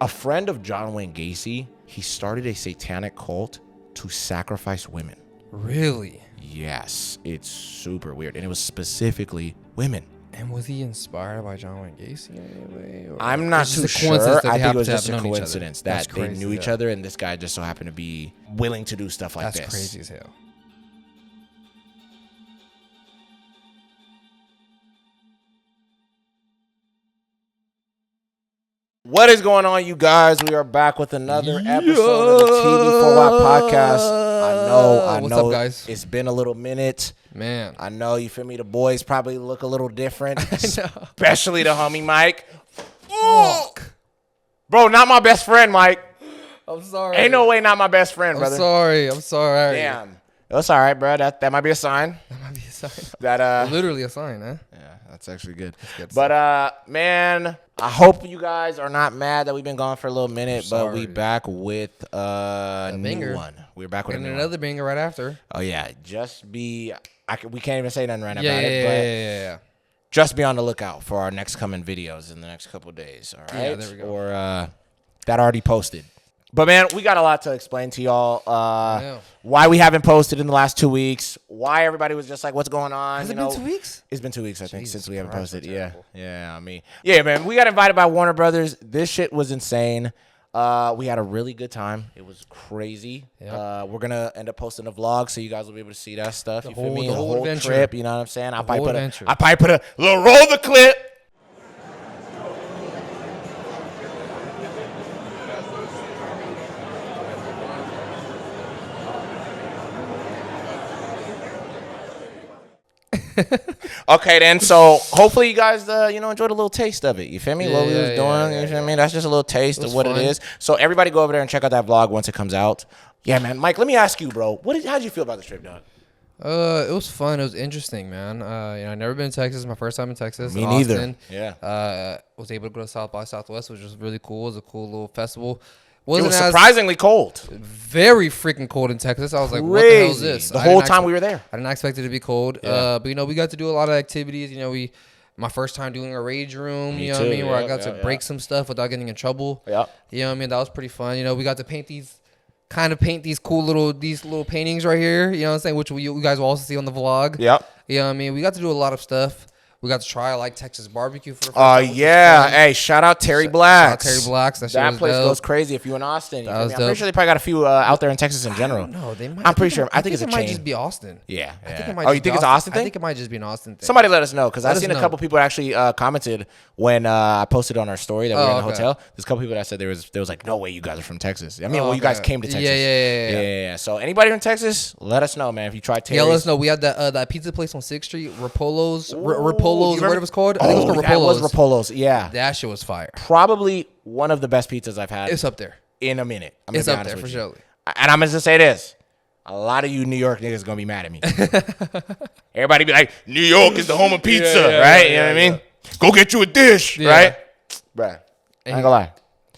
A friend of John Wayne Gacy, he started a satanic cult to sacrifice women. Really? Yes, it's super weird, and it was specifically women. And was he inspired by John Wayne Gacy in any way? I'm not too sure. I think it was just a coincidence that they knew each other, and this guy just so happened to be willing to do stuff like this. That's crazy as hell. What is going on, you guys? We are back with another episode of the TV4Y podcast. I know. What's up, guys? It's been a little minute. Man. I know, you feel me? The boys probably look a little different, especially the homie Mike. Fuck. Bro, not my best friend, Mike. I'm sorry. Ain't no way not my best friend, brother. I'm sorry. Damn. That's all right, bro. That might be a sign. That might be a sign. That literally a sign, huh? Yeah, that's actually good. That's good But man, I hope you guys are not mad that we've been gone for a little minute, but we back with a new banger. One. We're back with another banger right after. Oh yeah, we can't even say nothing right now about it. Yeah. Just be on the lookout for our next coming videos in the next couple of days. All right. Yeah, there we go. Or that already posted. But, man, we got a lot to explain to y'all. Why we haven't posted in the last 2 weeks. Why everybody was just like, what's going on? Has it been 2 weeks? It's been 2 weeks, I think, Jesus since we haven't Christ, posted. terrible. Yeah, man. We got invited by Warner Brothers. This shit was insane. We had a really good time. It was crazy. Yep. We're going to end up posting a vlog so you guys will be able to see that stuff. You feel me? The whole adventure. Trip, you know what I'm saying? I probably put a little roll the clip. Okay, then. So hopefully you guys, enjoyed a little taste of it. You feel me? What we was doing. You feel me? That's just a little taste of what it is. So everybody go over there and check out that vlog once it comes out. Yeah, man. Mike, let me ask you, bro. How'd you feel about the trip, dog? It was fun. It was interesting, man. I've never been to Texas. My first time in Texas. Me neither. Yeah. Was able to go to South by Southwest, which was really cool. It was a cool little festival. It was surprisingly cold. Very freaking cold in Texas. I was like, crazy. What the hell is this? The whole time we were there. I didn't expect it to be cold. Yeah. But, we got to do a lot of activities. My first time doing a rage room, Me you know too. what I mean? Where I got to Yeah. break some stuff without getting in trouble. Yeah. You know what I mean? That was pretty fun. We got to paint these cool little paintings right here. You know what I'm saying? Which you guys will also see on the vlog. Yep. You know what I mean? We got to do a lot of stuff. We got to try Texas barbecue for the first time. Yeah. Hey, shout out Terry Blacks. Terry Blacks. That place goes crazy if you're in Austin. I'm pretty sure they probably got a few out there in Texas in general. No, they might. I'm pretty sure. I think it's a chain. chain. It might just be Austin. Yeah. I think it might You think it's an Austin thing? I think it might just be an Austin thing. Somebody let us know, because I've seen a know. couple people actually commented when I posted on our story that we were in the hotel. There's a couple people that said there was like, no way you guys are from Texas. I mean, you guys came to Texas. Yeah. So anybody from Texas, let us know, man. If you tried Terry's. Yeah, let us know. We had that pizza place on 6th Street, Rapolo's, what it was called. I think it was called Rapolo's. It was Rapolo's, yeah. That shit was fire. Probably one of the best pizzas I've had. It's up there. In a minute. It's up there for sure. And I'm going to say this. A lot of you New York niggas going to be mad at me. Everybody be like, New York is the home of pizza, right? You know what I mean? Go get you a dish, right? Bruh, I ain't going to lie.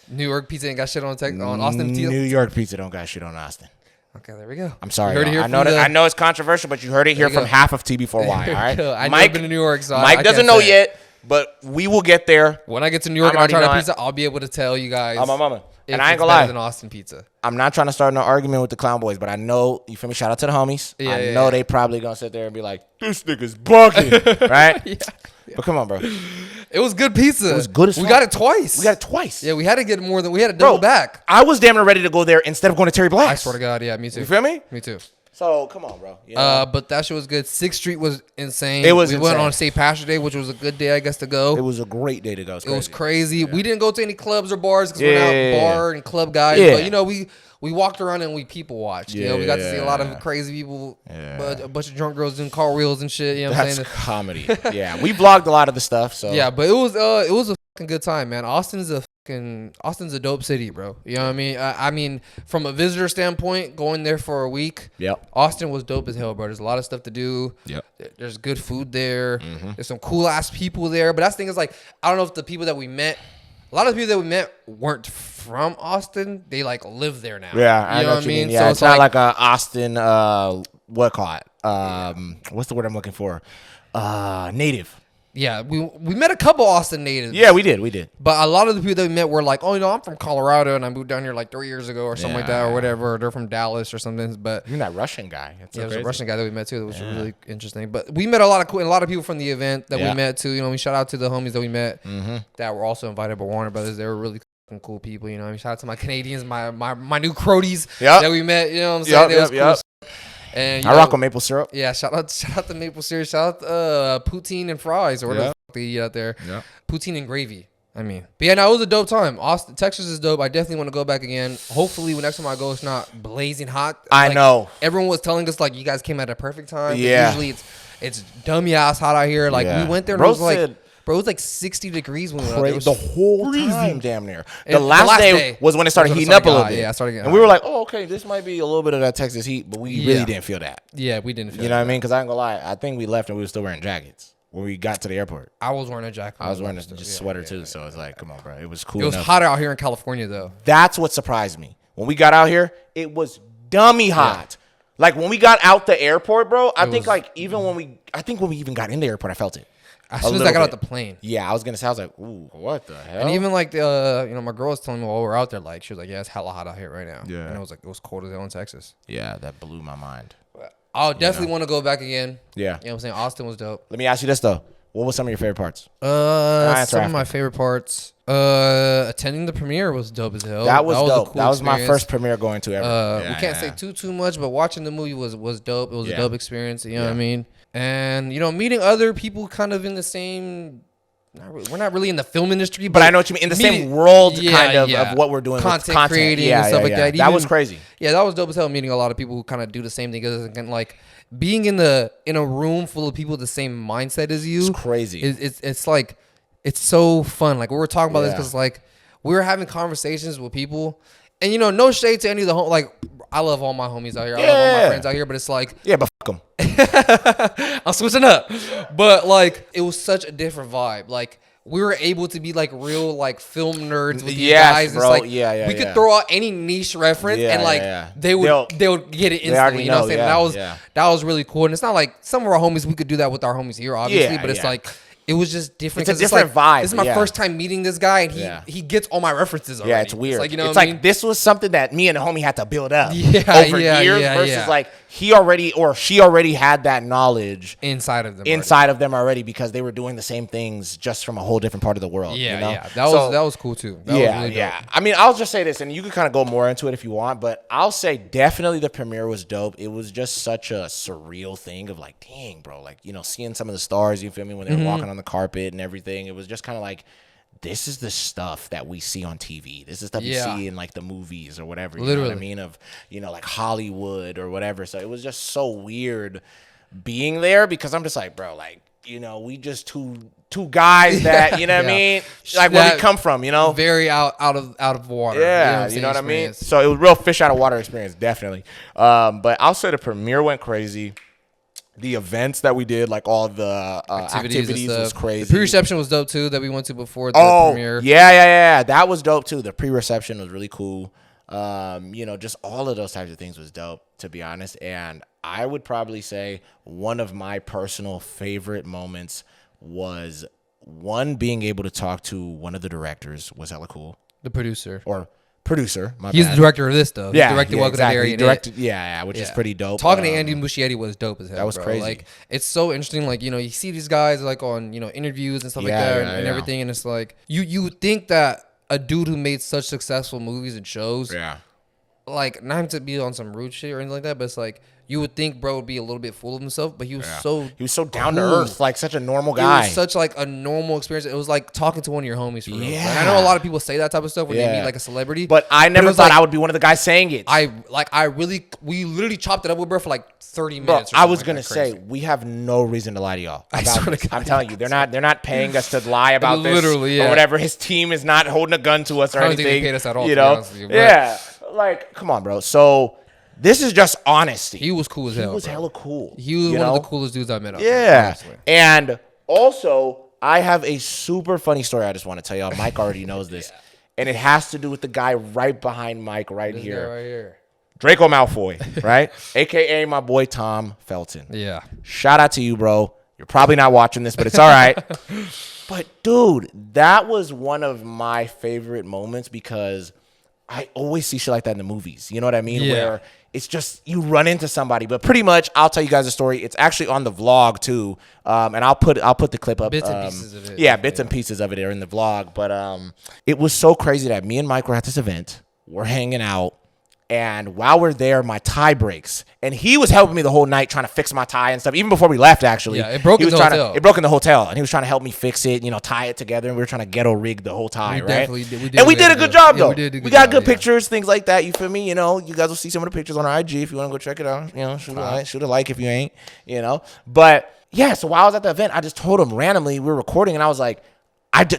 New York pizza ain't got shit on Austin. New York pizza don't got shit on Austin. Okay, there we go. I'm sorry. I know it's controversial, but you heard it here from half of TB4Y, all right? I've never been to New York, so Mike doesn't know yet, but we will get there. When I get to New York and I try the pizza, I'll be able to tell you guys. Oh, my mama. And I ain't gonna lie. Than Austin pizza. I'm not trying to start no argument with the Clown Boys, but I know, you feel me? Shout out to the homies. I know they probably gonna sit there and be like, this nigga's bugging, right? Yeah. But come on, bro. It was good pizza. It was good as fuck. We got it twice. Yeah, we had to get more than we had to double back. I was damn near ready to go there instead of going to Terry Blacks. I swear to God, yeah, me too. You feel me? Me too. So come on, bro. You know? But that shit was good. 6th Street was insane. It was We insane. went on St. Patrick's Day, which was a good day, I guess, to go. It was a great day to go. It was crazy. Yeah. We didn't go to any clubs or bars because we're not bar and club guys. Yeah. But we walked around and we people watched. Yeah, we got to see a lot of crazy people. Yeah. A bunch of drunk girls doing car wheels and shit. You know what I'm saying? That's comedy. Yeah, we vlogged a lot of the stuff. So yeah, but it was a fucking good time, man. Austin's a dope city, bro. You know what I mean? I mean, from a visitor standpoint, going there for a week, Austin was dope as hell, bro. There's a lot of stuff to do. Yep. There's good food there. Mm-hmm. There's some cool ass people there. But that's the thing is, like, I don't know if the people that we met, a lot of the people that we met weren't from Austin. They like live there now. Yeah, you know what I mean? Yeah, so it's not like a Austin. What's the word I'm looking for? Native. Yeah, we met a couple Austin natives. Yeah, we did. But a lot of the people that we met were like, oh, I'm from Colorado and I moved down here like 3 years ago or something like that or whatever. Or they're from Dallas or something. But even that Russian guy. There was a Russian guy that we met too. That was really interesting. But we met a lot of people from the event that we met too. We shout out to the homies that we met that were also invited by Warner Brothers. They were really cool people. Shout out to my Canadians, my new Crodies that we met. You know what I'm saying? It was cool. And I rock on maple syrup. Yeah, shout out to maple syrup. Shout out poutine and fries or whatever the fuck they eat out there. Yeah. Poutine and gravy. But yeah, no, it was a dope time. Austin, Texas is dope. I definitely want to go back again. Hopefully, next time I go, it's not blazing hot. I know. Everyone was telling us like you guys came at a perfect time. Yeah. Usually it's dummy ass hot out here. Like we went there and it was like 60 degrees when we were out there. The whole time, damn near. The last day was when it started heating up a little bit. Yeah, started getting and we were like, oh, okay, this might be a little bit of that Texas heat, but we really didn't feel that. Yeah, we didn't feel You know what I mean? Because I ain't gonna lie, I think we left and we were still wearing jackets when we got to the airport. I was wearing a jacket. I was wearing a sweater too, so it's like, come on, bro. It was cool. It was hot out here in California, though. That's what surprised me. When we got out here, it was dummy hot. Like when we got out the airport, bro, I think when we even got in the airport, I felt it. As soon as I got out the plane. Yeah, I was gonna say, I was like, ooh, what the hell? And even like my girl was telling me while we were out there, like she was like, yeah, it's hella hot out here right now. Yeah. And it was cold as hell in Texas. Yeah, that blew my mind. I'll definitely want to go back again. Yeah. You know what I'm saying? Austin was dope. Let me ask you this though. What was some of your favorite parts? Some of my favorite parts. Attending the premiere was dope as hell. That was dope. Cool that was experience. My first premiere going to ever. We can't say too much, but watching the movie was dope. It was a dope experience. You know what I mean? And meeting other people kind of in the same. We're not really in the film industry, but I know what you mean. In the same world, kind of what we're doing, content creating and stuff like that. That was crazy. Yeah, that was dope as hell. Meeting a lot of people who kind of do the same thing, and like being in a room full of people with the same mindset as you. It's crazy. It's like it's so fun. Like we were talking about this because like we were having conversations with people, and no shade to any of the like I love all my homies out here. I love all my friends out here, but it's like but fuck them. I'm switching up, but like it was such a different vibe. Like we were able to be like real like film nerds with these guys. Bro. It's like we could throw out any niche reference and like they would get it instantly. You know what I'm saying? That was really cool. And it's not like some of our homies we could do that with our homies here, obviously, but it's like. It was just different. It's a different vibe. This is my first time meeting this guy, and he gets all my references already. Yeah, it's weird. It's like, it's like this was something that me and the homie had to build up over years versus like he already or she already had that knowledge inside of them already because they were doing the same things just from a whole different part of the world. Yeah. That was cool too. That was really dope. I mean, I'll just say this, and you can kind of go more into it if you want, but I'll say definitely the premiere was dope. It was just such a surreal thing of like, dang, bro, like seeing some of the stars. You feel me when they were walking on the carpet and everything. It was just kind of like, this is the stuff that we see on TV. This is stuff you see in like the movies or whatever. You know what I mean? Of like Hollywood or whatever. So it was just so weird being there because I'm just like, bro, like we just two guys that what I mean, like where we come from, very out of water. Yeah, you know what I mean. So it was real fish out of water experience, definitely. But I'll say the premiere went crazy. The events that we did, like all the activities was crazy. The pre-reception was dope too that we went to before the premiere. Yeah. That was dope too. The pre-reception was really cool. Just all of those types of things was dope, to be honest. And I would probably say one of my personal favorite moments was being able to talk to one of the directors was hella cool. The producer. He's the director of this though. Yeah, he directed Welcome to the Area. He directed, which is pretty dope. Talking to Andy Muschietti was dope as hell. That was crazy. Like it's so interesting. Like you see these guys like on interviews and stuff like that and everything, and it's like you would think that a dude who made such successful movies and shows, like not to be on some rude shit or anything like that, but it's like. You would think bro would be a little bit full of himself, but he was so down to earth, like such a normal guy. It was such like a normal experience. It was like talking to one of your homies for real. Yeah. Like, I know a lot of people say that type of stuff when they meet like a celebrity. But I never thought I would be one of the guys saying it. We literally chopped it up with bro for like 30 minutes. I was gonna say we have no reason to lie to y'all. I'm telling you, they're not paying us to lie about this or whatever. His team is not holding a gun to us or anything. I don't think they paid us at all. Like come on, bro. So. This is just honesty. He was cool as hell. He was hella cool. He was one of the coolest dudes I met. Yeah. And also, I have a super funny story I just want to tell y'all. Mike already knows this. And it has to do with the guy right behind Mike right here. Draco Malfoy, right? AKA my boy Tom Felton. Yeah. Shout out to you, bro. You're probably not watching this, but it's all right. But, dude, that was one of my favorite moments because I always see shit like that in the movies. You know what I mean? Yeah. Where it's just you run into somebody. But pretty much, I'll tell you guys a story. It's actually on the vlog, too. And I'll put the clip up. Bits and pieces of it. Yeah, bits and pieces of it are in the vlog. But it was so crazy that me and Mike were at this event. We're hanging out. And while we're there, my tie breaks. And he was helping me the whole night trying to fix my tie and stuff. Even before we left, actually. Yeah, it broke in the hotel. It broke in the hotel. And he was trying to help me fix it, tie it together. And we were trying to ghetto rig the whole tie, right? Definitely did. And we did a good job, though. We got good pictures, things like that. You feel me? You guys will see some of the pictures on our IG if you want to go check it out. Shoot a like if you ain't, But, yeah, so while I was at the event, I just told him randomly, we were recording, and I was like,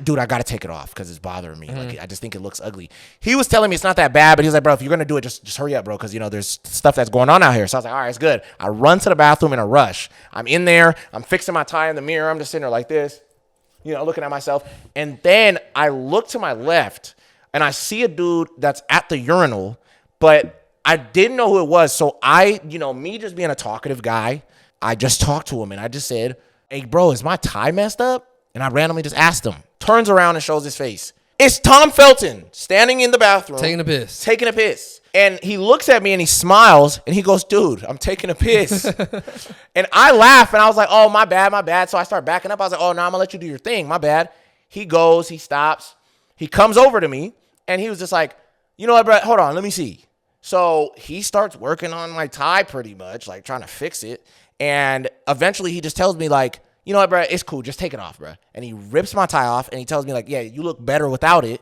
dude, I got to take it off because it's bothering me. Like, I just think it looks ugly. He was telling me it's not that bad, but he was like, bro, if you're going to do it, just hurry up, bro, because, there's stuff that's going on out here. So I was like, all right, it's good. I run to the bathroom in a rush. I'm in there. I'm fixing my tie in the mirror. I'm just sitting there like this, looking at myself. And then I look to my left, and I see a dude that's at the urinal, but I didn't know who it was. So me just being a talkative guy, I just talked to him, and I just said, hey, bro, is my tie messed up? And I randomly just asked him. Turns around and shows his face. It's Tom Felton standing in the bathroom. Taking a piss. And he looks at me and he smiles and he goes, dude, I'm taking a piss. And I laugh and I was like, oh, my bad. So I start backing up. I was like, oh, no, I'm going to let you do your thing. My bad. He goes, he stops. He comes over to me and he was just like, you know what, bro? Hold on, let me see. So he starts working on my tie pretty much, like trying to fix it. And eventually he just tells me like, you know what, bro? It's cool. Just take it off, bro. And he rips my tie off, and he tells me, like, yeah, you look better without it.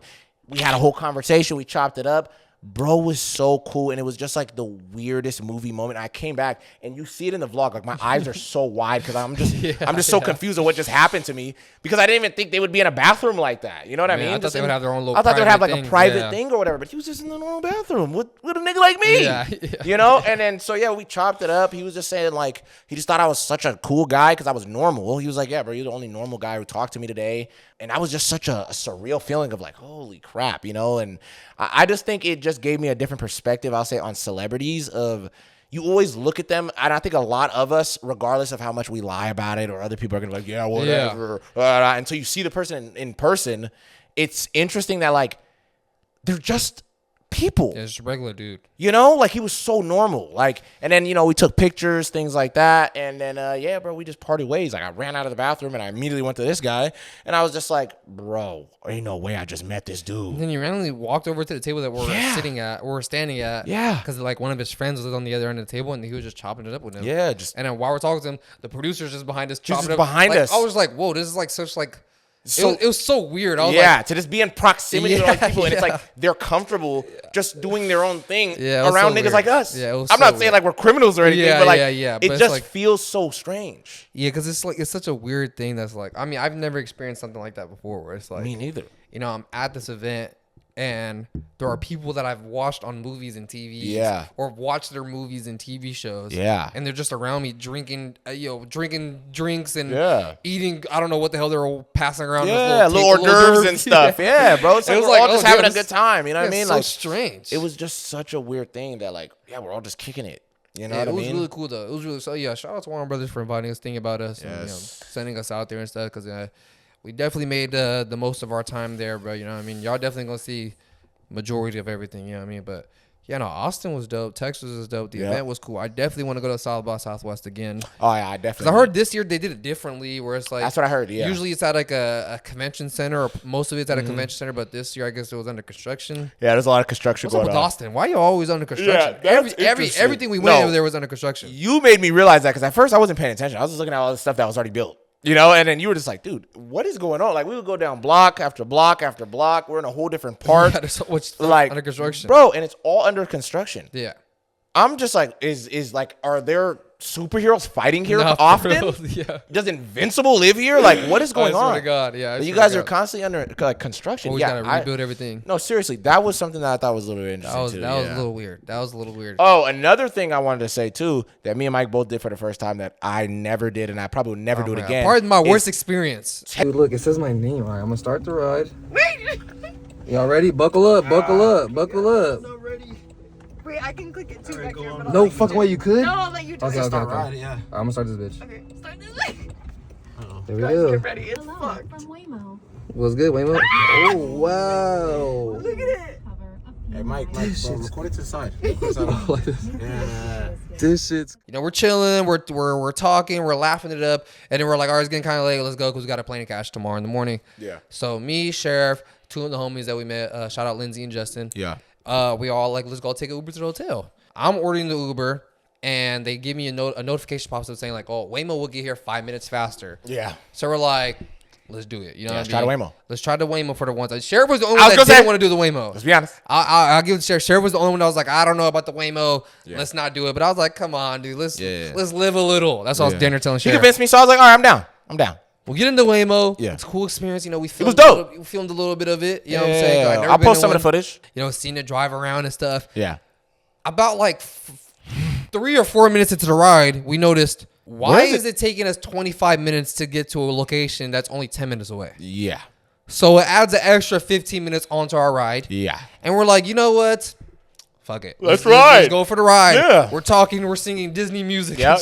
We had a whole conversation. We chopped it up. Bro was so cool, and it was just, like, the weirdest movie moment. I came back, and you see it in the vlog. Like, my eyes are so wide because I'm just so confused of what just happened to me because I didn't even think they would be in a bathroom like that. You know what I mean? I thought they would have their own little I thought they would have, like, thing. a private thing or whatever, but he was just in the normal bathroom with a nigga like me. Yeah. And then, so, yeah, we chopped it up. He was just saying, like, he just thought I was such a cool guy because I was normal. He was like, yeah, bro, you're the only normal guy who talked to me today. And that was just such a surreal feeling of like, holy crap, and I just think it just gave me a different perspective, I'll say, on celebrities of you always look at them. And I think a lot of us, regardless of how much we lie about it or other people are going to be like, yeah, whatever. Until you see the person in person, it's interesting that like they're just people. Yeah, just a regular dude. Like he was so normal. Like, and then, we took pictures, things like that. And then, yeah, bro, we just parted ways. Like I ran out of the bathroom and I immediately went to this guy. And I was just like, bro, ain't no way I just met this dude. And then you randomly walked over to the table that we're standing at. Yeah. Because like one of his friends was on the other end of the table and he was just chopping it up with him. Yeah. And then while we're talking to him, the producer's just behind us chopping just it up. behind us. I was like, whoa, this is like such like... So, it was so weird. I was like, to just be in proximity to those people, and it's yeah. like they're comfortable just doing their own thing so around niggas weird. like us. Yeah, it was I'm so not saying weird. like we're criminals or anything, but like it just like, feels so strange. Yeah, because it's such a weird thing that's like, I mean, I've never experienced something like that before where it's like... Me neither. I'm at this event and there are people that I've watched on movies and TVs, or watched their movies and TV shows, and they're just around me drinking, drinking drinks and eating. I don't know what the hell they're passing around. Little hors d'oeuvres and stuff. Yeah, bro. It's like it was we're all just having a good time. You know what I mean? So like strange. It was just such a weird thing that like, we're all just kicking it. You know what I mean? It was really cool though. It was really so. Yeah, shout out to Warner Brothers for inviting us, thinking about us, and sending us out there and stuff. Because we definitely made the most of our time there, bro. You know what I mean? Y'all definitely gonna see majority of everything, you know what I mean? But yeah, no, Austin was dope. Texas was dope. The event was cool. I definitely want to go to South by Southwest again. Oh yeah, I definitely. Because I heard this year they did it differently, where it's like, that's what I heard. Yeah, usually it's at like a convention center, or most of it's at a convention center. But this year, I guess it was under construction. Yeah, there's a lot of construction What's going up with on. Austin? Why are you always under construction? Yeah, that's everything we went over there was under construction. You made me realize that because at first I wasn't paying attention. I was just looking at all the stuff that was already built. And then you were just like, dude, what is going on? Like, we would go down block after block after block. We're in a whole different park. Yeah, so much like under construction. Bro, and it's all under construction. Yeah. I'm just like, is like, are there superheroes fighting here often? Yeah. Does Invincible live here? Like, what is going on? I swear to God, yeah. You guys are constantly under like construction. Always gotta rebuild everything. No, seriously, that was something that I thought was a little interesting. That was a little weird. That was a little weird. Oh, another thing I wanted to say too that me and Mike both did for the first time that I never did, and I probably would never do it again. Pardon my worst experience. Dude, look, it says my name. All right, I'm gonna start the ride. Y'all ready? Buckle up, buckle up, buckle up. So ready. Wait, I can click it too back here. No fucking way you could? No, I'll let you do Okay, it. okay, okay. Yeah. I'm gonna start this bitch. Okay, start this way. There we Guys, go. get ready. It's fucked. What's good, Waymo? Oh, wow. Look at it. Hey, Mike, bro, record it to the side. Like this. Yeah. This shit's... You know, we're chilling, we're talking, we're laughing it up, and then we're like, all right, it's getting kind of late. Let's go because we got a plane to catch tomorrow in the morning. Yeah. So me, Sheriff, two of the homies that we met, shout out Lindsay and Justin. Yeah. We all like, let's go take an Uber to the hotel. I'm ordering the Uber, and they give me a notification pops up saying like, oh, Waymo will get here 5 minutes faster. Yeah. So we're like, let's do it. You know, Yeah, what let's try the Waymo. Let's try the Waymo for the once. Sheriff was the only one that didn't want to do the Waymo. Let's be honest. I'll give it to Sheriff. Sheriff was the only one that was like, I don't know about the Waymo. Yeah. Let's not do it. But I was like, come on, dude. Let's live a little. That's what I was dinner telling Sheriff. He convinced me, so I was like, all right, I'm down. We'll get into Waymo. Yeah. It's a cool experience. You know, we was dope. We filmed a little bit of it. You know what I'm saying? Like, I'll post some of the footage. You know, seeing it drive around and stuff. Yeah. About like 3 or 4 minutes into the ride, we noticed, why is it taking us 25 minutes to get to a location that's only 10 minutes away? Yeah. So it adds an extra 15 minutes onto our ride. Yeah. And we're like, you know what? Fuck it. Let's ride. Let's go for the ride. Yeah. We're talking, we're singing Disney music. Yep.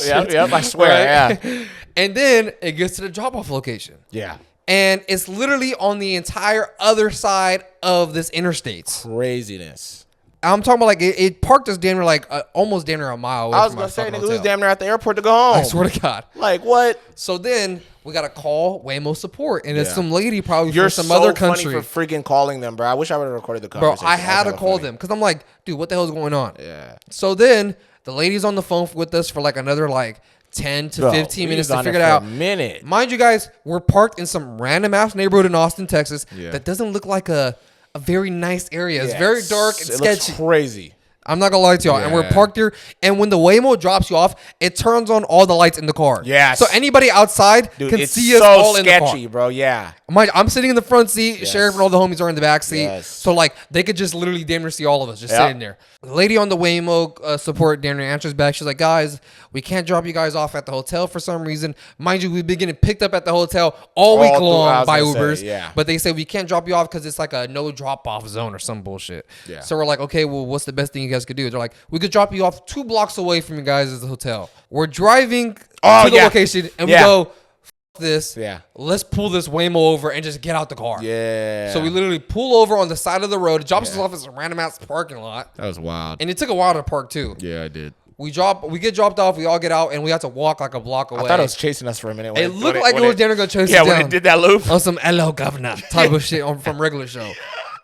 I swear. Right? Yeah. And then it gets to the drop-off location. Yeah. And it's literally on the entire other side of this interstate. Craziness. I'm talking about like it parked us damn near like almost damn near a mile away I was from going to say, fucking nigga, hotel. we was damn near at the airport to go home. I swear to God. Like, what? So then we got to call Waymo support. And it's Yeah. some lady probably You're from some so other country. funny for freaking calling them, bro. I wish I would have recorded the Bro, conversation. I had to That's call funny. them because I'm like, dude, what the hell is going on? Yeah. So then the lady's on the phone with us for like another like 10 to Bro, 15 we minutes was to on figure it there out. for a minute. Mind you guys, we're parked in some random ass neighborhood in Austin, Texas Yeah. that doesn't look like a very nice area. It's Yeah, very dark and it sketchy. looks crazy. I'm not gonna lie to y'all. And we're Yeah. parked here, and when the Waymo drops you off, it turns on all the lights in the car. Yes. So anybody outside Dude, can it's see us so all in the sketchy, car. bro. Yeah. I'm sitting in the front seat. Yes. Sheriff and all the homies are in the back seat. Yes. So like they could just literally damn near see all of us just Yep. sitting there. The lady on the Waymo support damn near answers back. She's like, guys, we can't drop you guys off at the hotel for some reason. Mind you, we've been getting picked up at the hotel all week through, I long was by gonna say, Ubers. yeah. But they say we can't drop you off because it's like a no drop off zone or some bullshit. Yeah. So we're like, okay, well, what's the best thing you guys could do? They're like, we could drop you off 2 blocks away from you guys at the hotel. We're driving to the location and we go, F this. Yeah. Let's pull this Waymo over and just get out the car. Yeah. So we literally pull over on the side of the road. It drops us off at some random ass parking lot. That was wild. And it took a while to park too. Yeah, I did. We get dropped off. We all get out, and we have to walk like a block away. I thought it was chasing us for a minute. It looked like it was Danner gonna chase us Yeah, down. when it did that loop. On some "Hello, Governor" type of shit from regular show.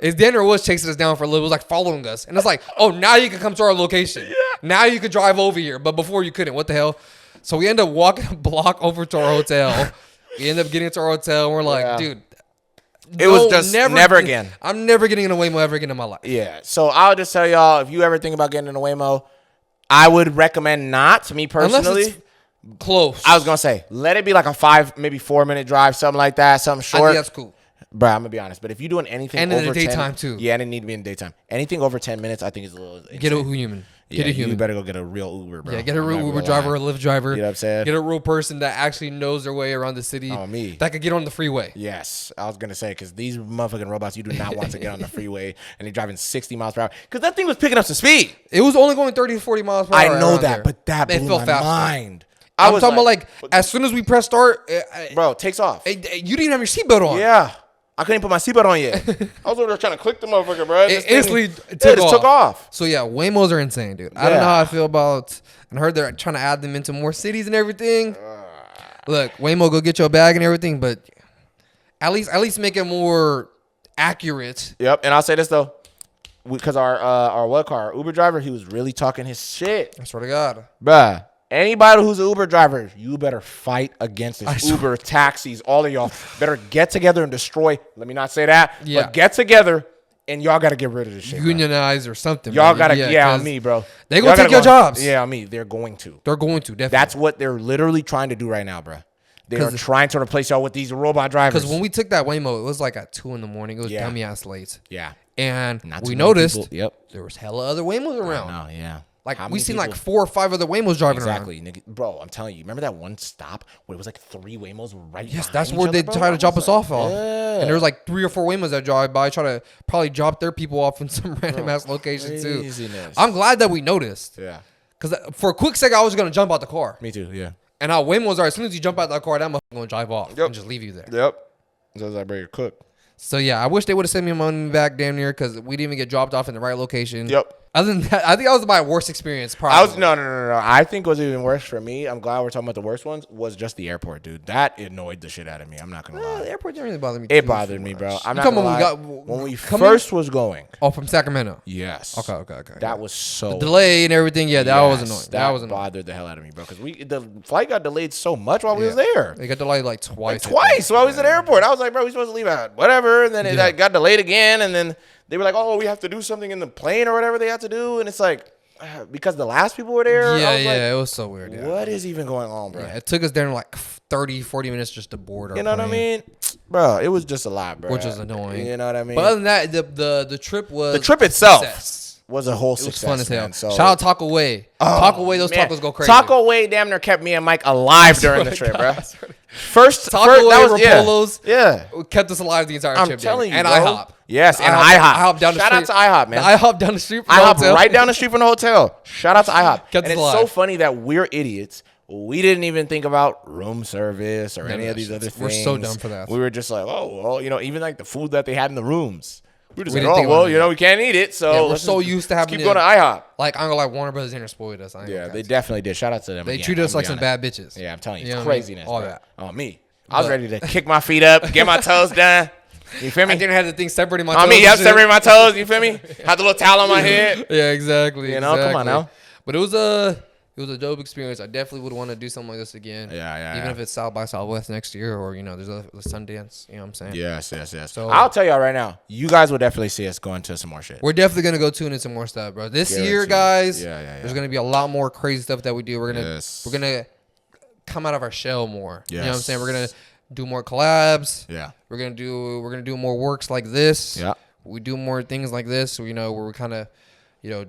Danner was chasing us down for a little. It was like following us, and it's like, oh, now you can come to our location. Now you can drive over here, but before you couldn't. What the hell? So we end up walking a block over to our hotel. We end up getting to our hotel, and we're like, dude. It was just never again. I'm never getting in a Waymo ever again in my life. Yeah. So I'll just tell y'all, if you ever think about getting in a Waymo, I would recommend not. Me personally, Unless it's close. I was gonna say let it be like a 5, maybe 4 minute drive, something like that, something I short. think that's cool. Bro, I'm gonna be honest. But if you're doing anything And over in the 10, daytime too. Yeah, and it need to be in the daytime. Anything over 10 minutes, I think is a little. Insane. Get a human. Get a human. You better go get a real Uber, bro. Yeah, get a I'm real not Uber gonna driver, lie. a Lyft driver. You know what I'm saying? Get a real person that actually knows their way around the city. Oh, me. That could get on the freeway. Yes, I was gonna say because these motherfucking robots, you do not want to get on the freeway and they're driving 60 miles per hour because that thing was picking up some speed. It was only going 30 to 40 miles per hour. I know around that, there. but that It blew felt my faster. mind. I'm talking about like as soon as we press start, bro, it takes off. you didn't even have your seatbelt on. Yeah. I couldn't put my seatbelt on yet. I was over there trying to click the motherfucker, bro. It instantly took off. So yeah, Waymos are insane, dude. I don't know how I feel about. And I heard they're trying to add them into more cities and everything. Look, Waymo, go get your bag and everything, but at least make it more accurate. Yep. And I'll say this though, because our Uber driver, he was really talking his shit. I swear to God, Bruh. Anybody who's an Uber driver, you better fight against this. swear. Uber, taxis, all of y'all better get together and destroy. Let me not say that, Yeah. but get together and y'all got to get rid of this shit. Bro. unionize or something. Y'all man. got to, on 'cause me, bro. They gonna Y'all take gotta your go- jobs. Yeah, on me. They're going to. They're going to definitely. That's what they're literally trying to do right now, bro. They are 'Cause- trying to replace y'all with these robot drivers. Because when we took that Waymo, it was like at 2 a.m. It was Yeah. dummy ass late, yeah. and Not too we many noticed people- Yep. there was hella other Waymos around. No, yeah. Like How we many seen people- like 4 or 5 other Waymos driving Exactly, around. nigga. Bro, I'm telling you. Remember that one stop where it was like 3 Waymos right Yes, behind that's each where other, they bro? try to I drop was us off on. Yeah. And there was like 3 or 4 Waymos that drive by, try to probably drop their people off in some random ass location too. Craziness. I'm glad that we noticed. Yeah. Because for a quick second, I was gonna jump out the car. Me too, yeah. And our whim was, all right, as soon as you jump out that car, that motherfucker going to drive off and just leave you there. Yep. So I better cook. So, yeah, I wish they would have sent me money back damn near because we didn't even get dropped off in the right location. Yep. Other than that, I think that was my worst experience. Probably. No. I think what was even worse for me, I'm glad we're talking about the worst ones, was just the airport, dude. That annoyed the shit out of me. I'm not going to lie. The airport didn't really bother me. It bothered me, bro. I'm not going to lie. When we first was going. Oh, from Sacramento? Yes. Okay. That was so. The delay and everything, yeah, that was annoying. That was bothered the hell out of me, bro. Because the flight got delayed so much while we was there. It got delayed like twice. While we was at the airport. I was like, bro, we supposed to leave at whatever. And then it got delayed again. And then they were like, oh, we have to do something in the plane or whatever they had to do. And it's like, because the last people were there. Yeah, it was so weird. Yeah. What is even going on, bro? Yeah, it took us there in like 30, 40 minutes just to board our You know what I mean? Bro, it was just a lot, bro. Which was annoying. You know what I mean? But other than that, the trip was... The trip itself success. Was a whole success. It was fun as hell. Man, so. Shout out Taco Way. Taco Way, those tacos go crazy. Taco Way damn near kept me and Mike alive during the trip, bro. Taco Way, Rapolos. Yeah. Kept us alive the entire trip. I'm telling you, and bro. IHOP. Yes, and IHOP. Shout out to IHOP, man. IHOP down the street from the IHOP hotel. right down the street from the hotel. Shout out to IHOP. Kept And us it's alive. so funny that we're idiots. We didn't even think about room service or any of these other things. We're so dumb for that. We were just like, oh, well, even like the food that they had in the rooms. We were just We like, didn't oh, think well, we can't eat it. So we're let's so just used to having keep going to IHOP. Like, I'm gonna like Warner Brothers Dinner spoiled us. Yeah, they definitely did. Shout out to them. They again, treated us I'm like some honest. bad bitches. Yeah, I'm telling you, You know it's what I mean? craziness. All bro. that. Oh, me. I was ready to kick my feet up, get my toes done. You feel me? I didn't have the thing separating my toes. On me, yeah, separating my toes. You feel me? Had the little towel on my head. Yeah, exactly. You know, come on now. But it was a dope experience. I definitely would want to do something like this again. Yeah. Even if it's South by Southwest next year, or there's a Sundance. You know what I'm saying? Yes. So I'll tell y'all right now, you guys will definitely see us going to some more shit. we're definitely gonna go tune in some more stuff, bro. This year, guys, there's gonna be a lot more crazy stuff that we do. We're gonna come out of our shell more. Yes. You know what I'm saying? We're gonna do more collabs. Yeah. We're gonna do more works like this. Yeah. We do more things like this. Where we're kind of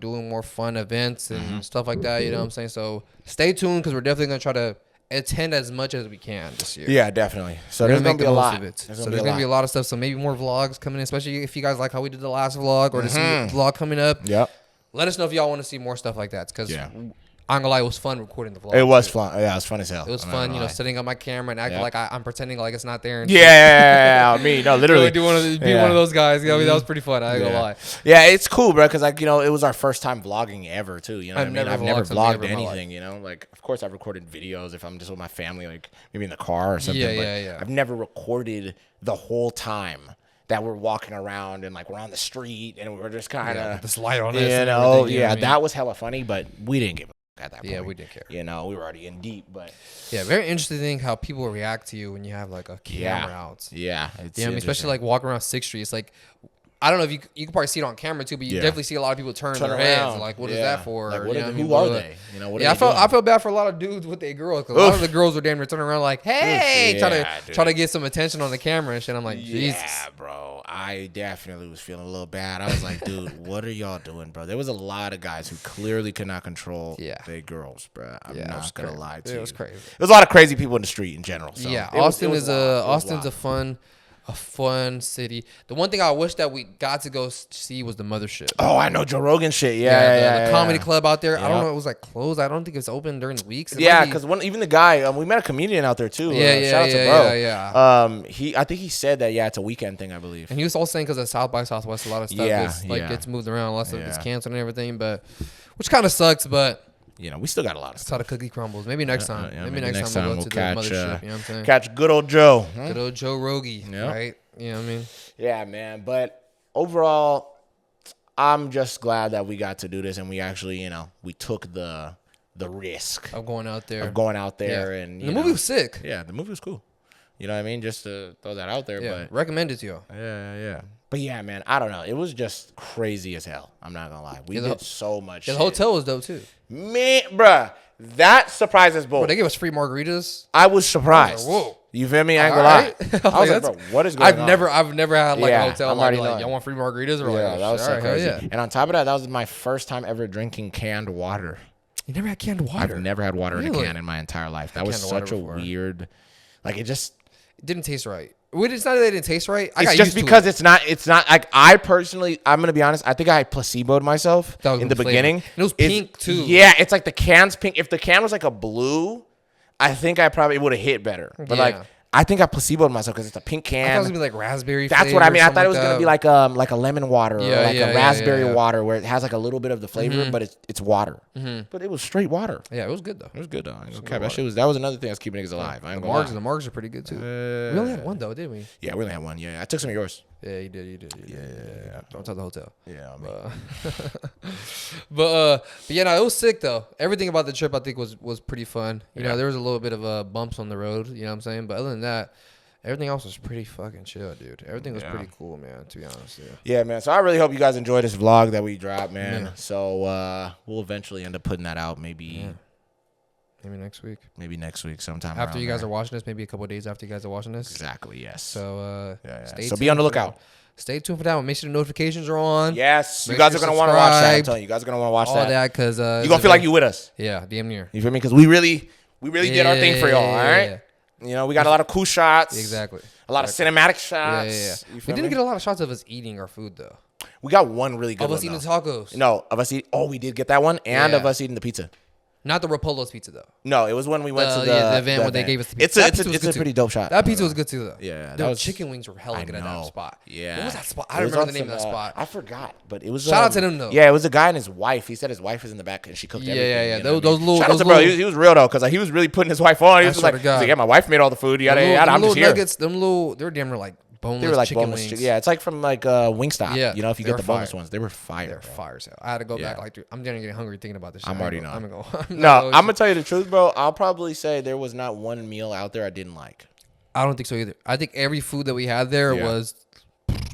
doing more fun events and stuff like that. You know what I'm saying? So stay tuned because we're definitely gonna try to attend as much as we can this year. Yeah, definitely. So We're there's gonna gonna be a lot. There's gonna be a lot of stuff. So maybe more vlogs coming in, especially if you guys like how we did the last vlog or this vlog coming up. Yep. Let us know if y'all want to see more stuff like that. Because I'm gonna lie, it was fun recording the vlog. It was fun. Yeah, it was fun as hell. It was fun, setting up my camera and acting like I'm pretending like it's not there. And me. No, literally. be one of those guys. That was pretty fun. I ain't gonna lie. Yeah, it's cool, bro. Because it was our first time vlogging ever too. You know what I mean? I've I've never vlogged ever in my anything. Like, of course, I've recorded videos if I'm just with my family, like maybe in the car or something. Yeah. I've never recorded the whole time that we're walking around and like we're on the street and we're just kind of this light on this. That was hella funny, but we didn't give a at that point. Yeah, we didn't care. We were already in deep, but very interesting thing how people react to you when you have like a camera out. Yeah, especially like walking around 6th Street. It's like, I don't know if you can probably see it on camera too, but you definitely see a lot of people turn their heads. Like, what is that for? Like, who are they? I felt bad for a lot of dudes with their girls because a lot of the girls were damn near turning around like, hey, try to get some attention on the camera and shit. I'm like, Jesus. Yeah, bro. I definitely was feeling a little bad. I was like, dude, what are y'all doing, bro? There was a lot of guys who clearly could not control their girls, bro. I'm not gonna lie to you. It was crazy. There's a lot of crazy people in the street in general. So Austin's a fun city. The one thing I wish that we got to go see was the mothership. Oh, I know Joe Rogan shit. The comedy club out there. I don't know. It was like closed. I don't think it's open during the weeks. Because even the guy, we met a comedian out there too. Shout out to bro. I think he said that. Yeah, it's a weekend thing, I believe. And he was also saying because of South by Southwest, a lot of stuff gets moved around. A lot of stuff gets canceled and everything. But which kind of sucks. But we still got a lot of stuff. That's how the cookie crumbles. Maybe next time. Maybe next time we'll go to the mothership. You know what I'm saying? Catch good old Joe. Good old Joe Rogie, right? You know what I mean? Yeah, man. But overall, I'm just glad that we got to do this and we actually, we took the risk of going out there. And the movie was sick. Yeah, the movie was cool. You know what I mean? Just to throw that out there. Yeah, but recommend it to you. Yeah. But yeah, man, I don't know. It was just crazy as hell. I'm not gonna lie. We did so much shit. The hotel was dope too. Man, bruh, that surprises both. Bro, they gave us free margaritas. I was surprised. Whoa. You feel me? I ain't gonna lie. I was like, bro, what is going on? I've never had like a hotel like y'all want free margaritas or that was so crazy. And on top of that was my first time ever drinking canned water. You never had canned water? I've never had water in a can in my entire life. That was such a weird, like it didn't taste right. It's not that it didn't taste right. It's just because it's not like I personally, I'm going to be honest. I think I placeboed myself in the beginning. And it was pink too. Yeah. It's like the can's pink. If the can was like a blue, I think I probably would have hit better. But like, I think I placeboed myself because it's a pink can. I thought it was gonna be like raspberry. That's what I mean. I thought it was gonna be like a lemon water or like a raspberry water where it has like a little bit of the flavor, but it's water. But it was straight water. Yeah, it was good though. It was good though. That was another thing that's keeping niggas alive. I ain't gonna lie. The margs are pretty good too. We only had one though, didn't we? Yeah, we only had one. Yeah, I took some of yours. Yeah, you did. Yeah. Don't tell the hotel. Yeah, I mean. But yeah, no, it was sick though. Everything about the trip I think was pretty fun. You know, there was a little bit of bumps on the road. You know what I'm saying? But other than that, everything else was pretty fucking chill, dude. Everything was pretty cool, man, to be honest. Yeah, man. So I really hope you guys enjoy this vlog that we dropped, man. Yeah. So we'll eventually end up putting that out maybe next week. Maybe next week sometime. After you guys are watching this, maybe a couple of days after you guys are watching this. Exactly, yes. So so be on the lookout. Stay tuned for that one. Make sure the notifications are on. Yes, you guys are going to want to watch that. I'm telling you, you guys are going to want to watch all that. Because you're going to feel like you with us. Yeah, damn near. You feel me? Because we really did our thing for y'all, all right? You know, we got a lot of cool shots. Exactly. A lot of cinematic shots. Yeah. We didn't get a lot of shots of us eating our food, though. We got one really good one. Of us eating tacos. No, of us eating. Oh, we did get that one. And of us eating the pizza. Not the Rapolo's pizza, though. No, it was when we went to the event where they gave us the pizza. It's a pretty dope shot. That pizza was good, too, though. Yeah. The chicken wings were hella good at that spot. Yeah. What was that spot? I don't remember the name of that spot. I forgot, but it was... Shout out to them, though. Yeah, it was a guy and his wife. He said his wife was in the back and she cooked everything. Yeah. Those little... Shout out to bro. He was real, though, because he was really putting his wife on. He was like, yeah, my wife made all the food. Yada, yada. I'm just here. Nuggets, they were damn near like boneless chicken wings. Yeah, it's like from like Wingstop. Yeah, you know, if you get the boneless ones, they were fire. They're fire. So I had to go back. Like, dude, I'm getting hungry thinking about this shit. I'm already not. I'm gonna tell you the truth, bro. I'll probably say there was not one meal out there I didn't like. I don't think so either. I think every food that we had there was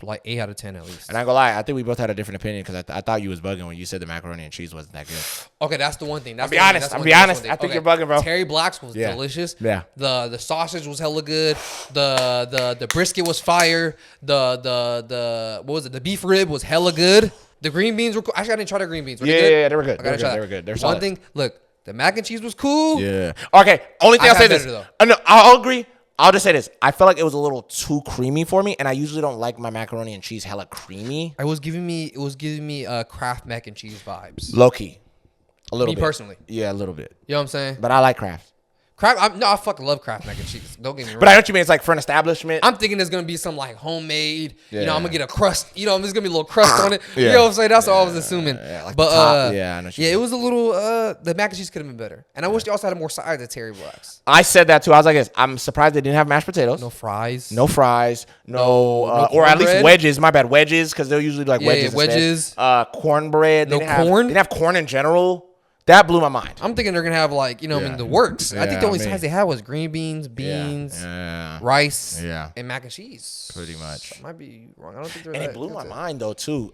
like 8 out of 10 at least. And I'm gonna lie, I think we both had a different opinion because I thought you was bugging when you said the macaroni and cheese wasn't that good. Okay, that's the one thing. I'll be honest. I think you're bugging, bro. Terry Black's was delicious. Yeah. The sausage was hella good. The brisket was fire. The what was it? The beef rib was hella good. The green beans were cool. Actually, I didn't try the green beans. Yeah, they were good. They were good. They're solid. One thing, look, the mac and cheese was cool. Yeah. Okay. Only thing I'll say this. No, I'll agree. I'll just say this. I felt like it was a little too creamy for me, and I usually don't like my macaroni and cheese hella creamy. It was giving me Kraft mac and cheese vibes. Low key. A little bit. Me personally. Yeah, a little bit. You know what I'm saying? But I like Kraft. I fucking love Kraft mac and cheese. Don't get me wrong. But I know what you mean. It's like for an establishment. I'm thinking there's gonna be some like homemade. Yeah. You know, I'm gonna get a crust. You know, there's gonna be a little crust on it. You know what I'm saying? That's what I was assuming. Like but I know what you mean. It was a little. The mac and cheese could have been better. And I wish they also had more sides of Terry Black's. I said that too. I was like, I'm surprised they didn't have mashed potatoes. No fries. No, or at least wedges. My bad, wedges, because they're usually like wedges. Wedges. Cornbread. No corn. They didn't have corn in general. That blew my mind. I'm thinking they're gonna have like the works. I think the only sides they had was green beans, rice, and mac and cheese. Pretty much. I might be wrong. I don't think they're. And it blew my mind though too.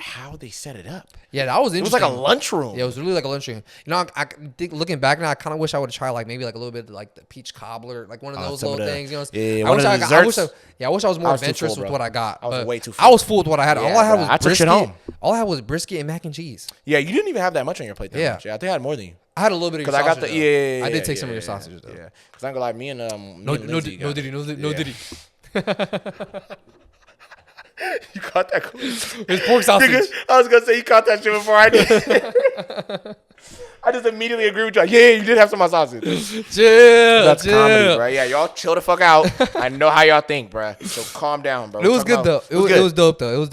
How they set it up. Yeah, that was interesting. It was like a lunchroom. Yeah, it was really like a lunchroom. You know, I think looking back now, I kind of wish I would have tried like maybe like a little bit of, like the peach cobbler, like one of those little things. You know, I wish I was more adventurous with what I got. I was way too full. I was full with what I had. All I had was brisket. Home. All I had was brisket and mac and cheese. Yeah, you didn't even have that much on your plate. Yeah, I think I had more than you. I had a little bit of your sausage. I did take some of your sausages though. Yeah, because I'm gonna lie, me and no diddy. You caught that? It's pork sausage. I was gonna say you caught that shit before I did. I just immediately agree with you. Like, yeah, you did have some of my sausage. That's comedy, bro. Yeah, y'all chill the fuck out. I know how y'all think, bro. So calm down, bro. It was good though. It was dope though. It was.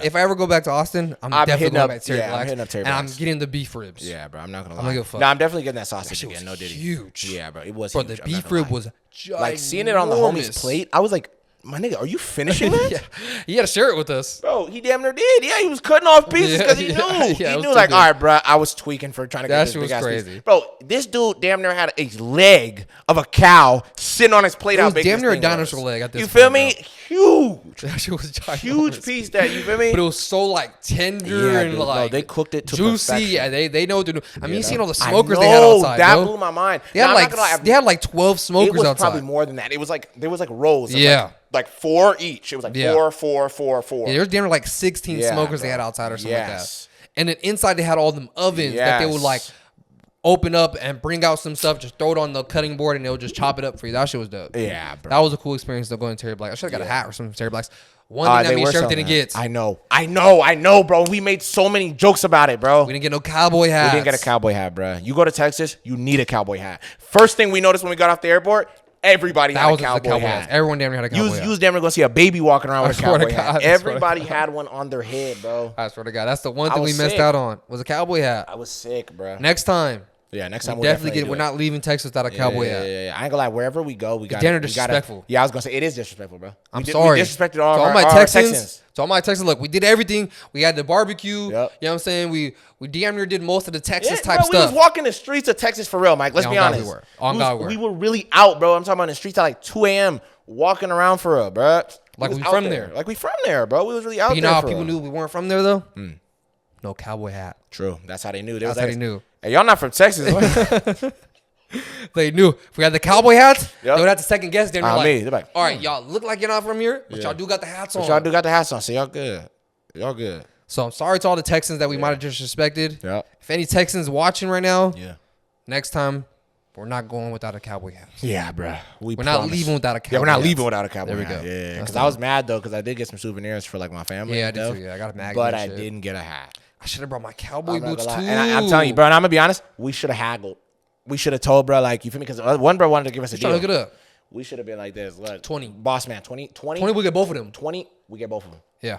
If I ever go back to Austin, I'm definitely going back to Terry Black's. And I'm getting the beef ribs. Yeah, bro. I'm not gonna lie. I'm gonna give a fuck. No, I'm definitely getting that sausage again. No diddy. Huge. Yeah, bro. It was. Bro, the beef rib was ginormous. Like seeing it on the homie's plate, I was like, my nigga, are you finishing that? Yeah, he had to share it with us. Bro, he damn near did. Yeah, he was cutting off pieces because he knew. He knew, like, all right, bro, I was tweaking for trying to get this big ass piece. Bro, this dude damn near had a leg of a cow sitting on his plate. It was damn near a dinosaur leg at this point. You feel me? Huge. That shit was ginormous. Huge piece that, you feel me? But it was so, like, tender and, like, they cooked it to juicy. perfection. Yeah, they know what to do. I mean, you seen all the smokers they had outside, that blew my mind. They had, like, 12 smokers outside. It was probably more than that. It was like, there was, like, rows. Yeah. Like 4 each. It was like 4. Yeah, there was damn near like 16 smokers they had outside or something like that. And then inside they had all them ovens that they would like open up and bring out some stuff, just throw it on the cutting board, and they'll just chop it up for you. That shit was dope. Yeah, bro. That was a cool experience though, going to Terry Black. I should have got a hat or something from Terry Black's. One thing that me and Sheriff didn't get. I know, bro. We made so many jokes about it, bro. We didn't get no cowboy hats. We didn't get a cowboy hat, bro. You go to Texas, you need a cowboy hat. First thing we noticed when we got off the airport, everybody had a cowboy hat. Everyone damn near had a cowboy hat. You was damn near gonna see a baby walking around with a cowboy hat. Everybody had one on their head, bro. I swear to God, that's the one thing we missed out on was a cowboy hat. I was sick, bro. Next time. Yeah, next time we'll definitely get. We're not leaving Texas without a cowboy hat. Yeah. I ain't gonna lie. Wherever we go, we got. Damn disrespectful. Yeah, I was gonna say it is disrespectful, bro. I'm sorry. We disrespected all my Texans. To all my Texans, look, we did everything. We had the barbecue. Yep. You know what I'm saying? We damn near did most of the Texas type stuff. We was walking the streets of Texas for real, Mike. Let's be honest. We were really out, bro. I'm talking about in the streets at like 2 a.m. walking around for real, bro. Like we from there. Like we from there, bro. We was really out there. You know how people knew we weren't from there though? No cowboy hat. True. That's how they knew. That's how they knew. Hey, y'all not from Texas. They knew. If we had the cowboy hats, they would have to second guess. They're like, all right, y'all look like you're not from here, but y'all do got the hats on. But y'all do got the hats on, so y'all good. Y'all good. So I'm sorry to all the Texans that we might have disrespected. Yeah. If any Texans watching right now, next time, we're not going without a cowboy hat. Yeah, bro. We're not leaving without a cowboy hat. Yeah, we're not leaving without a cowboy hat. There we go. Yeah, because I was mad, though, because I did get some souvenirs for, like, my family. Yeah, I did, too. Yeah, I got a magnet. But I didn't get a hat. I should have brought my cowboy boots, too. And I'm telling you, bro, and I'm going to be honest, we should have haggled. We should have told, bro, like, you feel me? Because one bro wanted to give us a deal. Look it up. We should have been like this. Look, 20. Boss man, 20? 20, we get both of them. 20, we get both of them. Yeah.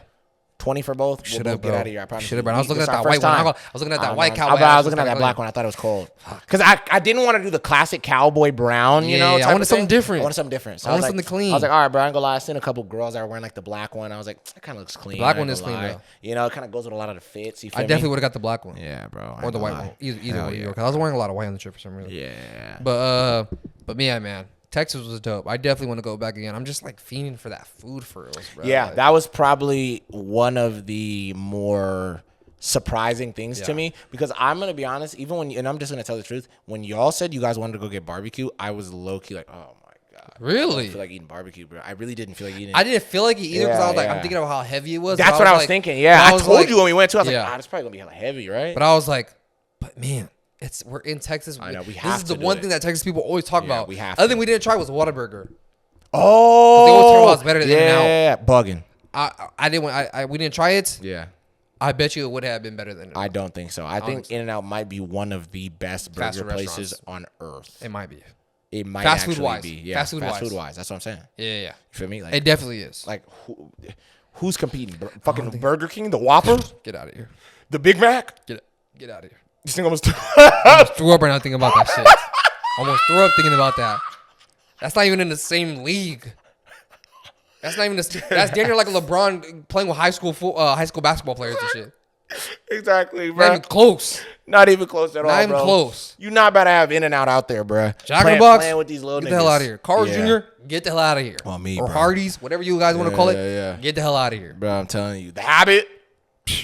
20 for both. Should have, get out of here. I promise. Should have, bro. I was looking at that white one. I was looking at that white cowboy. I was looking at that black one. I thought it was cold. Because I didn't want to do the classic cowboy brown, you know? I wanted something different. I wanted something different. So I wanted something clean. I was like, all right, bro, I ain't gonna lie. I seen a couple girls that were wearing like the black one. I was like, that kind of looks clean. The black one is clean, though. You know, it kind of goes with a lot of the fits. I definitely would have got the black one. Yeah, bro. Or the white one. Either way. Because I was wearing a lot of white on the trip for some reason. Yeah. But yeah, man. Texas was dope. I definitely want to go back again. I'm just like fiending for that food for reals, bro. Yeah, that was probably one of the more surprising things to me because I'm gonna be honest. Even when and I'm just gonna tell the truth. When y'all said you guys wanted to go get barbecue, I was low key like, oh my god, really? I don't feel like eating barbecue, bro. I really didn't feel like eating. I didn't feel like it either because I was like, I'm thinking of how heavy it was. That's what I was thinking. Yeah, I told you when we went to. I was like, it's probably gonna be hella heavy, right? But I was like, but man. We're in Texas. I know, we have this is the one thing that Texas people always talk about. We have Other thing we didn't try was Whataburger. Oh, they always talk about it's better than In-N-Out. Yeah, bugging. I didn't. We didn't try it. Yeah, I bet you it would have been better than. I don't think so. I think In-N-Out might be one of the best burger places on earth. It might be. It might fast actually food wise. be. Yeah, fast food wise. That's what I'm saying. Yeah. You feel me? Like it definitely is. Like who's competing? Fucking Burger King, the Whopper. Get out of here. The Big Mac. Get out of here. This thing almost threw up right now thinking about that shit. Almost threw up thinking about that. That's not even in the same league. That's not even that's damn near like LeBron playing with high school basketball players and shit. Exactly, bro. Not even close. Not even close at all, bro. Not even close. You're not about to have In-N-Out out there, bro. Jack in the Box. Playing with these little get niggas. the hell out of here. Carl's Jr. Get the hell out of here. On me, or bro. Hardee's, whatever you guys want to call it. Yeah. Get the hell out of here, bro. I'm telling you, the Habit.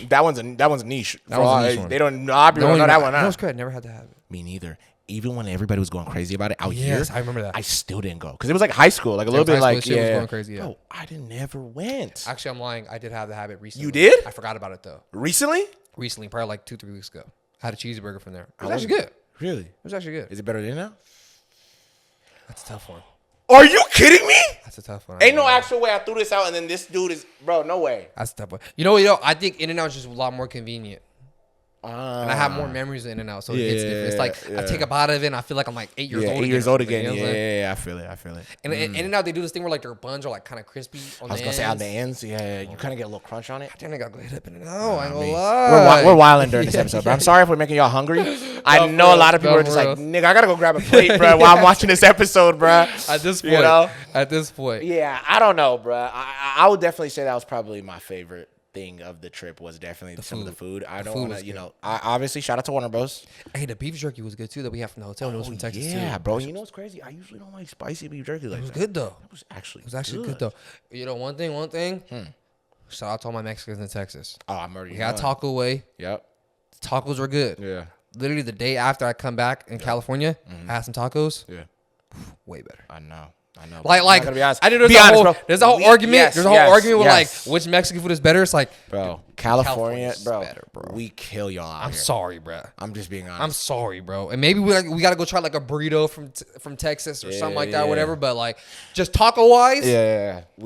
That one's a niche. That was a niche one. They don't know. I don't know that one. That was good. Never had to have it. Me neither. Even when everybody was going crazy about it out here, yes, I remember that. I still didn't go because it was like high school, like a little bit like was going crazy. Yeah. Bro, I never went. Actually, I'm lying. I did have the Habit recently. You did? I forgot about it though. Recently, probably like 2-3 weeks ago. I had a cheeseburger from there. It was actually good. Really? It was actually good. Is it better than now? That's a tough one. Are you kidding me? That's a tough one. Ain't no actual way I threw this out and then this dude is, bro, no way. That's a tough one. You know, I think In-N-Out is just a lot more convenient. And I have more memories of In-N-Out, so it's different. It's like I take a bite of it and I feel like I'm like 8 years old. 8 years old again. You know Yeah, I feel it. And In-N-Out, they do this thing where like their buns are like kind of crispy on the ends. I was going to say on the ends. Yeah, you kind of get a little crunch on it. I think I got to hit up In-N-Out. I ain't gonna lie. We're wilding during this episode, bro. I'm sorry if we're making y'all hungry. I know a lot of people are just like, nigga, I got to go grab a plate, bro, while I'm watching this episode, bro. At this point. You know? At this point. Yeah, I don't know, bro. I would definitely say that was probably my favorite thing of the trip was definitely some of the food. I don't want to, you know, I obviously shout out to Warner Bros. Hey, the beef jerky was good too that we have from the hotel. It was from Texas too. Yeah, bro. You know what's crazy? I usually don't like spicy beef jerky like that. It was good though. It was actually good though. You know, one thing. Shout out to all my Mexicans in Texas. Oh, I'm already. We got Taco Way. Yep. The tacos were good. Yeah. Literally the day after I come back in California, I had some tacos. Yeah. Way better. I know. I know. Like I'm honest. I know there's a whole argument. There's a whole argument with like which Mexican food is better. It's like, bro, California, bro, better, bro. We kill y'all out I'm here. sorry, bro. I'm just being honest. I'm sorry, bro. And maybe we gotta go try like a burrito from Texas or something like that, whatever. But like, just taco wise,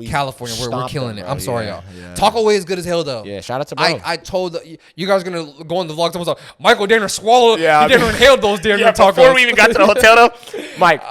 California, we're killing it. I'm sorry, y'all. Taco way is good as hell though. Yeah, shout out to bro. I told you guys are gonna go on the vlog. Someone was like, Michael Danner swallowed. Yeah, he never inhaled those damn tacos. Before we even got to the hotel though, Mike,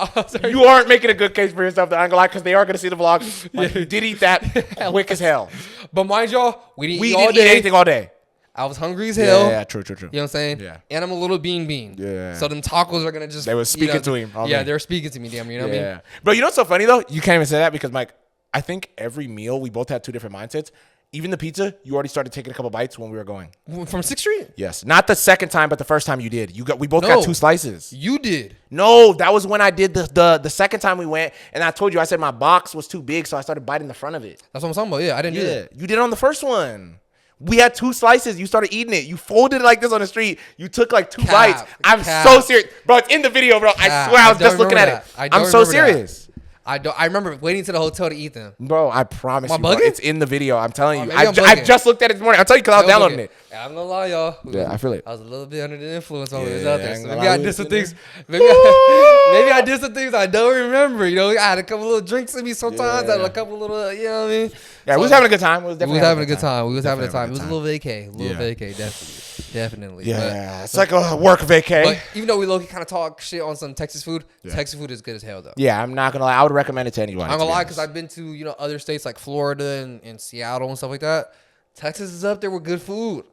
you aren't making a good case for yourself. I ain't gonna lie, because they are gonna see the vlog. Like, you did eat that quick as hell. But mind y'all, we didn't eat anything all day. I was hungry as hell. Yeah, true. You know what I'm saying? Yeah. And I'm a little bean. Yeah. So them tacos are gonna just. They were speaking to him. They were speaking to me, damn. You know what I mean? Bro, you know what's so funny though? You can't even say that because Mike, I think every meal we both had two different mindsets. Even the pizza, you already started taking a couple bites when we were going. From 6th Street? Yes. Not the second time, but the first time you did. We both got 2 slices. You did. No, that was when I did the second time we went, and I told you, I said my box was too big, so I started biting the front of it. That's what I'm talking about. Yeah, I didn't do that. You did it on the first one. We had 2 slices. You started eating it. You folded it like this on the street. You took like 2 bites. I'm so serious. Bro, it's in the video, bro. I swear I was just looking at it. I'm so serious. I remember waiting to the hotel to eat them. Bro, I promise you, bro, it's in the video. I'm telling you. I just looked at it this morning. I'll tell you because I was downloading it. Yeah, I'm gonna lie, y'all. Yeah, I feel it. I was a little bit under the influence while we was out there. So maybe I did some things. Maybe I did some things I don't remember. You know, I had a couple little drinks in me sometimes. I had a couple little, you know what I mean? Yeah, we was having a good time. We was having a good time. We was having a time. It was a little vacay. Definitely. Yeah, it's like a work vacay. But even though we low-key kind of talk shit on some Texas food, Texas food is good as hell though. Yeah, I'm not gonna lie. I would recommend it to anyone. I'm gonna lie because I've been to other states like Florida and Seattle and stuff like that. Texas is up there with good food.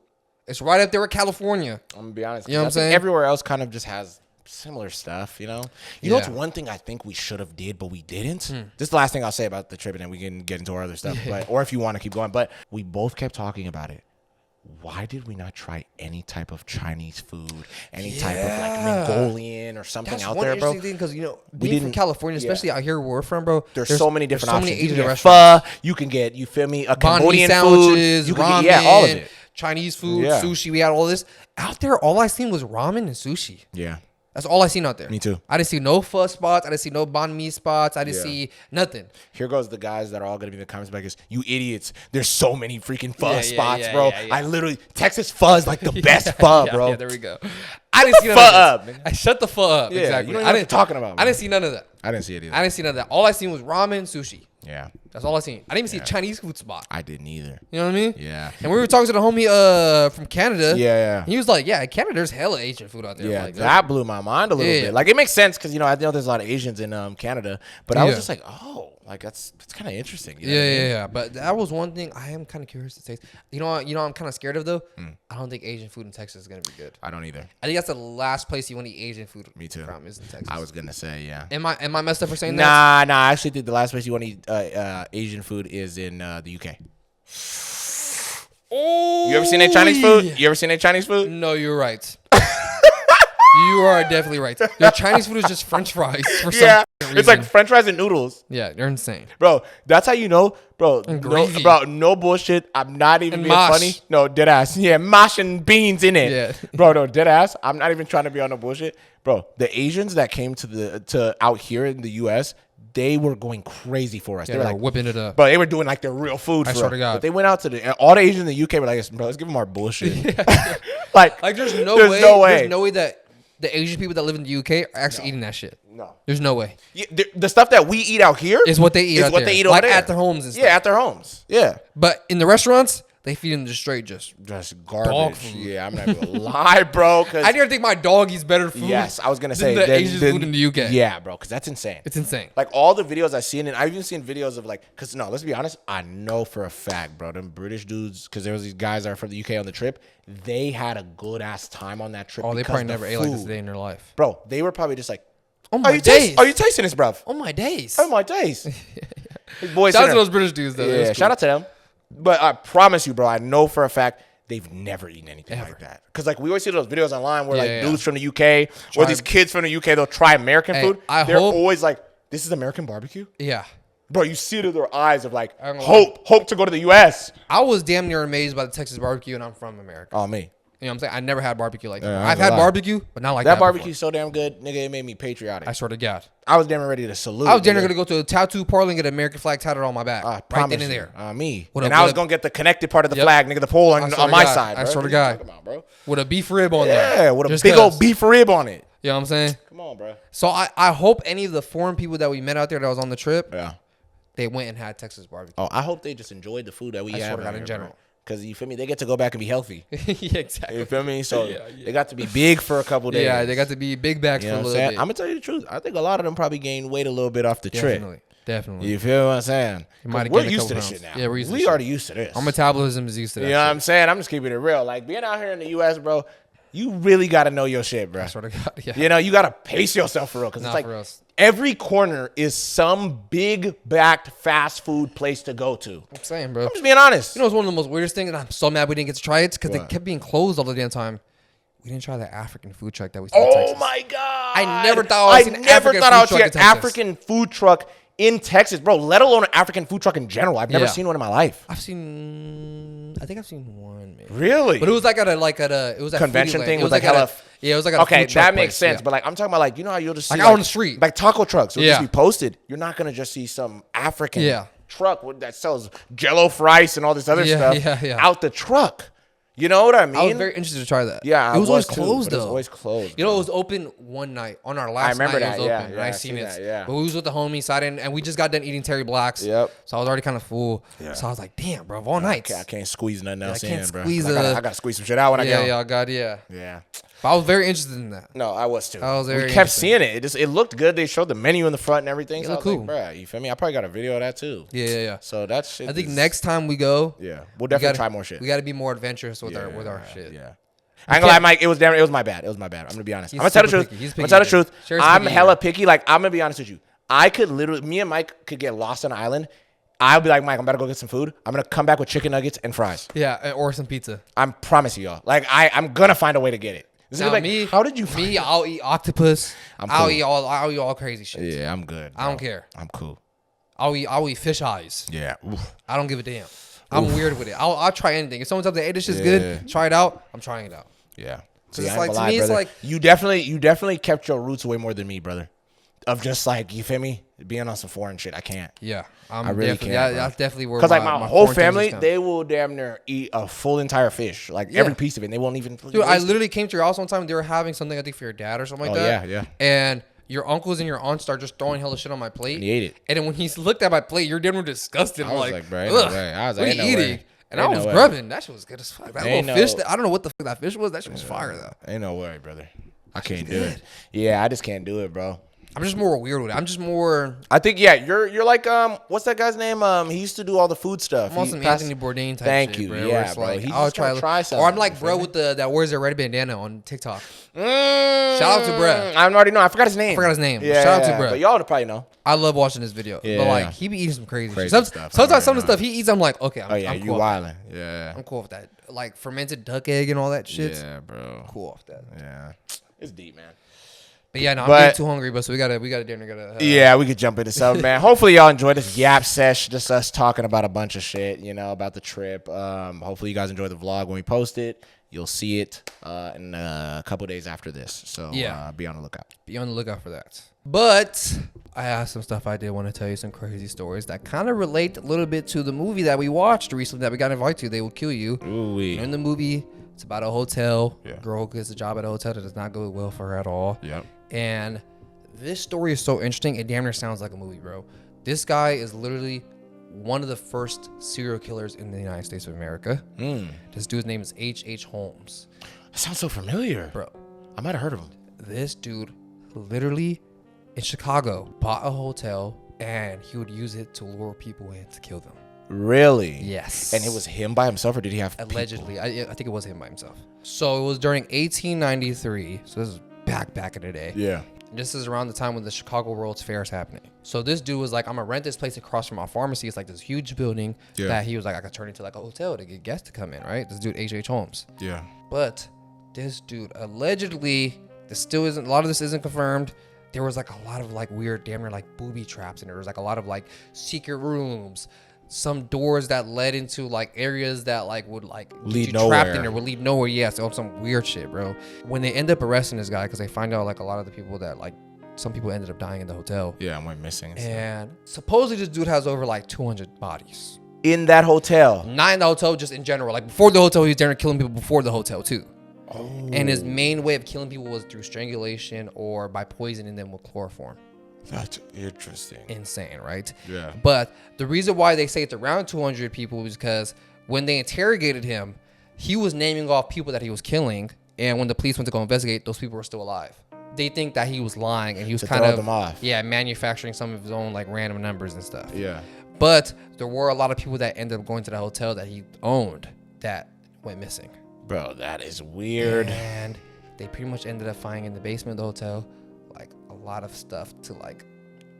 It's right up there with California. I'm gonna be honest. You know what I'm saying? Everywhere else kind of just has similar stuff, you know? You know what's one thing I think we should have did, but we didn't? This is the last thing I'll say about the trip, and then we can get into our other stuff. Or if you want to keep going. But we both kept talking about it. Why did we not try any type of Chinese food, any type of like Mongolian or something out there, bro? That's one interesting thing because being from California, especially out here where we're from, bro. There's so many different options. Asian you can restaurants. Pho, you can get, you feel me, a Banh mi Cambodian sandwiches, food, you ramen, can get, all of it. Chinese food, sushi. We had all this out there. All I seen was ramen and sushi. Yeah. That's all I seen out there. Me too. I didn't see no pho spots. I didn't see no banh mi spots. I didn't see nothing. Here goes the guys that are all going to be in the comments back. You idiots. There's so many freaking pho spots, bro. I literally, Texas pho is like the best pho, bro. Yeah, there we go. I didn't see none of that. I shut the pho up. Exactly. I didn't talking about. I didn't see none of that. I didn't see it either. I didn't see none of that. All I seen was ramen, sushi. Yeah. That's all I seen. I didn't even see a Chinese food spot. I didn't either. You know what I mean? Yeah. And we were talking to the homie from Canada. Yeah. He was like, yeah, Canada, there's hella Asian food out there. Yeah, like, that blew my mind a little bit. Like, it makes sense because, I know there's a lot of Asians in Canada. But I was just like, oh, like, that's kind of interesting. You know what I mean? Yeah. But that was one thing I am kind of curious to taste. You know I'm kind of scared of, though? I don't think Asian food in Texas is going to be good. I don't either. I think that's the last place you want to eat Asian food. Me too. From is in Texas. I was going to say, yeah. Am I messed up for saying that? Nah. I actually think the last place you want to eat Asian food is in the UK. Oh, you ever seen that Chinese food? No, you're right. You are definitely right. Their Chinese food is just French fries for some reason. It's like French fries and noodles. Yeah, they're insane, bro. That's how you know, bro. And gravy. No bullshit. I'm not even being mash. funny. No, dead ass. Yeah, mash and beans in it. Yeah, bro. No, dead ass. I'm not even trying to be on no bullshit, bro. The Asians that came to out here in the U.S., they were going crazy for us. Yeah, they were like like whipping it up. But they were doing like their real food. I swear to God. But they went out to all the Asians in the UK were like, bro, let's give them our bullshit. like there's no way. There's no way that the Asian people that live in the UK are actually eating that shit. No. There's no way. Yeah, the stuff that we eat out here is what they eat out there. They eat like over there. At their homes and stuff. Yeah, at their homes. Yeah. But in the restaurants, they feed them just garbage. Dog food. Yeah, I'm not gonna lie, bro. I didn't think my dog eats better food. Yes, I was gonna say the Asian food in the UK. Yeah, bro, because that's insane. It's insane. Like all the videos I've seen, and I've even seen videos of like, because no, let's be honest, I know for a fact, bro, them British dudes, because there was these guys that are from the UK on the trip, they had a good ass time on that trip. Oh, they probably never ate like this day in their life, bro. They were probably just like, oh my days, are you tasting this, bro? Oh my days, oh my days. Boys, shout out to those British dudes though. Yeah, shout out to them. But I promise you, bro, I know for a fact they've never eaten anything like that. Because like we always see those videos online where dudes from the UK or these kids from the UK, they'll try American food. They're always like, this is American barbecue? Yeah. Bro, you see it in their eyes of like hope to go to the US. I was damn near amazed by the Texas barbecue, and I'm from America. Oh, me. You know what I'm saying? I never had barbecue like that. Yeah, I've had barbecue, but not like that. That barbecue's so damn good, nigga. It made me patriotic. I swear to God. I was damn ready to salute. I was damn gonna go to a tattoo parlor and get an American flag tatted on my back. Right then and there. Me. And I was gonna get the connected part of the flag, nigga, the pole on my side. I swear to God. Bro. With a beef rib on there. Yeah, with a big old beef rib on it. You know what I'm saying? Come on, bro. So I hope any of the foreign people that we met out there that was on the trip, they went and had Texas barbecue. Oh, I hope they just enjoyed the food that we had in general. Because, you feel me, they get to go back and be healthy. Yeah, exactly. You feel me? So they got to be big for a couple days. Yeah, they got to be big bags for a little bit. I'm going to tell you the truth. I think a lot of them probably gained weight a little bit off the trip. Definitely. You feel what I'm saying? We're used to this shit now. Yeah, we already used to this. Our metabolism is used to that. You know what I'm saying? I'm just keeping it real. Like, being out here in the U.S., bro, you really got to know your shit, bro. I sort of got, yeah. You know, you got to pace yourself for real. Because it's like every corner is some big-backed fast food place to go to. I'm saying, bro. I'm just being honest. You know what's one of the most weirdest things? And I'm so mad we didn't get to try it because they kept being closed all the damn time. We didn't try the African food truck that we saw in Texas. Oh, my God. I never thought I would see an African food truck in Texas, bro, let alone an African food truck in general. I've never seen one in my life. I think I've seen one, maybe. Really? But it was it was a convention thing. It was like hella. Yeah, it was like a okay, food truck that makes place. sense. Yeah. But like, I'm talking about like, you know how you'll just see like out on the street, like taco trucks will just be posted. You're not gonna just see some African truck that sells Jello fries and all this other stuff out the truck. You know what I mean? I was very interested to try that. Yeah, it was always closed though. It was always closed. You know, it was open one night on our last night. I remember that. It was open. I seen it. Yeah. But we was with the homies, so and we just got done eating Terry Blacks. Yep. So I was already kind of full. Yeah. So I was like, damn, bro, all nights. I can't squeeze nothing else in, bro. I gotta squeeze some shit out when I get home. Yeah, God, yeah. Yeah. But I was very interested in that. No, I was too. I was very We kept seeing it. It looked good. They showed the menu in the front and everything. It so looked I was cool. like, bro, you feel me? I probably got a video of that too. Yeah. So that's shit. I think next time we go, we'll definitely try more shit. We got to be more adventurous with our shit. Yeah. I ain't gonna lie, Mike. It was my bad. I'm gonna be honest. I'm gonna tell the truth. I'm hella picky. Like, I'm gonna be honest with you. Me and Mike could get lost on an island. I'll be like, Mike, I'm about to go get some food. I'm gonna come back with chicken nuggets and fries. Yeah, or some pizza. I promise you, y'all. Like, I'm gonna find a way to get it. Now, like, how did you find it? I'll eat octopus. I'll eat all crazy shit. Yeah, I'm good. Bro. I don't care. I'm cool. I'll eat fish eyes. Yeah. Oof. I don't give a damn. I'm weird with it. I'll try anything. If someone tells me, hey, this shit's good, try it out. I'm trying it out. Yeah. So it's like, to me, it's like you definitely kept your roots way more than me, brother. Of just like, you feel me, being on some foreign shit. I can't. Yeah, I really can't. That's definitely where. Because like my whole family, they will damn near eat a full entire fish, like every piece of it. And they won't even. Dude, I literally came to your house one time. They were having something, I think, for your dad or something like that. Yeah. And your uncles and your aunts start just throwing hella shit on my plate. And he ate it. And then when he looked at my plate, your dad was disgusted. I was like, bro, ugh, I was like, what are you eating? And I was grubbing. That shit was good as fuck. That little fish, I don't know what the fuck that fish was. That shit was fire though. Ain't no worry, brother. I can't do it. Yeah, I just can't do it, bro. I'm just more weird with it. I'm just more. I think you're like what's that guy's name? He used to do all the food stuff. I'm on some Anthony Bourdain type Thank shit, you. bro. Yeah, bro. Like, I'll try something. Or I'm like bro with that wears a red bandana on TikTok. Shout out to bro. I already know. I forgot his name. Yeah, shout out to bro. But y'all probably know. I love watching this video. Yeah. But like he be eating some crazy stuff. Sometimes some of the stuff he eats, I'm like, okay, I'm you wildin'. Yeah. I'm cool with that. Like fermented duck egg and all that shit. Yeah, bro. Cool off that. Yeah. It's deep, man. But yeah, no, I'm getting too hungry, but so we got dinner. Yeah, we could jump into something, man. Hopefully y'all enjoyed this yap sesh, just us talking about a bunch of shit, about the trip. Hopefully you guys enjoyed the vlog when we post it. You'll see it in a couple days after this. So be on the lookout. Be on the lookout for that. But I have some stuff I did want to tell you, some crazy stories that kind of relate a little bit to the movie that we watched recently that we got invited to. They Will Kill You. Ooh-wee. In the movie, it's about a hotel. Yeah. Girl gets a job at a hotel that does not go well for her at all. Yep. And this story is so interesting. It damn near sounds like a movie, bro. This guy is literally one of the first serial killers in the United States of America. This dude's name is H.H. Holmes. That sounds so familiar. Bro. I might have heard of him. This dude literally in Chicago bought a hotel and he would use it to lure people in to kill them. Really? Yes. And it was him by himself, or did he have allegedly? I think it was him by himself. So it was during 1893. So this is back in the day. Yeah. This is around the time when the Chicago World's Fair is happening. So this dude was like, I'm gonna rent this place across from our pharmacy. It's like this huge building that he was like, I could turn into like a hotel to get guests to come in, right? This dude, H.H. Holmes. Yeah. But this dude allegedly, a lot of this isn't confirmed. There was like a lot of like weird, damn near like booby traps, and there was like a lot of like secret rooms. some doors that led into like areas that like would like lead you nowhere. trapped in there, would lead nowhere. Yeah, so some weird shit, bro. When they end up arresting this guy, because they find out like a lot of the people that like some people ended up dying in the hotel. Yeah, and went missing. And supposedly this dude has over like 200 bodies in that hotel. Not in the hotel, just in general. Like before the hotel, he was there killing people before the hotel too. Oh. And his main way of killing people was through strangulation or by poisoning them with chloroform. That's interesting. Insane, right? Yeah. But the reason why they say it's around 200 people is because when they interrogated him, he was naming off people that he was killing. And when the police went to go investigate, those people were still alive. They think that he was lying and he was kind of them off. Yeah, manufacturing some of his own like random numbers and stuff. Yeah. But there were a lot of people that ended up going to the hotel that he owned that went missing. Bro, that is weird. And they pretty much ended up finding in the basement of the hotel like a lot of stuff to like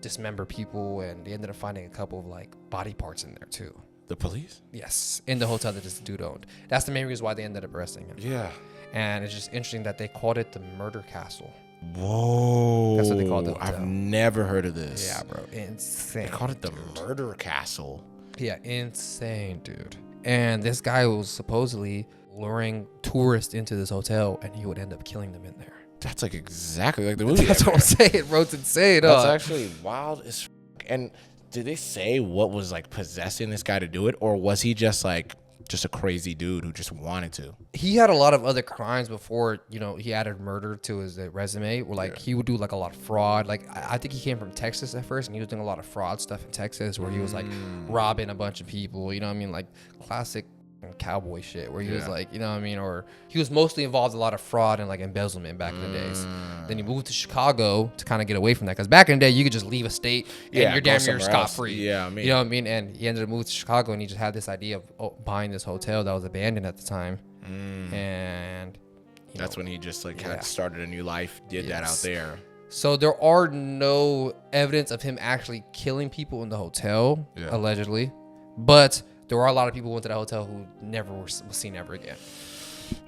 dismember people, and they ended up finding a couple of like body parts in there too. The police? Yes, in the hotel that this dude owned. That's the main reason why they ended up arresting him. Yeah. And it's just interesting that they called it the murder castle. Whoa. That's what they called it. I've never heard of this. Yeah, bro. Insane. They called it the murder castle. Yeah, insane, dude. And this guy was supposedly luring tourists into this hotel, and he would end up killing them in there. That's like exactly like the movie. That's what I'm saying, bro. It's insane. That's actually wild as f- And did they say what was like possessing this guy to do it? Or was he just like just a crazy dude who just wanted to? He had a lot of other crimes before, you know, he added murder to his resume, where like he would do like a lot of fraud. Like I think he came from Texas at first, and he was doing a lot of fraud stuff in Texas, where he was like robbing a bunch of people, you know what I mean? Like classic cowboy shit, where he was like, you know what I mean? Or he was mostly involved in a lot of fraud and like embezzlement back in the days. Then he moved to Chicago to kind of get away from that, because back in the day you could just leave a state and you're damn near scot free. Yeah, I mean, you know what I mean? And he ended up moving to Chicago, and he just had this idea of buying this hotel that was abandoned at the time. And that's when he just like had started a new life, did that out there. So there are no evidence of him actually killing people in the hotel, allegedly, but there are a lot of people who went to the hotel who never was seen ever again.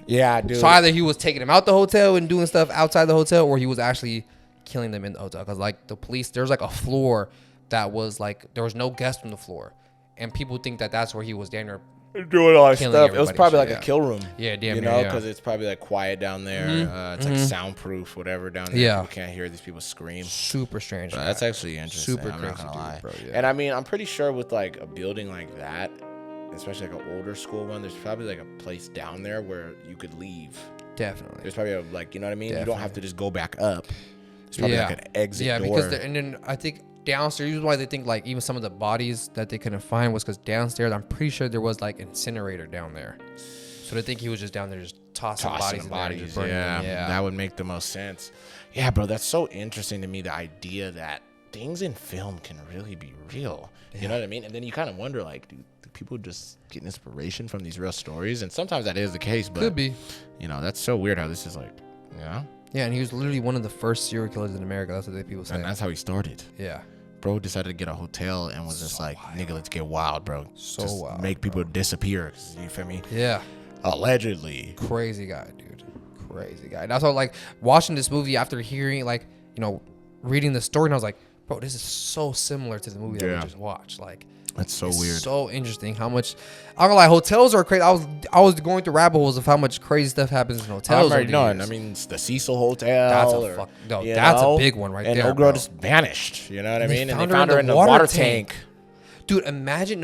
Yeah, dude. So either he was taking them out the hotel and doing stuff outside the hotel, or he was actually killing them in the hotel. Because like the police, there's like a floor that was like, there was no guest on the floor, and people think that that's where he was damn near doing all that stuff. It was probably like a kill room. Yeah, damn you near, know, because it's probably like quiet down there. It's like soundproof, whatever down there. Yeah, you can't hear these people scream. Super strange. But that's actually interesting. Super I'm crazy, not gonna lie. bro, And I mean, I'm pretty sure with like a building like that, especially like an older school one, there's probably like a place down there where you could leave. Definitely. There's probably a, like, you know what I mean? Definitely. You don't have to just go back up. There's probably like an exit door. Yeah, because and then I think downstairs, usually why they think like even some of the bodies that they couldn't find was because downstairs, I'm pretty sure there was like incinerator down there. So they think he was just down there just tossing bodies in there and just burning them. Yeah, that would make the most sense. Yeah, bro, that's so interesting to me, the idea that things in film can really be real. You know what I mean? And then you kind of wonder, like, do people just get inspiration from these real stories? And sometimes that is the case, but could be. You know, that's so weird how this is like, yeah. Yeah, and he was literally one of the first serial killers in America. That's what people say. And that's how he started. Yeah. Bro decided to get a hotel and was just like, nigga, let's get wild, bro. So just wild. Make people disappear. You feel me? Yeah. Allegedly. Crazy guy, dude. Crazy guy. And that's why, like, watching this movie after hearing, like, you know, reading the story, and I was like, bro, this is so similar to the movie that we just watched. Like, that's so weird. So interesting how much. I'm gonna lie, hotels are crazy. I was going through rabbit holes of how much crazy stuff happens in hotels. I'm already knowing. I mean, it's the Cecil Hotel. That's a big one right there. And old girl just vanished. You know what I mean? And they found her in the water water tank. Dude, imagine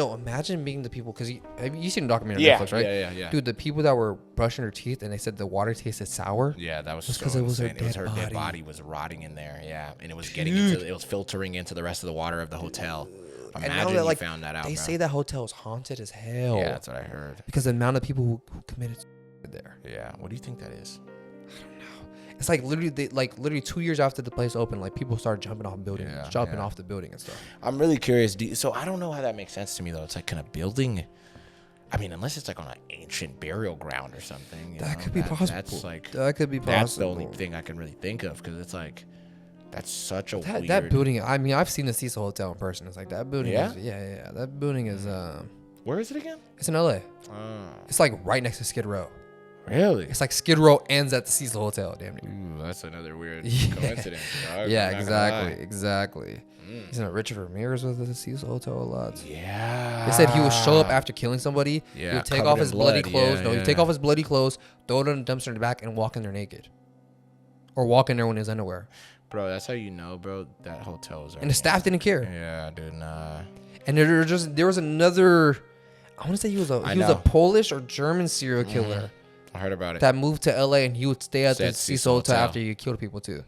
being the people, because you seen the documentary on Netflix, right? Yeah. Dude, the people that were brushing their teeth and they said the water tasted sour. Yeah, that was because so it was insane. her dead Her body. dead body was rotting in there. Yeah, and it was it was filtering into the rest of the water of the hotel. Imagine you found that out. They say that hotel is haunted as hell. Yeah, that's what I heard. Because the amount of people who committed there. Yeah, what do you think that is? It's like literally 2 years after the place opened, like people started jumping off buildings, off the building and stuff. I'm really curious. So I don't know how that makes sense to me though. It's like, can a building? I mean, unless it's like on an ancient burial ground or something. That could be possible. That could be possible. That's the only thing I can really think of, because it's like, that's such a weird. That building. I mean, I've seen the Cecil Hotel in person. It's like that building. Yeah? Yeah. That building is. Where is it again? It's in LA. It's like right next to Skid Row. Really? It's like Skid Row ends at the Cecil Hotel. Damn near. Ooh, that's another weird Yeah. coincidence, dog. Yeah, I'm not gonna lie. exactly. Isn't it Richard Ramirez was at the Cecil Hotel a lot? Yeah. They said he would show up after killing somebody. Yeah, He would take covered off in his bloody blood. clothes. Yeah, No, he'd yeah. take off his bloody clothes, throw it in a dumpster in the back, and walk in there naked. Or walk in there in his underwear. Bro, that's how you know, bro, that hotel was. And the staff didn't care. Yeah, dude, nah. And there was another. I want to say he was a know. Polish or German serial killer I heard about it. that moved to LA, and he would stay at the Cecil Hotel Hotel. after he killed people too.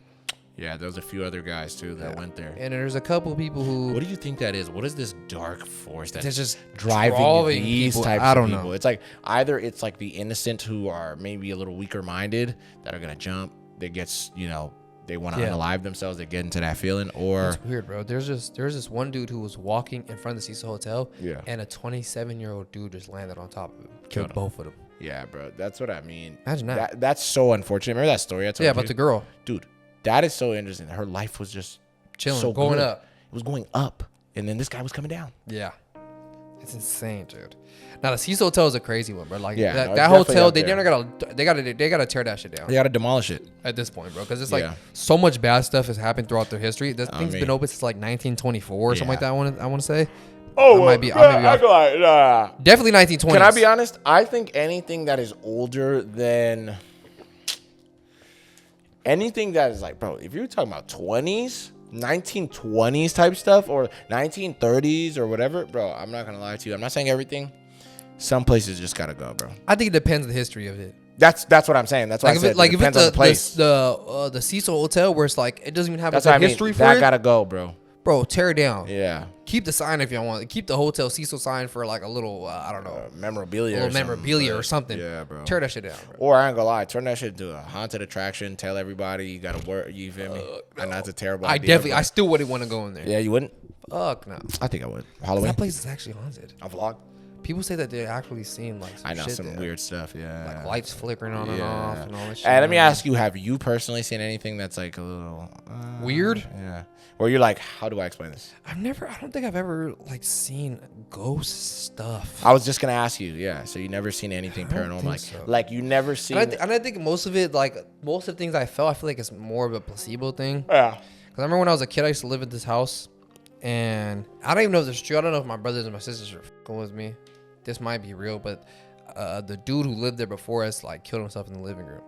Yeah, there was a few other guys too that went there. And there's a couple people who. What do you think that is? What is this dark force that's just driving these people? types I don't of people? know. It's like either it's like the innocent who are maybe a little weaker minded that are gonna jump, that gets, you know, they want to unalive themselves, they get into that feeling, or It's weird, bro. There's this one dude who was walking in front of the Cecil Hotel, and a 27-year-old dude just landed on top of him, killed both of them. yeah, bro, that's what I mean. Imagine that. That's so unfortunate. Remember that story I told you? Yeah, but the girl Dude, that is so interesting. Her life was just chilling, so going good. up. It was going up, and then this guy was coming down. Yeah, it's insane, dude. Now the Cecil Hotel is a crazy one, bro. Like Yeah, no, that it's hotel, definitely they up never they gotta tear that shit down They got to demolish it. at this point, bro. Because it's like so much bad stuff has happened throughout their history. This thing's been open since like 1924 or something like that. I want to say. Oh, I might be off. Definitely 1920s. Can I be honest? I think anything that is older than anything that is like, bro, if you're talking about 20s, 1920s type stuff or 1930s or whatever, bro, I'm not gonna lie to you. I'm not saying everything. Some places just gotta go, bro. I think it depends on the history of it. That's what I'm saying. That's why I said it depends on the place. the Cecil Hotel where it's like it doesn't even have That's a what I good mean. history for That it, gotta go, bro. bro. Tear it down. Yeah. Keep the sign if you want. Keep the Hotel Cecil sign for like a little I don't know, Memorabilia. a little or something, memorabilia but- or something. Yeah, bro. Tear that shit down, bro. Or I ain't gonna lie, turn that shit into a haunted attraction. Tell everybody you gotta work. You feel me? I know it's a terrible idea. I still wouldn't want to go in there. Yeah, you wouldn't? Fuck no. I think I would. Halloween? That place is actually haunted. A vlog? People say that they actually seen like some I know, shit some there. weird stuff, yeah. Like lights flickering on and off and all that shit. Hey, let me ask you, have you personally seen anything that's like a little... Weird? Yeah. Where you're like, how do I explain this? I don't think I've ever like seen ghost stuff. I was just going to ask you, yeah. So you never seen anything I don't paranormal? think Like, so. like you never seen... And I think most of it, like most of the things I feel like it's more of a placebo thing. Yeah. Because I remember when I was a kid, I used to live at this house, and I don't even know if this is true. I don't know if my brothers and my sisters are fucking with me. This might be real, but the dude who lived there before us like killed himself in the living room.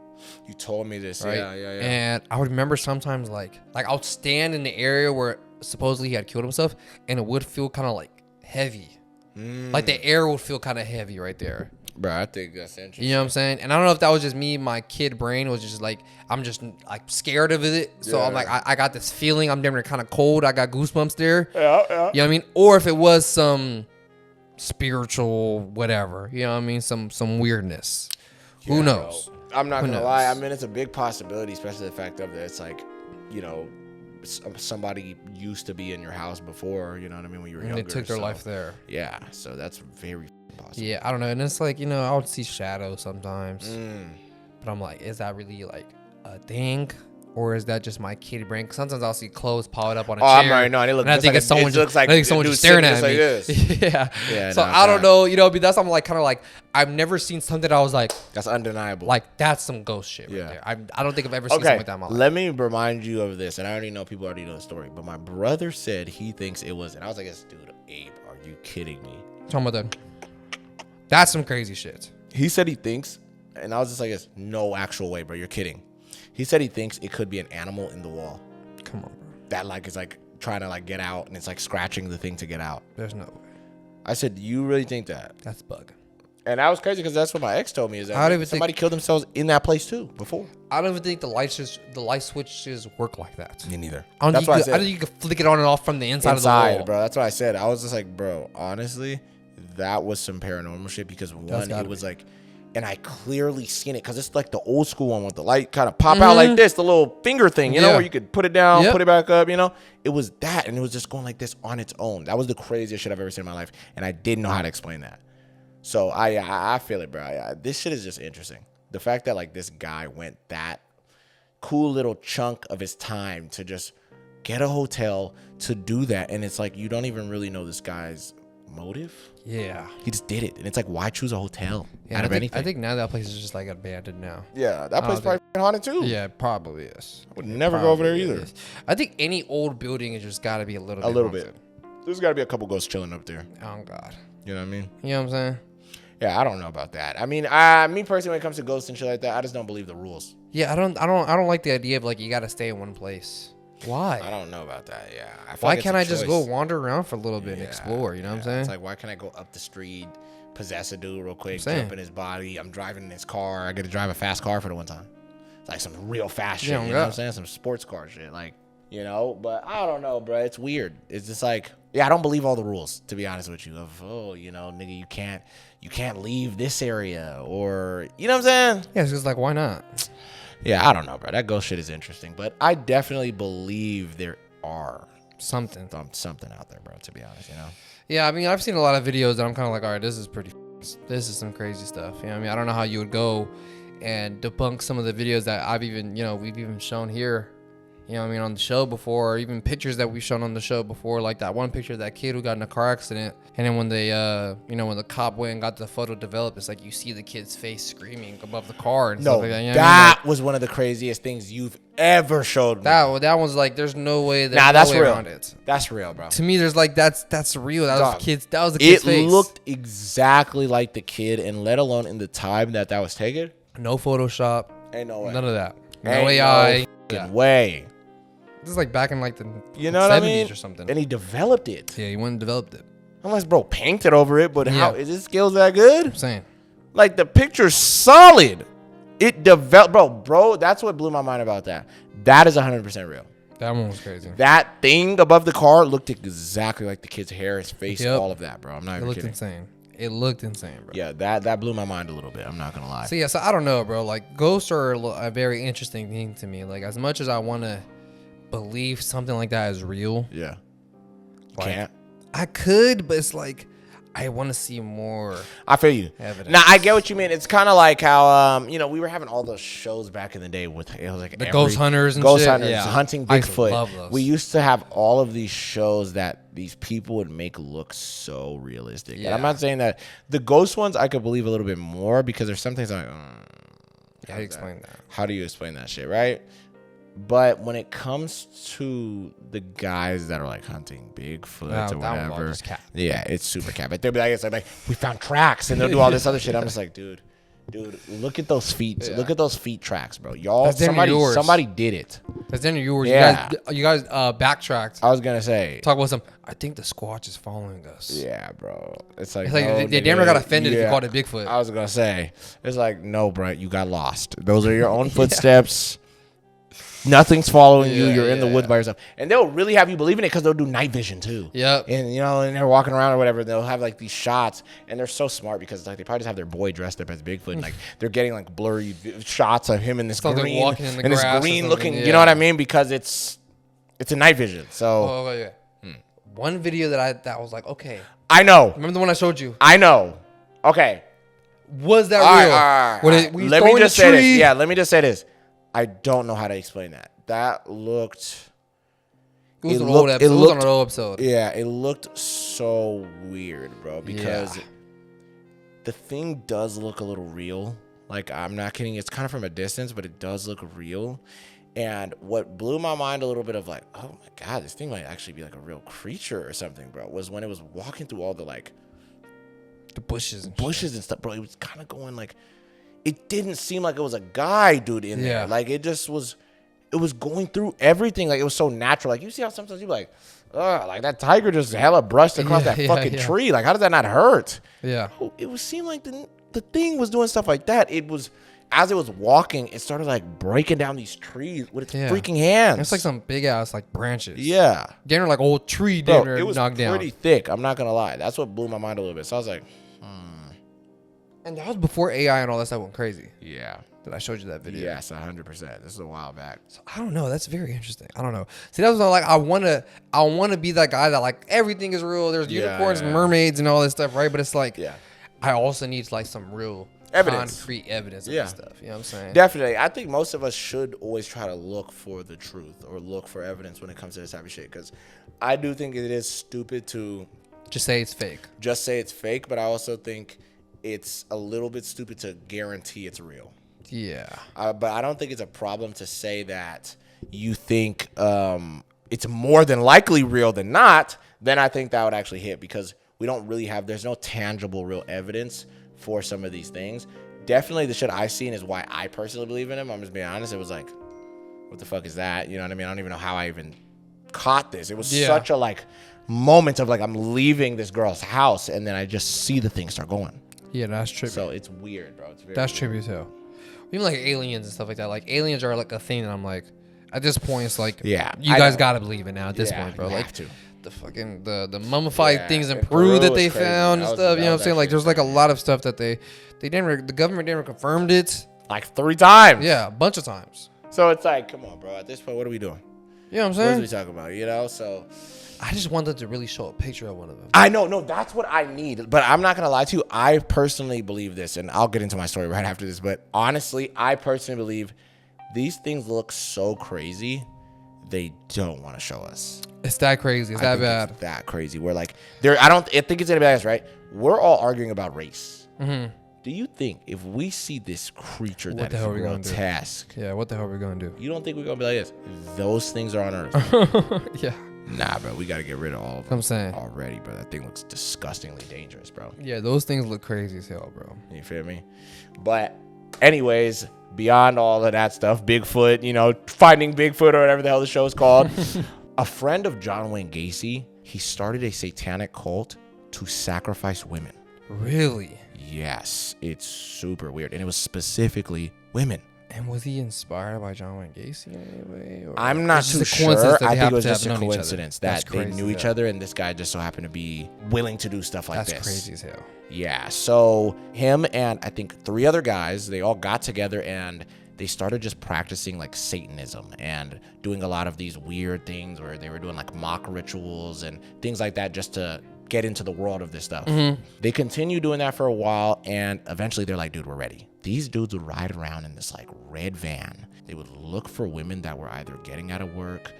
You told me this, Right? yeah. And I would remember sometimes like I would stand in the area where supposedly he had killed himself, and it would feel kind of like heavy. Like the air would feel kind of heavy right there. Bro, I think that's interesting. You know what I'm saying? And I don't know if that was just me, my kid brain was just like, I'm just like scared of it. So I'm like, I got this feeling. I'm damn near kind of cold. I got goosebumps there. Yeah. You know what I mean? Or if it was some spiritual whatever, you know what I mean? Some weirdness. Who knows? I'm not Who gonna knows? lie. I mean, it's a big possibility, especially the fact of that it's like, you know, somebody used to be in your house before. You know what I mean? When you were And younger, they took their so- life there. Yeah, so that's very possible. Yeah, I don't know. And it's like, you know, I would see shadows sometimes. But I'm like, is that really like a thing? Or is that just my kid brain? 'Cause sometimes I'll see clothes piled up on a chair. I'm already knowing. It looks and I think it's someone just, I think someone just staring at me. Yeah. Yeah, So no, I don't it's know. You know, but that's I'm like kind of like I've never seen something that I was like That's undeniable. that's some ghost shit right Yeah. there. I don't think I've ever seen something like that in my life. Let me remind you of this, and I already know people already know the story, but my brother said he thinks it was, and I was like, dude, Abe, are you kidding me? Talking about that. That's some crazy shit. He said he thinks, and I was just like, "There's no actual way, bro. You're kidding." He said he thinks it could be an animal in the wall Come on, bro. that like is like trying to like get out, and it's like scratching the thing to get out. There's no way. I said, "You really think that?" That's bugging. And that was crazy because that's what my ex told me is I don't that even somebody killed themselves in that place too before. I don't even think the light switches work like that. Me neither. I don't That's think why I I said don't think you can flick it on and off from the inside of the wall. bro. That's what I said. I was just like, bro, honestly, that was some paranormal shit because one, it was like, and I clearly seen it because it's like the old school one with the light kind of pop out like this, the little finger thing, you know, where you could put it down, put it back up, you know. It was that, and it was just going like this on its own. That was the craziest shit I've ever seen in my life, and I didn't know how to explain that. So I feel it, bro. This shit is just interesting. The fact that like this guy went that cool little chunk of his time to just get a hotel to do that, and it's like you don't even really know this guy's motive. Yeah. He just did it, and it's like, why choose a hotel out of anything? anything? I think now that place is just like abandoned now. Yeah, that place probably haunted too. Yeah, probably is. I would never go over there either. Is. I think any old building has just got to be a little bit. There's got to be a couple ghosts chilling up there. Oh God. You know what I mean? You know what I'm saying? Yeah, I don't know about that. I mean, me personally, when it comes to ghosts and shit like that, I just don't believe the rules. Yeah, I don't like the idea of like you got to stay in one place. Why? I don't know about that. Yeah. Why can't I just go wander around for a little bit and explore? You know what I'm saying? It's like, why can't I go up the street, possess a dude real quick, jump in his body? I'm driving in his car. I get to drive a fast car for the one time. It's like some real fast shit. You know what I'm saying? Some sports car shit. Like, you know, but I don't know, bro. It's weird. It's just like, yeah, I don't believe all the rules, to be honest with you. Of, you know, nigga, you can't leave this area, or, you know what I'm saying? Yeah, it's just like, why not? Yeah, I don't know, bro. That ghost shit is interesting, but I definitely believe there are something out there, bro, to be honest, you know? Yeah, I mean, I've seen a lot of videos that I'm kind of like, all right, this is some crazy stuff. You know what I mean? I don't know how you would go and debunk some of the videos that we've even shown here, you know what I mean, on the show before, or even pictures that we've shown on the show before, like that one picture of that kid who got in a car accident, and then when they, when the cop went and got the photo developed, it's like you see the kid's face screaming above the car and stuff like that. You know that was one of the craziest things you've ever showed me. That one's like, there's no way that's no way real. Around it. That's real, bro. To me, there's like that's real. That was the kid's face. It looked exactly like the kid, and let alone in the time that was taken. No Photoshop. Ain't no way. None of that. No Ain't AI. No way. This is like back in like the 70s or something. And he developed it. Yeah, he went and developed it. Unless bro painted over it, but how is his skills that good? I'm saying. Like the picture's solid. It developed, bro. That's what blew my mind about that. That is 100% real. That one was crazy. That thing above the car looked exactly like the kid's hair, his face, all of that, bro. I'm not even kidding. It looked insane, bro. Yeah, that blew my mind a little bit. I'm not gonna lie. So I don't know, bro. Like ghosts are a very interesting thing to me. Like as much as I want to believe something like that is real, Can't. I could, but it's like I want to see more. I feel you. Evidence. Now I get what you mean. It's kind of like how we were having all those shows back in the day with it was like the ghost hunters and ghost shit. hunters hunting Bigfoot. We used to have all of these shows that these people would make look so realistic. Yeah. And I'm not saying that the ghost ones I could believe a little bit more because there's some things I'm like, how do you explain that? How do you explain that shit, right? But when it comes to the guys that are like hunting Bigfoot or whatever, yeah, it's super cap. But they'll be like, it's like we found tracks, and they'll do all this other shit. I'm just like, dude, look at those feet. Yeah. Look at those feet tracks, bro. Y'all, somebody did it. That's in yours. Yeah. You guys backtracked. I was gonna say, talk about some. I think the Squatch is following us. Yeah, bro. It's like they damn near got offended if you called it Bigfoot. I was gonna say, it's like, no, bro, you got lost. Those are your own footsteps. Nothing's following you. You're in the woods by yourself. And they'll really have you believe in it because they'll do night vision too. Yep. And and they're walking around or whatever. They'll have like these shots, and they're so smart because like they probably just have their boy dressed up as Bigfoot. And, like they're getting like blurry shots of him in this green, like in this green looking. You know what I mean? Because it's a night vision. So one video that was like, okay, I know. Remember the one I showed you? I know. Okay. Was that real? All right. Let me just say this. Yeah. Let me just say this. I don't know how to explain that. That looked. It was an old episode. It was on an old episode. Yeah, it looked so weird, bro. Because the thing does look a little real. Like, I'm not kidding. It's kind of from a distance, but it does look real. And what blew my mind a little bit of like, oh my God, this thing might actually be like a real creature or something, bro, was when it was walking through all the like. The bushes and stuff, bro. It was kind of going like. It didn't seem like it was a guy, dude, in there. Like, it just was, it was going through everything. Like, it was so natural. Like, you see how sometimes you be like, ugh, like that tiger just hella brushed across that fucking tree. Like, how does that not hurt? Yeah. It was seemed like the thing was doing stuff like that. It was, as it was walking, it started like breaking down these trees with its freaking hands. It's like some big ass like branches. Yeah. Damn, like old tree it was knocked down. Pretty thick. I'm not going to lie. That's what blew my mind a little bit. So I was like, And that was before AI and all that stuff went crazy. Yeah. That I showed you that video. Yes, 100%. This is a while back. So I don't know. That's very interesting. I don't know. See, that was like I wanna be that guy that like everything is real. There's unicorns and mermaids and all this stuff, right? But it's like I also need like some real concrete evidence of this stuff. You know what I'm saying? Definitely. I think most of us should always try to look for the truth or look for evidence when it comes to this type of shit. Because I do think it is stupid to Just say it's fake. Just say it's fake, but I also think it's a little bit stupid to guarantee it's real. Yeah. But I don't think it's a problem to say that you think it's more than likely real than not. Then I think that would actually hit, because we don't really have, there's no tangible real evidence for some of these things. Definitely the shit I've seen is why I personally believe in him. I'm just being honest. It was like, what the fuck is that? You know what I mean? I don't even know how I even caught this. It was such a like moment of like, I'm leaving this girl's house and then I just see the thing start going. Yeah, that's trippy. So it's weird, bro. It's very That's weird. trippy as hell. Even like aliens and stuff like that. Like aliens are like a thing, and I'm like, at this point, it's like, you guys gotta believe it now. At this point, bro, like the fucking the mummified things in Peru that they found and stuff. You know what I'm saying? Like, there's like a lot of stuff that the government never confirmed it. Like 3 times. Yeah, a bunch of times. So it's like, come on, bro. At this point, what are we doing? You know what I'm What are saying? we talking about? You know, so I just wanted to really show a picture of one of them. I know, no, that's what I need. But I'm not gonna lie to you. I personally believe this, and I'll get into my story right after this. But honestly, I personally believe these things look so crazy, they don't want to show us. It's that crazy. It's that bad. It's that crazy. We're like, I think it's gonna be like this, right? We're all arguing about race. Mm-hmm. Do you think if we see this creature that is grotesque, what the hell are we gonna do? You don't think we're gonna be like this? Those things are on Earth. Yeah. Nah, bro, we gotta get rid of all of them. I'm saying already, bro. That thing looks disgustingly dangerous, bro. Yeah, those things look crazy as hell, bro. You feel me? But anyways, beyond all of that stuff, Bigfoot, you know, finding Bigfoot or whatever the hell the show is called. A friend of John Wayne Gacy, he started a satanic cult to sacrifice women. Really? Yes, it's super weird. And it was specifically women. And was he inspired by John Wayne Gacy in any way? Or I'm not too sure. I think it was just a coincidence that they knew each other, and this guy just so happened to be willing to do stuff like this. That's crazy as hell. Yeah, so him and I think 3 other guys, they all got together and they started just practicing like Satanism and doing a lot of these weird things where they were doing like mock rituals and things like that just to get into the world of this stuff. Mm-hmm. They continued doing that for a while, and eventually they're like, dude, we're ready. These dudes would ride around in this like red van. They would look for women that were either getting out of work,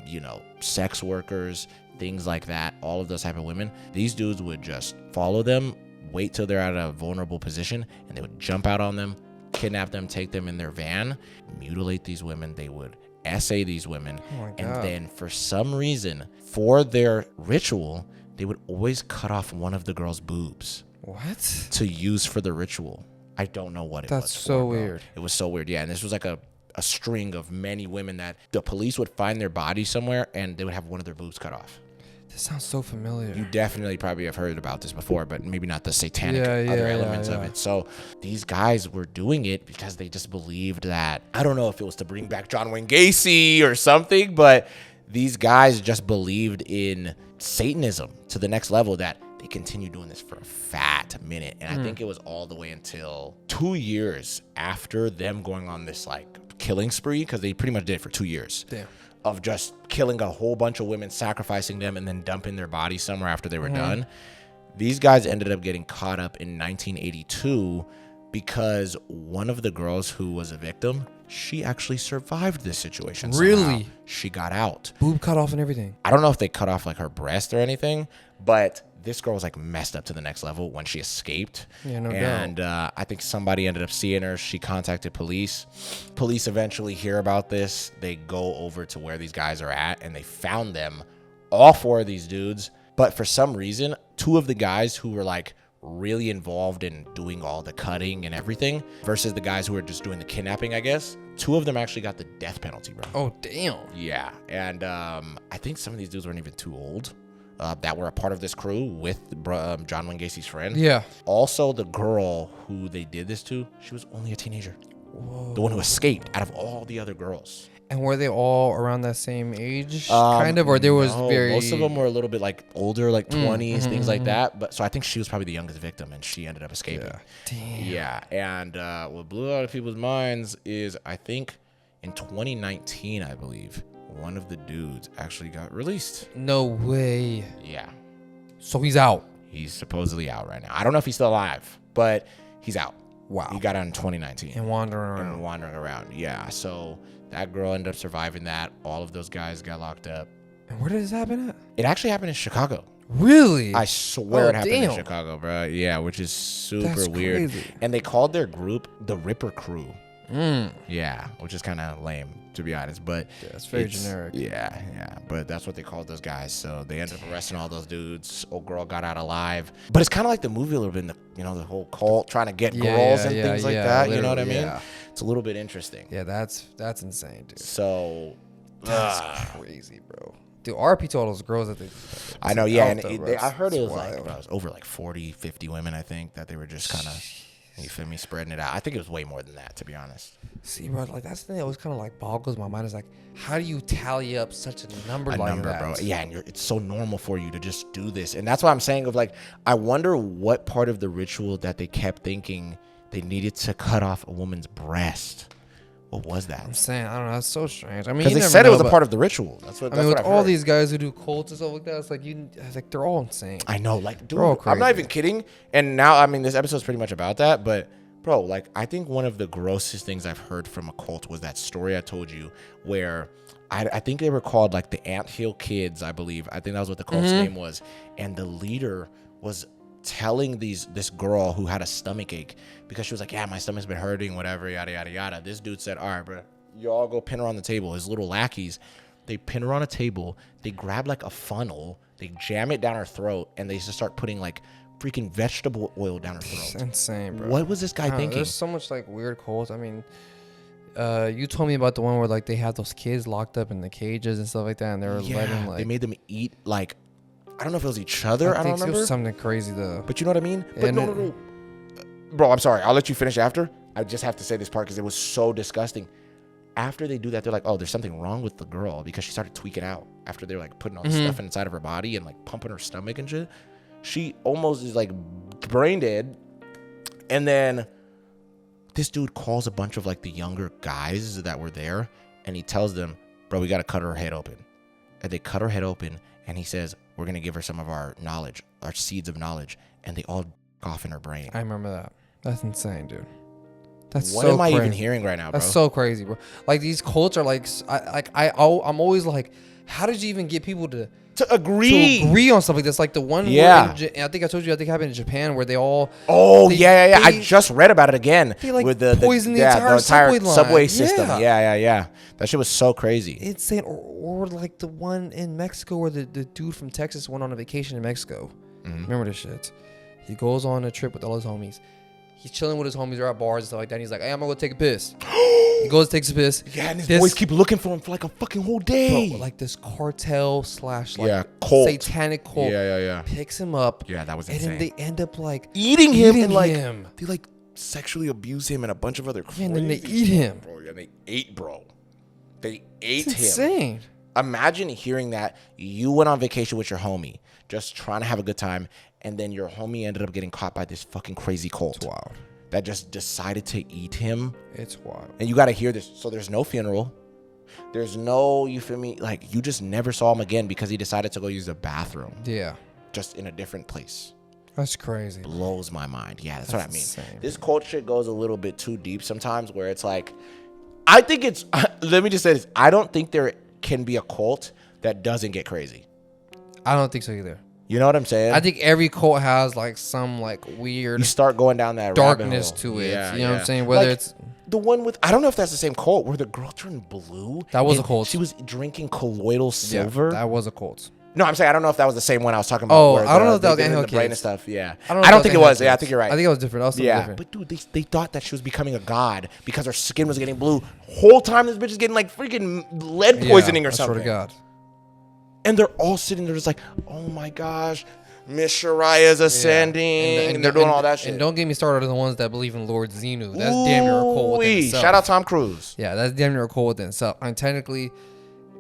you know, sex workers, things like that, all of those type of women. These dudes would just follow them, wait till they're at a vulnerable position, and they would jump out on them, kidnap them, take them in their van, mutilate these women. They would essay these women. And then for some reason, for their ritual, they would always cut off one of the girl's boobs. What? To use for the ritual. I don't know what it was. That's so weird. It was so weird. Yeah, and this was like a string of many women that the police would find their bodies somewhere and they would have one of their boobs cut off. This sounds so familiar. You definitely probably have heard about this before, but maybe not the satanic other elements of it. So these guys were doing it because they just believed that, I don't know if it was to bring back John Wayne Gacy or something, but these guys just believed in Satanism to the next level, that they continued doing this for a fat minute. And I think it was all the way until 2 years after them going on this like killing spree, because they pretty much did it for 2 years. Damn. Of just killing a whole bunch of women, sacrificing them, and then dumping their bodies somewhere after they were done. These guys ended up getting caught up in 1982 because one of the girls who was a victim, she actually survived this situation. Really? Somehow. She got out. Boob cut off and everything. I don't know if they cut off like her breast or anything, but this girl was like messed up to the next level when she escaped. Yeah, no doubt. And I think somebody ended up seeing her. She contacted police. Police eventually hear about this. They go over to where these guys are at, and they found them, all 4 of these dudes. But for some reason, 2 of the guys who were like really involved in doing all the cutting and everything versus the guys who were just doing the kidnapping, I guess, 2 of them actually got the death penalty, bro. Oh, damn. Yeah. And I think some of these dudes weren't even too old. That were a part of this crew with John Wayne Gacy's friend. Yeah. Also, the girl who they did this to, she was only a teenager. Whoa. The one who escaped out of all the other girls. And were they all around that same age, kind of, or there was most of them were a little bit like older, like 20s, things like that. But so I think she was probably the youngest victim, and she ended up escaping. Yeah. Damn. Yeah. And what blew out of people's minds is, I think in 2019, I believe, one of the dudes actually got released. No way. Yeah. So he's out. He's supposedly out right now. I don't know if he's still alive, but he's out. Wow. He got out in 2019. And wandering around. Yeah. So that girl ended up surviving that. All of those guys got locked up. And where did this happen at? It actually happened in Chicago. Really? I swear it happened in damn. Chicago, bro. Yeah, which is super That's weird. crazy. And they called their group the Ripper Crew. Yeah, which is kind of lame, to be honest. But yeah, it's very generic. Yeah. But that's what they called those guys. So they ended up arresting all those dudes. Old girl got out alive. But it's kind of like the movie a little bit, the whole cult trying to get girls and things like that. You know what I mean? Yeah. It's a little bit interesting. Yeah, that's insane, dude. So that's crazy, bro. Dude, RP to all those girls that they I know, yeah. And though, I heard it was like, bro, it was over like 40, 50 women, I think, that they were just kind of, you feel me, spreading it out. I think it was way more than that, to be honest. See, bro, like that's the thing that always kind of like boggles my mind is like, how do you tally up such a number like that? Bro. Yeah, and it's so normal for you to just do this. And that's what I'm saying of like, I wonder what part of the ritual that they kept thinking they needed to cut off a woman's breast. What was that? I'm saying, I don't know. That's so strange. I mean, because they said it was a part of the ritual. That's what. I mean, with all heard. these guys who do cults and stuff like that, it's like they're all insane. I know, like, dude, all I'm not even kidding. And now, I mean, this episode's pretty much about that. But, bro, like, I think one of the grossest things I've heard from a cult was that story I told you, where I think they were called like the Anthill Kids. I believe. I think that was what the cult's name was. And the leader was telling this girl who had a stomach ache because she was like, yeah, my stomach's been hurting, whatever, yada yada yada. This dude said, all right, bro, you all go pin her on the table. His little lackeys, they pin her on a table, they grab like a funnel, they jam it down her throat, and they just start putting like freaking vegetable oil down her throat. It's insane, bro. What was this guy thinking? There's so much like weird cults. I mean, you told me about the one where like they had those kids locked up in the cages and stuff like that, and they were letting like they made them eat like, I don't know if it was each other. I don't remember. It was something crazy though. But you know what I mean? But no. Bro, I'm sorry. I'll let you finish after. I just have to say this part because it was so disgusting. After they do that, they're like, oh, there's something wrong with the girl because she started tweaking out after they're like putting all this stuff inside of her body and like pumping her stomach and shit. She almost is like brain dead. And then this dude calls a bunch of like the younger guys that were there and he tells them, bro, we got to cut her head open. And they cut her head open and he says, we're going to give her some of our knowledge, our seeds of knowledge. And they all off in her brain. I remember that. That's insane, dude. That's what so am I crazy. even hearing right now, bro? That's so crazy, bro. Like these cults are like, I'm always like, how did you even get people to agree on something that's like the one? Yeah. I think I told you. I think it happened in Japan where they all. Oh yeah. I just read about it again. They like with poison the entire subway system. Yeah. That shit was so crazy. Insane. Or like the one in Mexico where the dude from Texas went on a vacation in Mexico. Remember this shit? He goes on a trip with all his homies. He's chilling with his homies. They're at bars and stuff like that. And he's like, hey, I'm going to go take a piss. He goes, takes a piss. Yeah, and his boys keep looking for him for like a fucking whole day. Bro, like this cartel / like cult. satanic cult. Yeah. Picks him up. Yeah, that was insane. And then they end up like eating him. They like sexually abuse him and a bunch of other crazy. And then they eat him. Bro, yeah, they ate, bro. They ate it's him. Insane. Imagine hearing that you went on vacation with your homie, just trying to have a good time, and then your homie ended up getting caught by this fucking crazy cult. It's wild. That just decided to eat him. It's wild. And you got to hear this. So there's no funeral. There's no, you feel me? Like, you just never saw him again because he decided to go use the bathroom. Yeah. Just in a different place. That's crazy. Blows my mind. Yeah, that's what I mean. Insane. This cult shit goes a little bit too deep sometimes where it's like, I think it's, let me just say this. I don't think there can be a cult that doesn't get crazy. I don't think so either. You know what I'm saying? I think every cult has like some like weird. You start going down that darkness rabbit hole. to it. Yeah, you know what I'm saying? Whether like, it's the one with, I don't know if that's the same cult where the girl turned blue. That was a cult. She was drinking colloidal silver. Yeah, that was a cult. No, I'm saying I don't know if that was the same one I was talking about. Oh, I don't know if that was Anthill the brain and Kids. stuff. Yeah, I don't think it was. Yeah, I think you're right. I think it was different. Yeah, but dude, they thought that she was becoming a god because her skin was getting blue. Whole time this bitch is getting like freaking lead poisoning or something. I swear to God. And they're all sitting there just like, oh my gosh, Miss Shariah's ascending, and they're doing all that shit. And don't get me started on the ones that believe in Lord Xenu. That's damn near a cult within itself. Shout out Tom Cruise. Yeah, that's damn near a cult within itself. I mean, technically,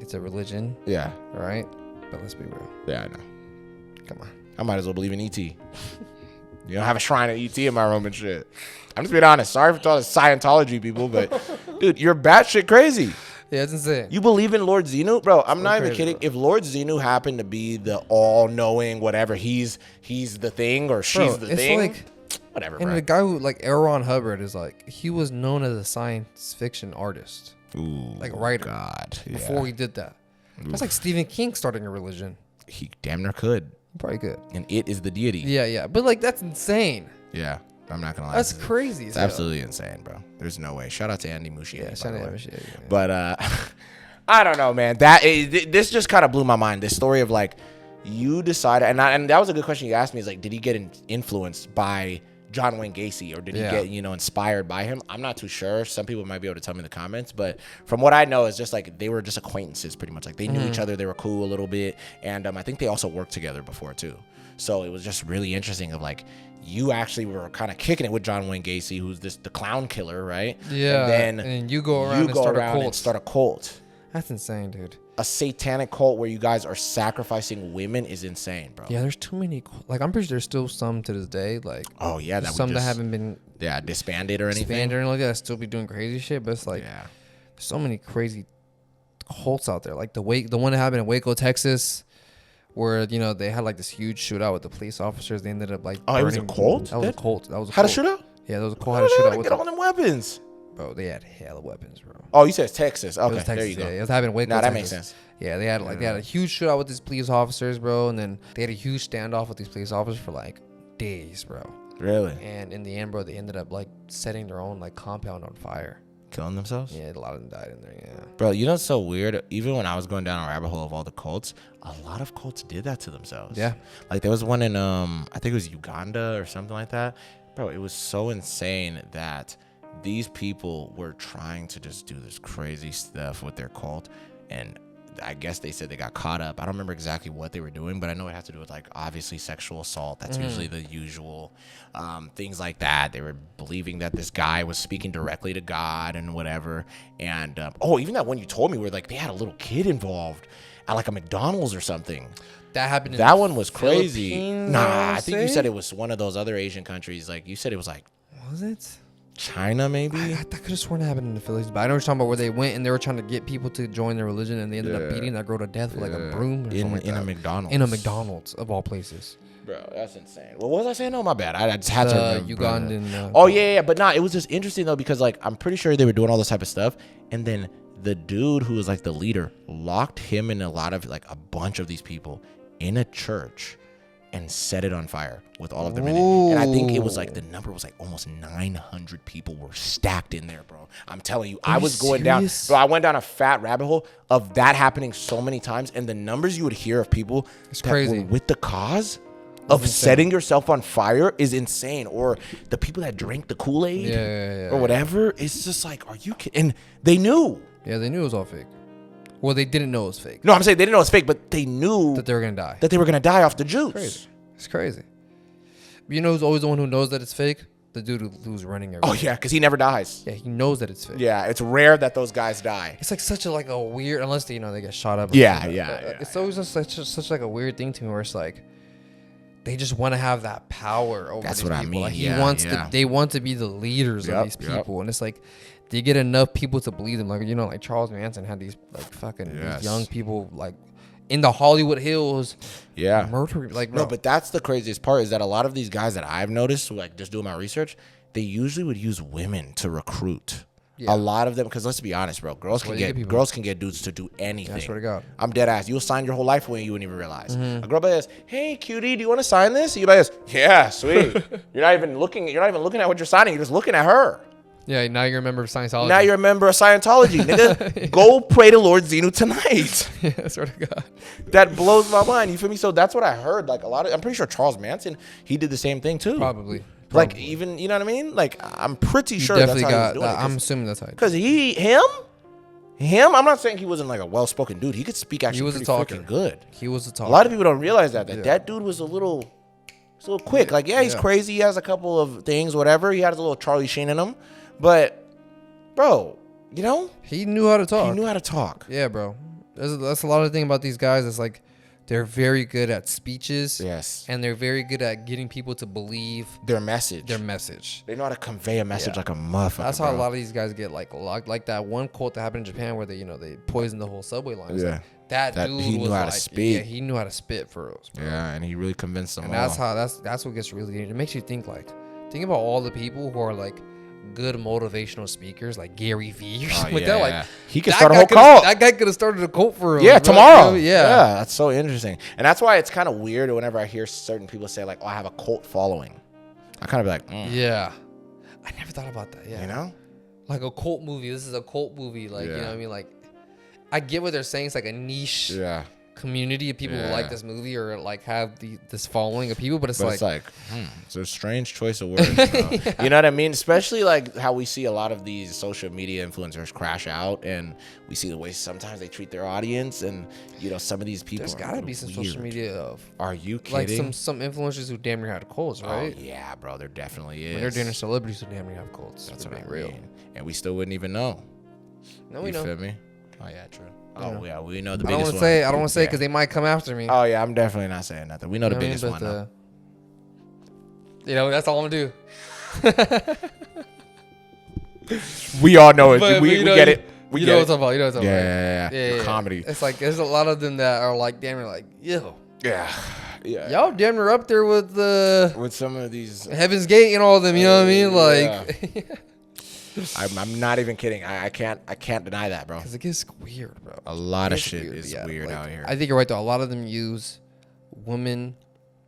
it's a religion. Yeah. All right? But let's be real. Yeah, I know. Come on. I might as well believe in ET. You don't have a shrine of ET in my room and shit. I'm just being honest. Sorry for all the Scientology people, but dude, you're batshit crazy. Yeah, it's insane. You believe in Lord Xenu? Bro, I'm not even kidding. Bro. If Lord Xenu happened to be the all-knowing whatever, he's the thing or she's the thing. Like, whatever, and bro. the guy who, like, L. Ron Hubbard is like, he was known as a science fiction artist. Ooh, like, writer. God. Before he did that. That's like Stephen King starting a religion. He damn near could. Probably could. And it is the deity. Yeah. But like, that's insane. Yeah. I'm not gonna lie. That's crazy. It's absolutely insane, bro. There's no way. Shout out to Andy Muschietti. Yeah, shout out to Muschietti. Yeah. But I don't know, man. This just kind of blew my mind. This story of like you decided, and that was a good question you asked me. Is like, did he get influenced by John Wayne Gacy, or did he get inspired by him? I'm not too sure. Some people might be able to tell me in the comments, but from what I know, it's just like they were just acquaintances, pretty much. Like they knew each other. They were cool a little bit, and I think they also worked together before too. So it was just really interesting of like, you actually were kind of kicking it with John Wayne Gacy, who's the clown killer, right? Yeah. And then you go around and start a cult. That's insane, dude. A satanic cult where you guys are sacrificing women is insane, bro. Yeah, there's too many. Like, I'm pretty sure there's still some to this day. Like, oh yeah, that some that haven't been disbanded or anything. Disbanded or anything like that. Still be doing crazy shit, but it's like, there's so many crazy cults out there. Like the one that happened in Waco, Texas, where they had like this huge shootout with the police officers. They ended up like burning. It was a cult. That was a cult. Had a shootout. Yeah, that was a cult. Had a shootout. Get all them weapons. Bro, they had hella weapons, bro. Oh, you said Texas. Okay, Texas, there you go. Yeah, it was happening in Waco, that Texas. makes sense. Yeah, they had a huge shootout with these police officers, bro, and then they had a huge standoff with these police officers for like days, bro. Really? And in the end, bro, they ended up like setting their own like compound on fire. Killing themselves? Yeah, a lot of them died in there, yeah. Bro, you know what's so weird? Even when I was going down a rabbit hole of all the cults, a lot of cults did that to themselves. Yeah. Like there was one in I think it was Uganda or something like that. Bro, it was so insane that these people were trying to just do this crazy stuff with their cult, and I guess they said they got caught up. I don't remember exactly what they were doing, but I know it had to do with like obviously sexual assault. That's usually the usual things like that. They were believing that this guy was speaking directly to God and whatever. And even that one you told me where like they had a little kid involved at like a McDonald's or something. That happened. That one was crazy. Philippines, nah, I think you said it was one of those other Asian countries. Like you said, it was like was it China maybe? I could have sworn it happened in the Philippines, but I know what you're talking about, where they went and they were trying to get people to join their religion, and they ended up beating that girl to death with like a broom or something like that. A McDonald's. In a McDonald's of all places. Bro, that's insane. What was I saying? Oh, my bad. I just had to remember. Ugandan. Oh yeah, but it was just interesting though, because like I'm pretty sure they were doing all this type of stuff, and then the dude who was like the leader locked him and a bunch of these people in a church and set it on fire with all of them in it. And I think it was like the number was like almost 900 people were stacked in there, bro. I'm telling you, I was going down, bro. I went down a fat rabbit hole of that happening so many times, and the numbers you would hear of people were with the cause of setting yourself on fire is insane. Or the people that drank the Kool-Aid or whatever. It's just like, are you kidding? And they knew. Yeah, they knew it was all fake. Well, they didn't know it was fake. No, I'm saying they didn't know it was fake, but they knew that they were gonna die. That they were gonna die off the juice. Crazy. It's crazy. You know who's always the one who knows that it's fake? The dude who's running everything. Oh yeah, because he never dies. Yeah, he knows that it's fake. Yeah, it's rare that those guys die. It's like such a weird, unless they get shot up. Yeah. It's always just such like a weird thing to me, where it's like they just want to have that power over these people. That's what I mean. Like they want to be the leaders of these people, and it's like they get enough people to believe them. Like Charles Manson had these these young people like in the Hollywood Hills. Yeah. Murdering no, but that's the craziest part is that a lot of these guys that I've noticed, like just doing my research, they usually would use women to recruit. Yeah. A lot of them, because let's be honest, bro, girls can get dudes to do anything. I swear to God. I'm dead ass. You'll sign your whole life away and you wouldn't even realize. A girl says, "Hey, cutie, do you want to sign this?" And you guys, "Yeah, sweet." You're not even looking at what you're signing. You're just looking at her. Yeah, now you're a member of Scientology. Now you're a member of Scientology, nigga. Go pray to Lord Zenu tonight. Yeah, I swear to God. That blows my mind. You feel me? So that's what I heard. Like I'm pretty sure Charles Manson, he did the same thing too. Probably. Like even, you know what I mean? Like I'm pretty sure that's how he was doing it. I'm assuming that's how. Because him. I'm not saying he wasn't like a well-spoken dude. He could speak actually pretty fucking good. He was a talker. A lot of people don't realize that dude was a little quick. Like he's crazy. He has a couple of things, whatever. He has a little Charlie Sheen in him. But, bro, he knew how to talk. Yeah, bro. That's a lot of the thing about these guys. It's like they're very good at speeches. Yes. And they're very good at getting people to believe their message. They know how to convey a message like a motherfucker. That's how a lot of these guys get like locked. Like that one cult that happened in Japan where they poisoned the whole subway line. Yeah. Like, that dude he knew how to speak. Yeah, he knew how to spit for us. Bro. Yeah, and he really convinced them all. And that's what gets really. It makes you think about all the people who are like good motivational speakers like Gary Vee or something like that. Like he could start a whole cult. That guy could have started a cult for him. Yeah, bro. tomorrow. Yeah, that's so interesting, and that's why it's kind of weird whenever I hear certain people say like, "Oh, I have a cult following." I kind of be like, yeah. I never thought about that. Yeah, you know, like a cult movie. This is a cult movie. Like you know what I mean? Like I get what they're saying. It's like a niche. Community of people who like this movie or like have this following of people, but it's it's a strange choice of words. You know what I mean? Especially like how we see a lot of these social media influencers crash out, and we see the way sometimes they treat their audience, and you know some of these people. There's gotta be some social media of. Are you kidding? Like some influencers who damn near had cults, right? Oh yeah, bro, there definitely is. When they're dating celebrities who damn near have cults. That's what I mean. And we still wouldn't even know. No, we know. You feel me? Oh yeah, true. Oh yeah, we know the I biggest don't one. I don't want to say because they might come after me. Oh yeah, I'm definitely not saying nothing. We know the biggest one. You know, that's all I'm gonna do. We all know it. We get it. You know what I'm talking about. You know what I'm talking about. Yeah. Comedy. It's like there's a lot of them that are like damn near like yo. Yeah. Y'all damn near up there with some of these Heaven's Gate and all of them. You know what I mean? Like. I'm not even kidding. I can't deny that, bro. Because it gets weird, bro. A lot of shit is weird out here. I think you're right though. A lot of them use women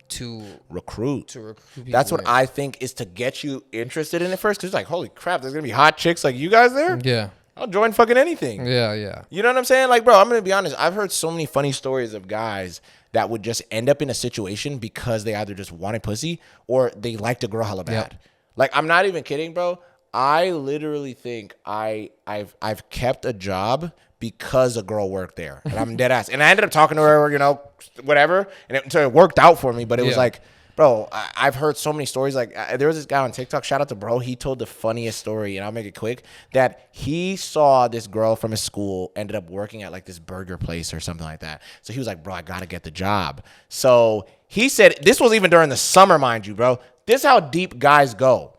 to recruit. That's what I think is to get you interested in it first. Because it's like, holy crap, there's gonna be hot chicks like you guys there. Yeah. I'll join fucking anything. Yeah. You know what I'm saying? Like, bro, I'm gonna be honest. I've heard so many funny stories of guys that would just end up in a situation because they either just wanted pussy or they liked a girl hella bad. Yep. Like, I'm not even kidding, bro. I literally think I've kept a job because a girl worked there, and I'm dead ass. And I ended up talking to her, you know, whatever, and so it worked out for me. But it was like, bro, I've heard so many stories. Like there was this guy on TikTok. Shout out to bro. He told the funniest story, and I'll make it quick. That he saw this girl from his school ended up working at like this burger place or something like that. So he was like, bro, I gotta get the job. So he said this was even during the summer, mind you, bro. This is how deep guys go.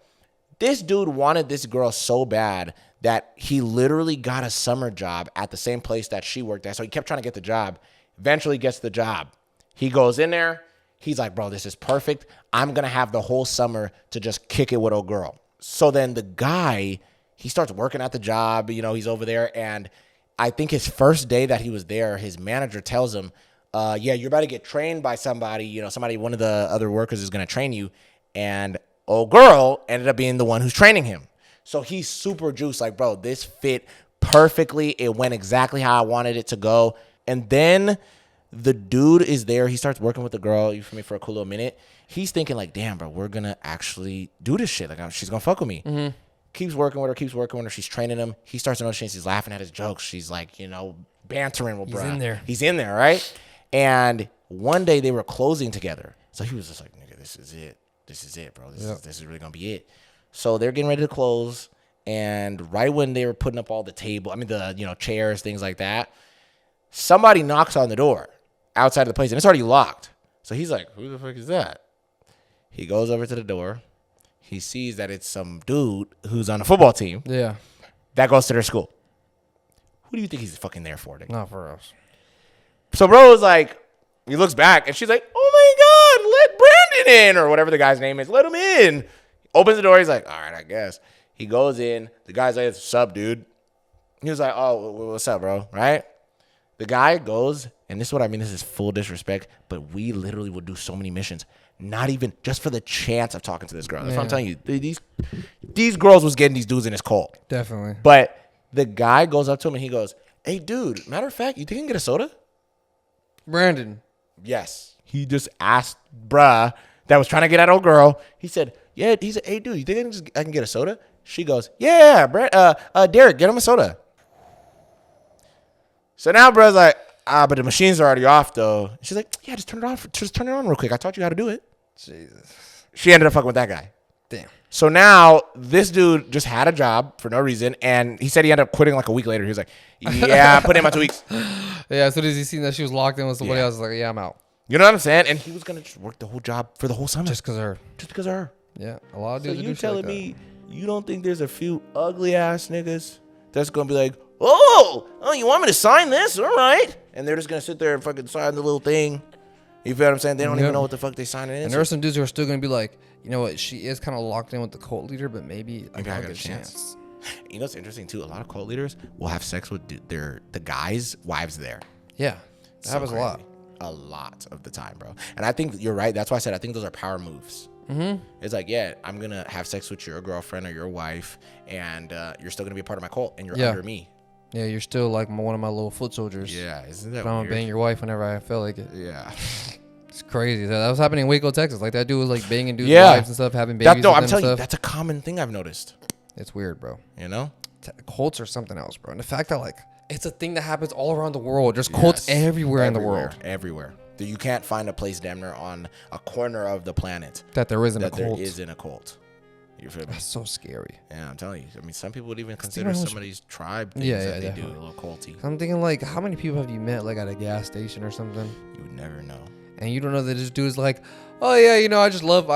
This dude wanted this girl so bad that he literally got a summer job at the same place that she worked at. So he kept trying to get the job. Eventually gets the job. He goes in there. He's like, bro, this is perfect. I'm going to have the whole summer to just kick it with old girl. So then the guy, he starts working at the job. You know, he's over there. And I think his first day that he was there, his manager tells him, yeah, you're about to get trained by somebody. You know, one of the other workers is going to train you. And old girl ended up being the one who's training him. So he's super juiced. Like, bro, this fit perfectly. It went exactly how I wanted it to go. And then the dude is there. He starts working with the girl, you feel me, for a cool little minute. He's thinking like, damn, bro, we're going to actually do this shit. Like, she's going to fuck with me. Mm-hmm. Keeps working with her. She's training him. He starts to notice she's laughing at his jokes. She's like, you know, bantering with bro. He's in there, right? And one day they were closing together. So he was just like, nigga, this is it. This is it, bro. This is really going to be it. So they're getting ready to close. And right when they were putting up all the chairs, things like that, somebody knocks on the door outside of the place. And it's already locked. So he's like, who the fuck is that? He goes over to the door. He sees that it's some dude who's on a football team. Yeah. That goes to their school. Who do you think he's fucking there for? Not for us. So bro is like, he looks back and she's like, oh my God, let Brandon in, or whatever the guy's name is. Let him in. Opens the door. He's like, all right, I guess. He goes in. The guy's like, what's up, dude? He was like, oh, what's up, bro? Right? The guy goes, and this is what I mean. This is full disrespect, but we literally would do so many missions, not even just for the chance of talking to this girl. That's what I'm telling you. These girls was getting these dudes in his cult. Definitely. But the guy goes up to him and he goes, hey, dude, matter of fact, you think I can get a soda? Brandon. Yes. He just asked bruh that was trying to get at old girl. He said, yeah. He said, hey, dude, you think I can get a soda? She goes, yeah, Derek, get him a soda. So now bruh's like, but the machines are already off though. She's like, yeah, just turn it on real quick. I taught you how to do it. Jesus. She ended up fucking with that guy. Damn. So now this dude just had a job for no reason, and he said he ended up quitting like a week later. He was like, yeah, put in my 2 weeks. Yeah, as soon as he seen that she was locked in with somebody else, like, yeah, I'm out. You know what I'm saying? And he was going to just work the whole job for the whole summer. Just because of her. Yeah, a lot of dudes so do you shit telling like me you don't think there's a few ugly ass niggas that's going to be like, oh, you want me to sign this? All right. And they're just going to sit there and fucking sign the little thing. You feel what I'm saying? They don't even know what the fuck they signing into. And there are some dudes who are still gonna be like, you know what? She is kind of locked in with the cult leader, but maybe I got a chance. You know what's interesting too? A lot of cult leaders will have sex with the guys' wives there. Yeah, that happens a lot. A lot of the time, bro. And I think you're right. That's why I said I think those are power moves. Mm-hmm. It's like, yeah, I'm gonna have sex with your girlfriend or your wife, and you're still gonna be a part of my cult, and you're under me. Yeah, you're still like one of my little foot soldiers. Yeah, isn't that weird? I'm gonna bang your wife whenever I feel like it. Yeah. It's crazy. That was happening in Waco, Texas. Like that dude was like banging dudes' wives and stuff, having babies. I'm telling you, that's a common thing I've noticed. It's weird, bro. You know, cults are something else, bro. And the fact that like it's a thing that happens all around the world. There's cults everywhere in the world. Everywhere. You can't find a place damn near on a corner of the planet that there isn't a cult. There isn't a cult. You feel me? That's so scary. Yeah, I'm telling you. I mean, some people would even consider some of these tribe things that they do a little culty. I'm thinking like, how many people have you met like at a gas station or something? You would never know. And you don't know that this dude's like, oh yeah, you know, I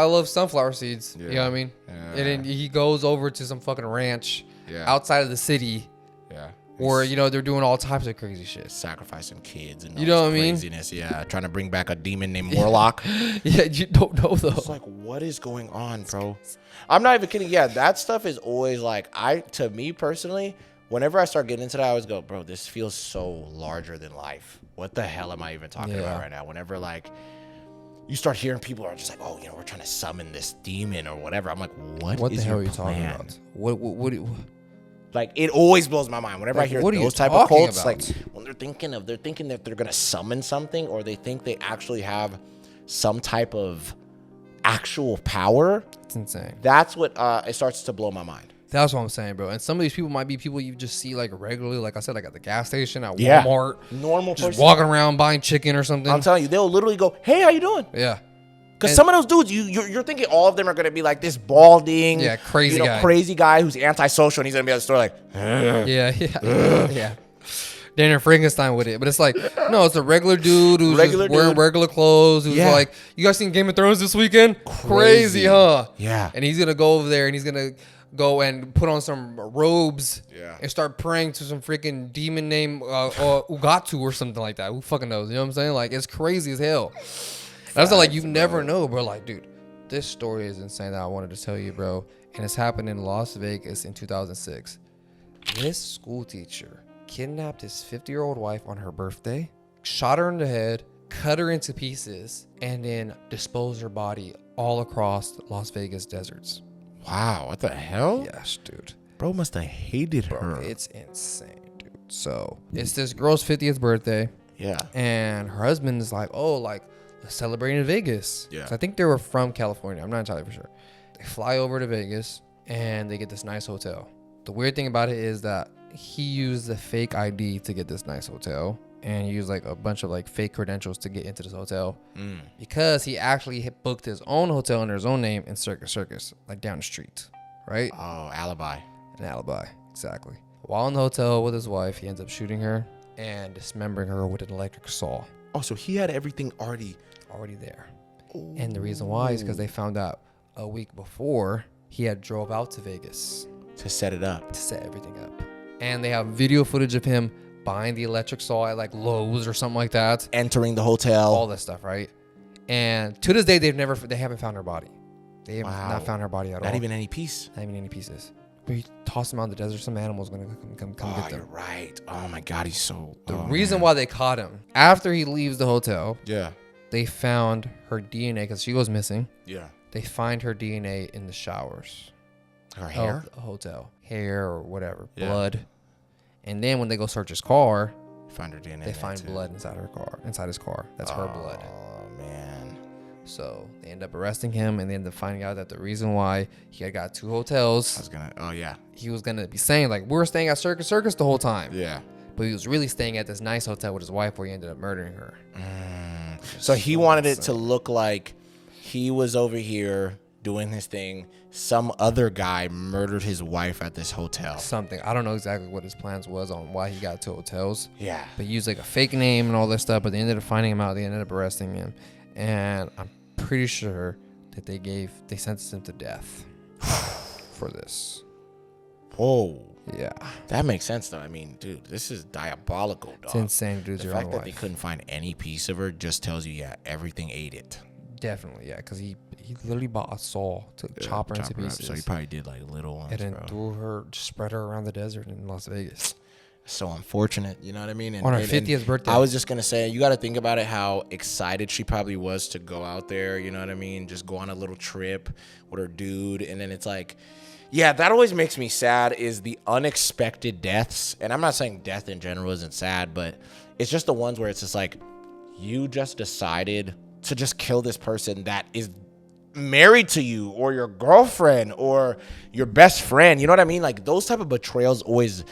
love sunflower seeds. Yeah. You know what I mean? Yeah. And then he goes over to some fucking ranch outside of the city. Yeah. Or, you know, they're doing all types of crazy shit. Sacrificing kids and you know what I mean? Craziness. Yeah. Trying to bring back a demon named Warlock. Yeah, you don't know though. It's like, what is going on, bro? I'm not even kidding. Yeah, that stuff is always like, to me personally, whenever I start getting into that, I always go, bro, this feels so larger than life. What the hell am I even talking about right now? Whenever like you start hearing people are just like, oh, you know, we're trying to summon this demon or whatever. I'm like, what the hell are you talking about? What like, it always blows my mind whenever I hear those type of cults. Like, when they're thinking that they're gonna summon something, or they think they actually have some type of actual power. It's insane. That's what it starts to blow my mind. That's what I'm saying, bro. And some of these people might be people you just see like regularly, like I said, like at the gas station, at Walmart, normal just person walking around buying chicken or something. I'm telling you, they'll literally go, "Hey, how you doing?" Yeah. Because some of those dudes, you're thinking all of them are gonna be like this balding, crazy guy who's antisocial, and he's gonna be at the store like, yeah. Daniel Frankenstein with it, but it's like, no, it's a regular dude who's wearing regular clothes, who's like, you guys seen Game of Thrones this weekend? Crazy, huh? Yeah. And he's gonna go over there and he's gonna go and put on some robes and start praying to some freaking demon named Ugatu or something like that. Who fucking knows? You know what I'm saying? Like, it's crazy as hell. That's like, you never know, bro. Like, dude, this story is insane that I wanted to tell you, bro. And it's happened in Las Vegas in 2006. This school teacher kidnapped his 50-year-old wife on her birthday, shot her in the head, cut her into pieces, and then disposed her body all across Las Vegas deserts. Wow, what the hell? Yes, dude. Bro must have hated her. It's insane, dude. So, it's this girl's 50th birthday. Yeah. And her husband is like, oh, like, let's celebrate in Vegas. Yeah. So I think they were from California. I'm not entirely for sure. They fly over to Vegas, and they get this nice hotel. The weird thing about it is that he used a fake ID to get this nice hotel, and used like a bunch of like fake credentials to get into this hotel because he actually booked his own hotel under his own name in Circus, like down the street, right? Oh, alibi. An alibi, exactly. While in the hotel with his wife, he ends up shooting her and dismembering her with an electric saw. Oh, so he had everything already there. Ooh. And the reason why is because they found out a week before he had drove out to Vegas to set it up, to set everything up. And they have video footage of him buying the electric saw at like Lowe's or something like that, entering the hotel, all this stuff, right? And to this day, they haven't found her body. They have not found her body at all. Not even any piece. Not even any pieces. But he tossed him out in the desert. Some animal's gonna come get them. Oh, you're right. Oh my God, he's so. The reason why they caught him after he leaves the hotel. Yeah. They found her DNA because she goes missing. Yeah. They find her DNA in the showers. Her hair? Of the hotel. Hair or whatever. Yeah. Blood. And then when they go search his car, find her DNA. They find blood inside his car. That's her blood. Oh man. So they end up arresting him, and they end up finding out that the reason why he had got two hotels. He was gonna be saying like, we were staying at Circus the whole time. Yeah. But he was really staying at this nice hotel with his wife where he ended up murdering her. So he wanted it to look like he was over here doing his thing. Some other guy murdered his wife at this hotel. Something. I don't know exactly what his plans was on why he got two hotels. Yeah. But he used like a fake name and all this stuff. But they ended up finding him out. They ended up arresting him. And I'm pretty sure that they sentenced him to death for this. Whoa. Yeah. That makes sense, though. I mean, dude, this is diabolical, dog. It's insane, dude. The fact that they couldn't find any piece of her just tells you, yeah, everything ate it. Definitely, yeah, because he literally bought a saw to chop her into pieces. So he probably did like little ones, and then spread her around the desert in Las Vegas. So unfortunate, you know what I mean? On her 50th birthday. I was just gonna say, you got to think about it, how excited she probably was to go out there. You know what I mean? Just go on a little trip with her dude, and then it's like, yeah, that always makes me sad. Is the unexpected deaths, and I'm not saying death in general isn't sad, but it's just the ones where it's just like, you just decided to just kill this person that is married to you, or your girlfriend, or your best friend. You know what I mean? Like, those type of betrayals always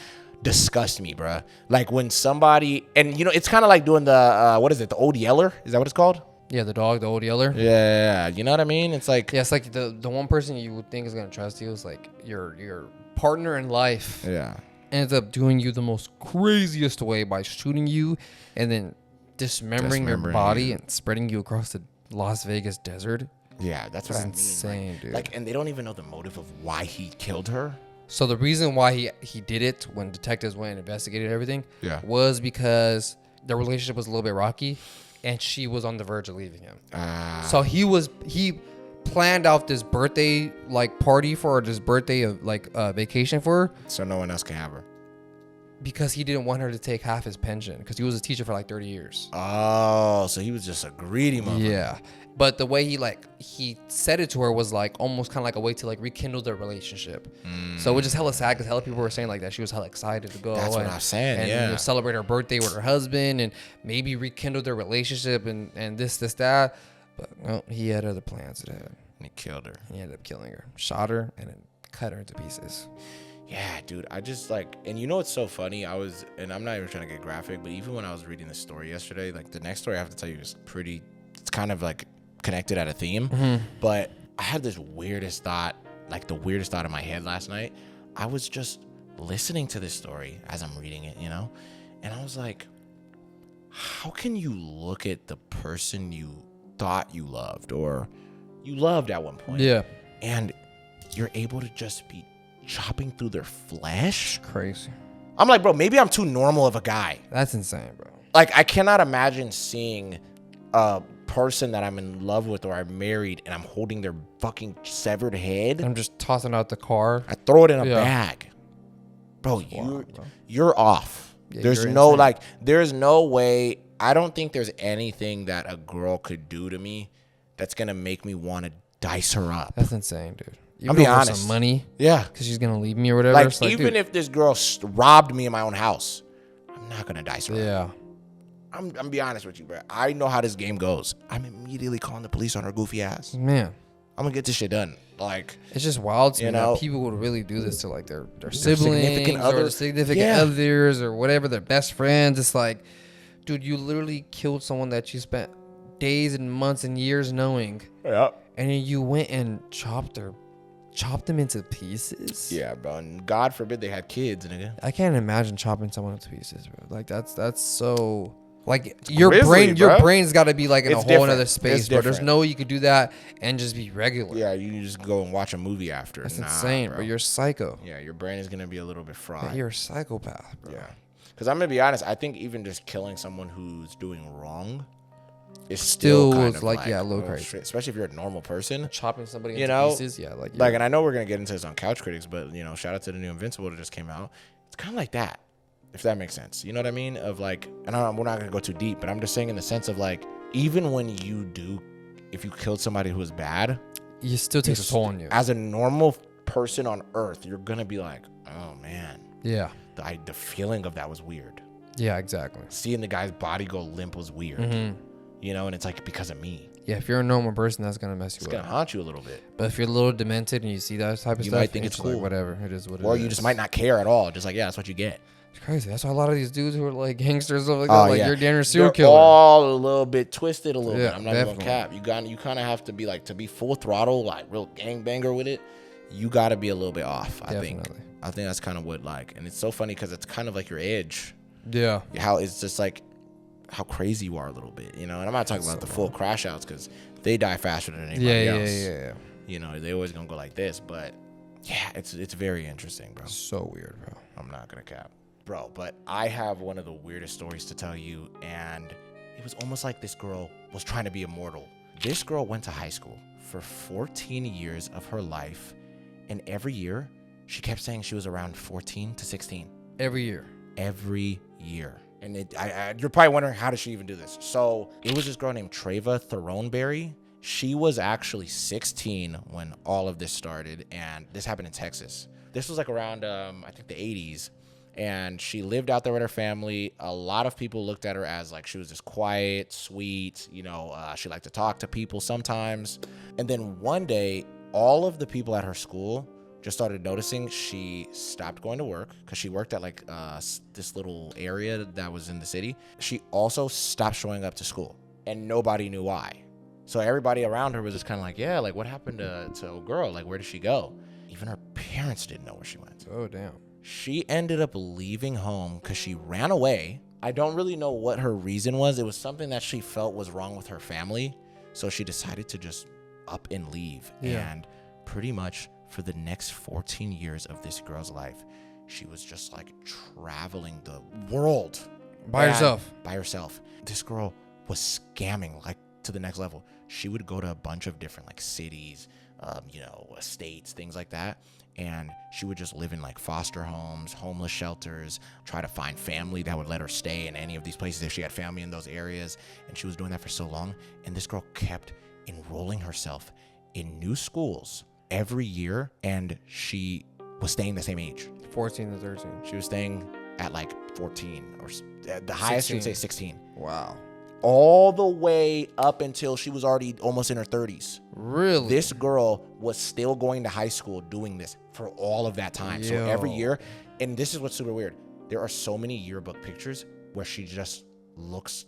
disgust me, bruh. Like when somebody, and you know, it's kind of like doing the what is it, the old yeller? Is that what it's called? Yeah, the dog, the old yeller. Yeah, you know what I mean? It's like, yeah, it's like the one person you would think is gonna trust you is like your partner in life. Yeah, ends up doing you the most craziest way by shooting you and then dismembering your body and spreading you across the Las Vegas desert. Yeah, that's what I mean. Insane, like, dude. Like, and they don't even know the motive of why he killed her. So the reason why he did it when detectives went and investigated everything was because their relationship was a little bit rocky and she was on the verge of leaving him. So he planned out this birthday like party for her, this birthday of like vacation for her. So no one else can have her. Because he didn't want her to take half his pension because he was a teacher for like 30 years. Oh, so he was just a greedy motherfucker. Yeah. But the way he said it to her was like almost kind of like a way to like rekindle their relationship. So it was just hella sad because hella people were saying like that she was hella excited to go. That's what I'm saying, and you know, celebrate her birthday with her husband and maybe rekindle their relationship and this, that. But no, he had other plans to that. He killed her. He ended up killing her, shot her, and then cut her into pieces. Yeah, dude, I just like, and you know what's so funny? And I'm not even trying to get graphic, but even when I was reading this story yesterday, like the next story I have to tell you is it's kind of like connected at a theme, but I had this weirdest thought, like the weirdest thought in my head last night. I was just listening to this story as I'm reading it, you know, and I was like, how can you look at the person you thought you loved or you loved at one point, and you're able to just be chopping through their flesh? Crazy. I'm like, bro, maybe I'm too normal of a guy. That's insane, bro. Like, I cannot imagine seeing a person that I'm in love with or I'm married and I'm holding their fucking severed head. I'm just tossing out the car. I throw it in a bag. Bro, you're off. Yeah, there's no way. I don't think there's anything that a girl could do to me that's going to make me want to dice her up. That's insane, dude. I'll be honest. Some money, yeah, because she's gonna leave me or whatever. Like even if this girl robbed me in my own house, I'm not gonna dice her. Yeah, I'm be honest with you, bro. I know how this game goes. I'm immediately calling the police on her goofy ass. Man, I'm gonna get this shit done. Like, it's just wild to me that people would really do this to like their siblings or significant others or whatever, their best friends. It's like, dude, you literally killed someone that you spent days and months and years knowing. Yeah. And then you went and chopped them into pieces. Yeah, bro. And God forbid they had kids, nigga. I can't imagine chopping someone into pieces, bro. Like that's so like it's your brain's got to be like in a whole other space, bro. There's no way you could do that and just be regular. Yeah, you just go and watch a movie after. That's insane, bro. You're psycho. Yeah, your brain is gonna be a little bit fried. Yeah, you're a psychopath, bro. Yeah, because I'm gonna be honest. I think even just killing someone who's doing wrong. It's still kind of like a little crazy, especially if you're a normal person. Chopping somebody into pieces, like, and I know we're gonna get into this on Couch Critics, but you know, shout out to the new Invincible that just came out. It's kind of like that, if that makes sense. You know what I mean? Of like, and we're not gonna go too deep, but I'm just saying in the sense of like, even when if you killed somebody who was bad, you still takes a toll on you. As a normal person on Earth, you're gonna be like, oh man, yeah, the feeling of that was weird. Yeah, exactly. Seeing the guy's body go limp was weird. You know, and it's like because of me. Yeah, if you're a normal person, that's gonna mess you up. It's gonna haunt you a little bit. But if you're a little demented and you see that type of stuff, you might think it's cool. Like, whatever, it is what it is. Or you just might not care at all. Just like, yeah, that's what you get. It's crazy. That's why a lot of these dudes who are like gangsters, stuff like that, like you're damn serial killer. All a little bit twisted, a little bit. I'm not definitely. even cap. You kind of have to be like, to be full throttle, like real gangbanger with it. You got to be a little bit off. I think that's kind of what like, and it's so funny because it's kind of like your edge. Yeah. How it's just like how crazy you are a little bit, you know. And I'm not talking about the full crash outs because they die faster than anybody else. Yeah. You know, they always gonna go like this, but Yeah, it's very interesting, bro. So weird, bro. I'm not gonna cap, bro. But I have one of the weirdest stories to tell you, and it was almost like this girl was trying to be immortal. This girl went to high school for 14 years of her life, and every year she kept saying she was around 14 to 16. Every year. And you're probably wondering, how does she even do this? So it was this girl named Treva Throneberry. She was actually 16 when all of this started, and this happened in Texas. This was like around, I think, the 80s, and she lived out there with her family. A lot of people looked at her as like she was just quiet, sweet, she liked to talk to people sometimes. And then one day, all of the people at her school just started noticing she stopped going to work, because she worked at like this little area that was in the city. She also stopped showing up to school, and nobody knew why. So everybody around her was just kind of like, yeah, like what happened to old girl? Like, where did she go? Even her parents didn't know where she went. Oh, damn. She ended up leaving home because she ran away. I don't really know what her reason was. It was something that she felt was wrong with her family. So she decided to just up and leave. Yeah. And pretty much for the next 14 years of this girl's life, she was just like traveling the world. By herself. This girl was scamming like to the next level. She would go to a bunch of different like cities, estates, things like that. And she would just live in like foster homes, homeless shelters, try to find family that would let her stay in any of these places if she had family in those areas. And she was doing that for so long. And this girl kept enrolling herself in new schools every year. And she was staying the same age. 14 to 13. She was staying at like 14 or the highest, she would say 16. Wow. All the way up until she was already almost in her 30s. Really? This girl was still going to high school doing this for all of that time. Yo. So every year, and this is what's super weird. There are so many yearbook pictures where she just looks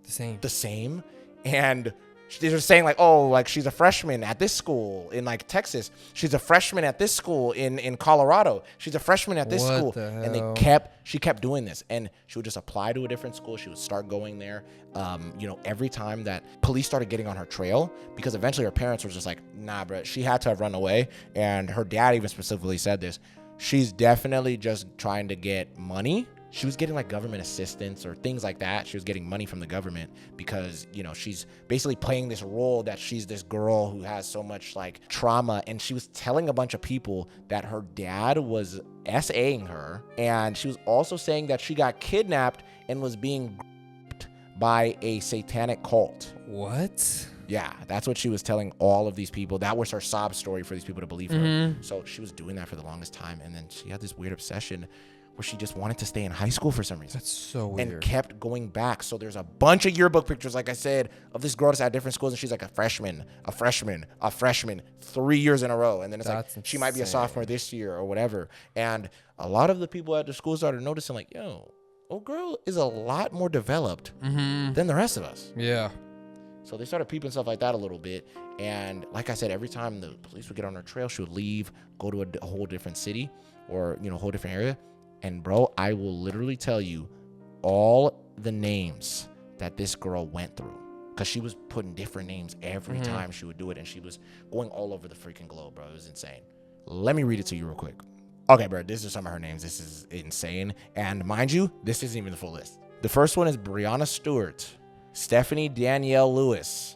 the same. And they're saying like, oh, like she's a freshman at this school in like Texas. She's a freshman at this school in Colorado. She's a freshman at this school. And she kept doing this, and she would just apply to a different school. She would start going there. Every time that police started getting on her trail, because eventually her parents were just like, nah, bro, she had to have run away. And her dad even specifically said this. She's definitely just trying to get money. She was getting like government assistance or things like that. She was getting money from the government because, she's basically playing this role that she's this girl who has so much like trauma. And she was telling a bunch of people that her dad was SAing her. And she was also saying that she got kidnapped and was being by a satanic cult. What? Yeah, that's what she was telling all of these people. That was her sob story for these people to believe her. So she was doing that for the longest time. And then she had this weird obsession where she just wanted to stay in high school for some reason. That's so weird. And kept going back. So there's a bunch of yearbook pictures, like I said, of this girl that's at different schools, and she's like a freshman, 3 years in a row. And then it's she might be a sophomore this year or whatever. And a lot of the people at the school started noticing like, yo, old girl is a lot more developed than the rest of us. Yeah. So they started peeping stuff like that a little bit. And like I said, every time the police would get on her trail, she would leave, go to a whole different city or, a whole different area. And bro, I will literally tell you all the names that this girl went through, because she was putting different names every time she would do it. And she was going all over the freaking globe, bro. It was insane. Let me read it to you real quick. Okay, bro, this is some of her names. This is insane. And mind you, this isn't even the full list. The first one is Brianna Stewart, Stephanie Danielle Lewis,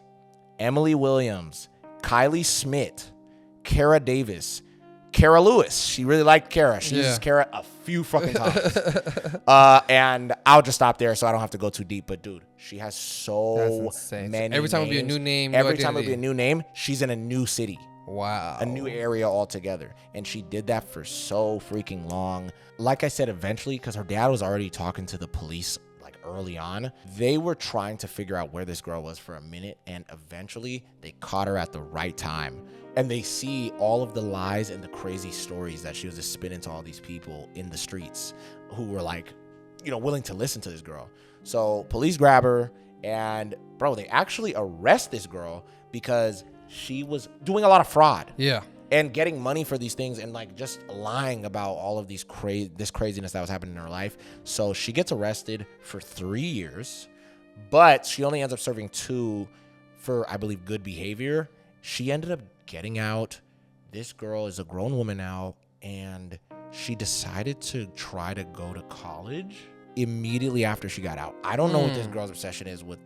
Emily Williams, Kylie Smith, Kara Davis, Kara Lewis. She really liked Kara. She uses Kara a few fucking times. And I'll just stop there so I don't have to go too deep. But dude, she has so many every time names. It'll be a new name. Every time it'll be a new name, she's in a new city. Wow. A new area altogether. And she did that for so freaking long. Like I said, eventually, because her dad was already talking to the police like early on, they were trying to figure out where this girl was for a minute. And eventually they caught her at the right time. And they see all of the lies and the crazy stories that she was just spinning to all these people in the streets who were like, willing to listen to this girl. So police grab her, and bro, they actually arrest this girl because she was doing a lot of fraud. Yeah. And getting money for these things and like just lying about all of these this craziness that was happening in her life. So she gets arrested for 3 years, but she only ends up serving 2 for, I believe, good behavior. She ended up getting out this girl is a grown woman now, and she decided to try to go to college immediately after she got out. I don't know what this girl's obsession is with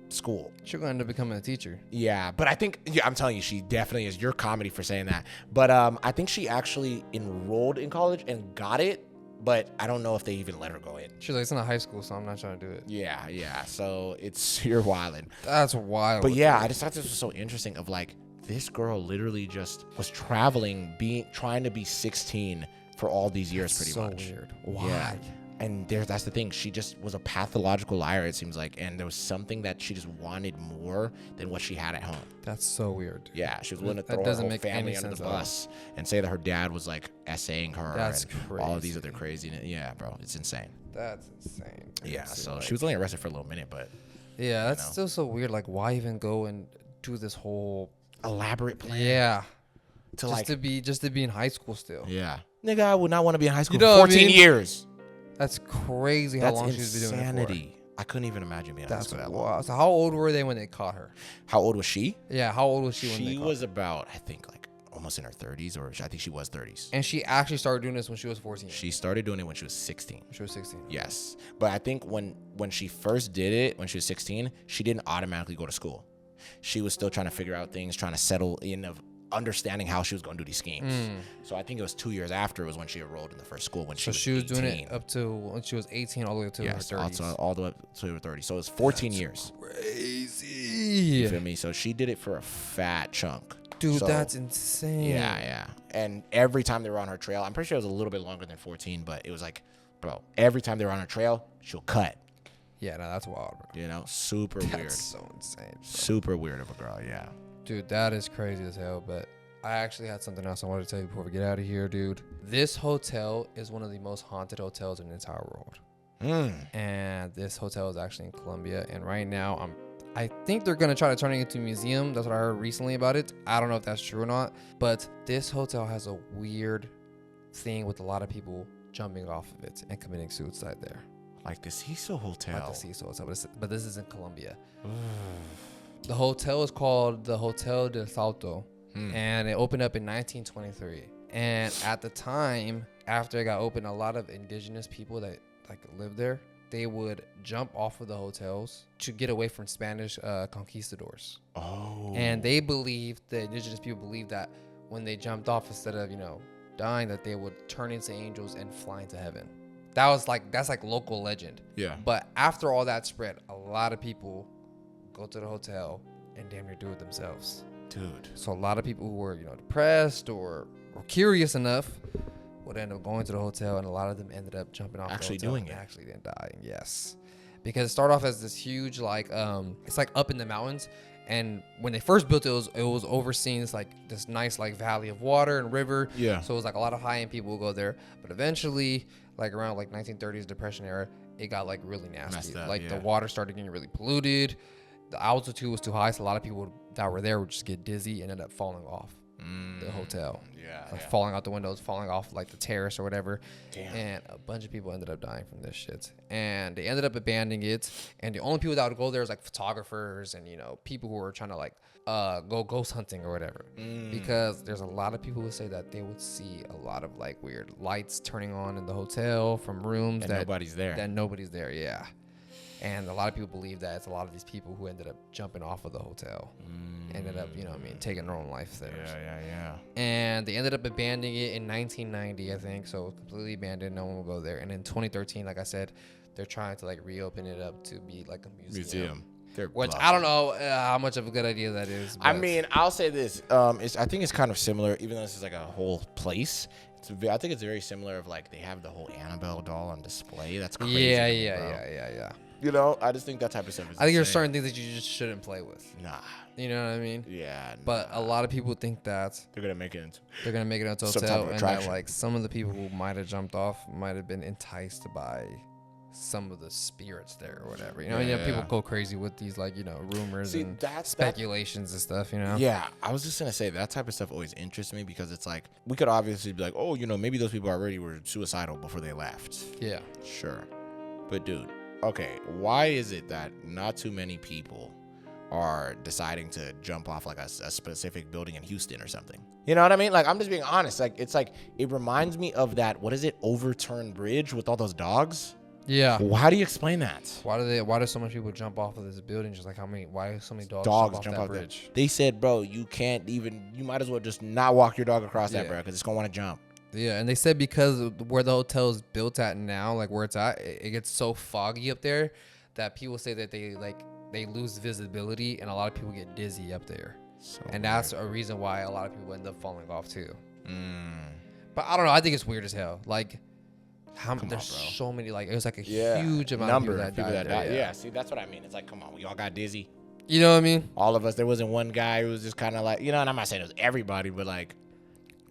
school. She's gonna end up becoming a teacher. Yeah, but I think, I'm telling you, she definitely is. Your comedy for saying that. But I think she actually enrolled in college and got it, but I don't know if they even let her go in. She's like, it's not high school, so I'm not trying to do it. Yeah. So you're wilding. That's wild. But yeah, I just thought this was so interesting of like, this girl literally just was traveling, trying to be 16 for all these years, pretty much. So weird. Why? Yeah. And that's the thing. She just was a pathological liar, it seems like. And there was something that she just wanted more than what she had at home. That's so weird. Yeah, she was willing to throw her whole family under the bus and say that her dad was like essaying her. That's and crazy. all of these other craziness. Yeah, bro, it's insane. That's insane. Yeah, so she was only arrested for a little minute, but yeah, that's still so weird. Like, why even go and do this whole elaborate plan? Yeah, just to be in high school still. Yeah, nigga, I would not want to be in high school for 14 years. That's crazy. How long she's been doing it for. I couldn't even imagine being in high school that long. Wow. So how old were they when they caught her? How old was she? Yeah, how old was she when they caught her? She was about, I think, like almost in her 30s, or I think she was 30s. And she actually started doing this when she was 14. She started doing it when she was 16. She was 16. Yes. But I think when she first did it, when she was 16, she didn't automatically go to school. She was still trying to figure out things, trying to settle in of understanding how she was going to do these schemes. So I think it was 2 years after was when she enrolled in the first school when she was 18. Doing it up to when she was 18 all the way up to her 30s. All the way up to her 30s. So it was 14 years. Crazy. You feel me? So she did it for a fat chunk. Dude, that's insane. Yeah. And every time they were on her trail, I'm pretty sure it was a little bit longer than 14, but it was like, bro, every time they were on her trail, she'll cut. Yeah, no, that's wild, bro. You know, super weird. That's so insane, bro. Super weird of a girl, yeah. Dude, that is crazy as hell, but I actually had something else I wanted to tell you before we get out of here, dude. This hotel is one of the most haunted hotels in the entire world. And this hotel is actually in Colombia, and right now I think they're going to try to turn it into a museum. That's what I heard recently about it. I don't know if that's true or not, but this hotel has a weird thing with a lot of people jumping off of it and committing suicide there. Like the Cecil Hotel. Like the Cecil Hotel, but this is in Colombia. The hotel is called the Hotel del Salto, and it opened up in 1923. And at the time, after it got opened, a lot of indigenous people that like lived there, they would jump off of the hotels to get away from Spanish conquistadors. Oh. And they believed, the indigenous people believed that when they jumped off, instead of, dying, that they would turn into angels and fly into heaven. That's like local legend. Yeah. But after all that spread, a lot of people go to the hotel and damn near do it themselves. Dude. So a lot of people who were, depressed or curious enough would end up going to the hotel, and a lot of them ended up jumping off actually the hotel doing and it. Actually then dying, yes. Because it started off as this huge, it's like up in the mountains. And when they first built it, it was overseeing this nice valley of water and river. Yeah. So it was like a lot of high-end people would go there. But eventually, around 1930s Depression era, it got really nasty. The water started getting really polluted. The altitude was too high, so a lot of people that were there would just get dizzy and end up falling off the hotel. Falling out the windows, falling off the terrace or whatever. Damn. And a bunch of people ended up dying from this shit. And they ended up abandoning it. And the only people that would go there was photographers and people who were trying to go ghost hunting or whatever. Because there's a lot of people who say that they would see a lot of weird lights turning on in the hotel from rooms and nobody's there. That nobody's there, yeah. And a lot of people believe that it's a lot of these people who ended up jumping off of the hotel, ended up, taking their own life there. Yeah. And they ended up abandoning it in 1990, I think. So completely abandoned. No one will go there. And in 2013, like I said, they're trying to reopen it up to be a museum. Which I don't know how much of a good idea that is. I mean, I'll say this. I think it's kind of similar, even though this is a whole place. I think it's very similar of they have the whole Annabelle doll on display. That's crazy. Yeah. I just think that type of stuff is I think there's certain things that you just shouldn't play with. Nah. You know what I mean? Yeah. But a lot of people think that they're gonna make it into a hotel, and that some of the people who might have jumped off might have been enticed by some of the spirits there or whatever. People go crazy with these rumors and speculations and stuff. Yeah, I was just gonna say that type of stuff always interests me because it's we could obviously be maybe those people already were suicidal before they left. Yeah. Sure. But dude. Okay, why is it that not too many people are deciding to jump off like a specific building in Houston or something. You know what I mean? Like, I'm just being honest. Like, it's like, it reminds me of that, what is it, overturned bridge with all those dogs? Yeah. Well, how do you explain that? Why do so many people jump off of this building? Just like why do so many dogs jump off that bridge? They said, bro, you might as well just not walk your dog across that, bro, because it's going to want to jump. Yeah, and they said because of where the hotel is built at now, like where it's at, it gets so foggy up there that people say that they lose visibility and a lot of people get dizzy up there. And that's a reason why a lot of people end up falling off too. But I don't know. I think it's weird as hell. Like, there's so many. Like, it was like a huge amount of people that died. Yeah, see, that's what I mean. It's like, come on, we all got dizzy. You know what I mean? All of us. There wasn't one guy who was just kind of like, you know, and I'm not saying it was everybody, but like,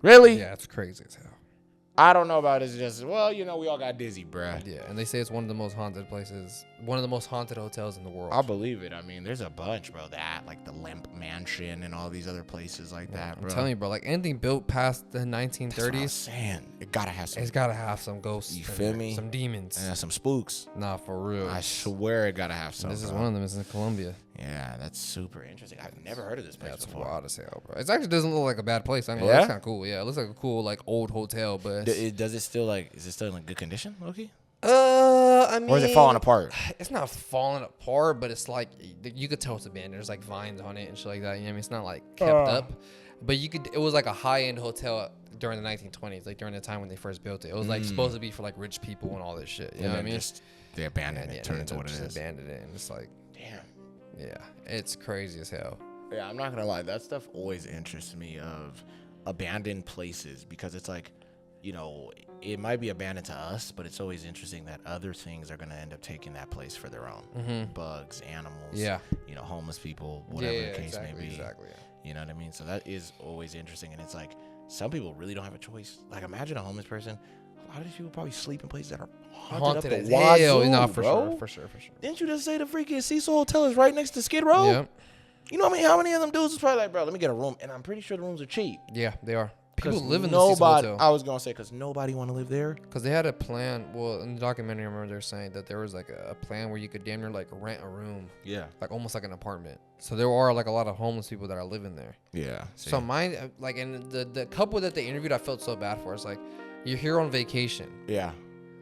really? Yeah, it's crazy as hell. I don't know about it. It's just, well, you know, we all got dizzy, bruh. Yeah, and they say it's one of the most haunted places, one of the most haunted hotels in the world. I'll believe it. I mean, there's a bunch, bro. That, like the Lemp Mansion and all these other places like that, bro. I'm telling you, bro. Like anything built past the 1930s, that's what I'm saying. It gotta have some. It's gotta have some ghosts. You feel me? Some demons. And some spooks. Nah, for real. I swear it gotta have some. This is one of them. It's in Colombia. Yeah, that's super interesting. I've never heard of this place before. It's wild as hell, bro. It actually doesn't look like a bad place. It's kind of cool. Yeah, it looks like a cool, like, old hotel, but is it still in good condition, Loki? I mean, or is it falling apart? It's not falling apart, but it's like you could tell it's abandoned. There's like vines on it and shit like that. You know what I mean? It's not like kept up, but it was like a high-end hotel during the 1920s, like during the time when they first built it. It was like supposed to be for like rich people and all this shit. You know what I mean? They abandoned it, turned into what it is. Abandoned it, and it's like, damn. Yeah, it's crazy as hell. Yeah, I'm not gonna lie. That stuff always interests me, of abandoned places, because it's like, you know, it might be abandoned to us, but it's always interesting that other things are gonna end up taking that place for their own. Bugs, animals, you know, homeless people, whatever the case may be. Exactly. You know what I mean? So that is always interesting, and it's like some people really don't have a choice. Like, imagine a homeless person. A lot of these people probably sleep in places that are haunted up the wazoo, no, for sure. Didn't you just say the freaking Cecil Hotel is right next to Skid Row? Yep. You know how many of them dudes is probably like, bro, let me get a room, and I'm pretty sure the rooms are cheap. Yeah, they are. People live in the Cecil Hotel. I was gonna say, because nobody want to live there. Because they had a plan. Well, in the documentary, I remember they were saying that there was like a plan where you could damn near like rent a room. Yeah. Like almost like an apartment. So there are like a lot of homeless people that are living there. Yeah. So mine, like, and the couple that they interviewed, I felt so bad for. It's like, you're here on vacation. Yeah.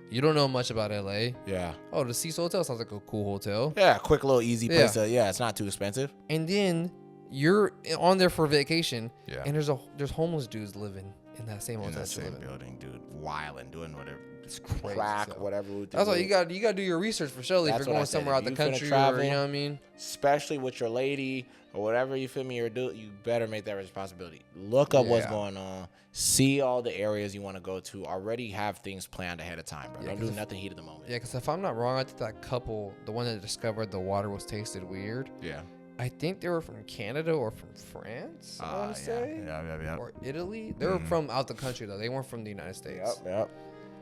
You don't know much about LA. Yeah. Oh, the Cecil Hotel sounds like a cool hotel. Yeah, quick little easy place. It's not too expensive. And then you're on there for vacation. Yeah. And there's homeless dudes living in that same hotel. In that same building, dude, wilding, doing whatever. It's crazy. Crack, whatever. That's why you got to do your research for sure. If you're going somewhere out the country, travel, or, you know what I mean. Especially with your lady or whatever, you feel me, you better make that responsibility. Look up what's going on. See all the areas you want to go to. Already have things planned ahead of time, bro. Don't do nothing heat of the moment. Yeah, because if I'm not wrong, I think that couple, the one that discovered the water was tasted weird. Yeah. I think they were from Canada or from France, I want to say. Yeah. Or Italy. They were from out the country, though. They weren't from the United States. Yep.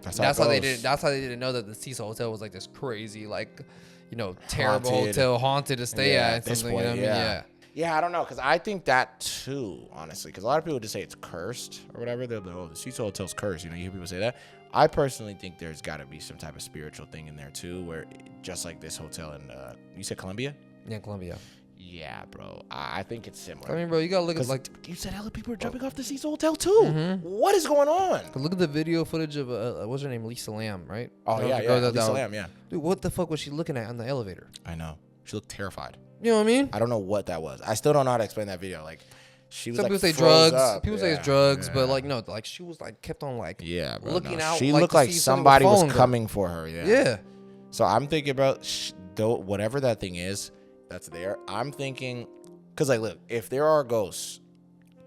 That's how they did. That's how they didn't know that the Cecil Hotel was like this crazy, like, you know, terrible hotel, haunted to stay at. Something, you know what I mean? Yeah. Yeah, I don't know, because I think that too, honestly, because a lot of people just say it's cursed or whatever. They'll be like, oh, the Cecil Hotel's cursed. You know, you hear people say that. I personally think there's got to be some type of spiritual thing in there too, where just like this hotel in, you said Colombia? Yeah, Colombia. Yeah, bro. I think it's similar. I mean, bro, you gotta look at, like, you said hella people are jumping off the Cecil Hotel too. What is going on? Look at the video footage of what's her name, Lisa Lamb, right? Oh yeah, Lisa Lamb, yeah. Dude, what the fuck was she looking at on the elevator? I know. She looked terrified. You know what I mean? I don't know what that was. I still don't know how to explain that video. Like, she was some like, people say drugs. Up. People say it's drugs, but like no, like she was like kept on like bro, looking out. She looked like somebody was coming for her. Yeah. So I'm thinking about whatever that thing is that's there. I'm thinking, because like, look, if there are ghosts,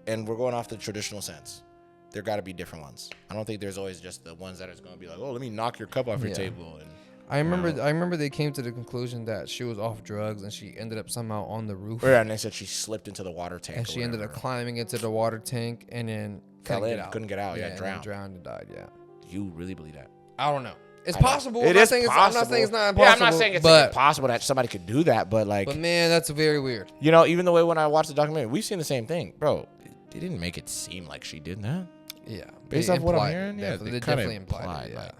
and we're going off the traditional sense, there got to be different ones. I don't think there's always just the ones that is going to be like, oh, let me knock your cup off your table. And I remember they came to the conclusion that she was off drugs and she ended up somehow on the roof. Yeah, and they said she slipped into the water tank. And she ended up climbing into the water tank and then couldn't get out. Yeah, drowned and died. Yeah. You really believe that? I don't know. It's possible. It is possible. I'm not saying it's not impossible. Yeah, I'm not saying it's impossible that somebody could do that, but like. But man, that's very weird. You know, even the way when I watched the documentary, we've seen the same thing, bro. They didn't make it seem like she did that. Yeah. Based off what I'm hearing, they definitely implied it, yeah.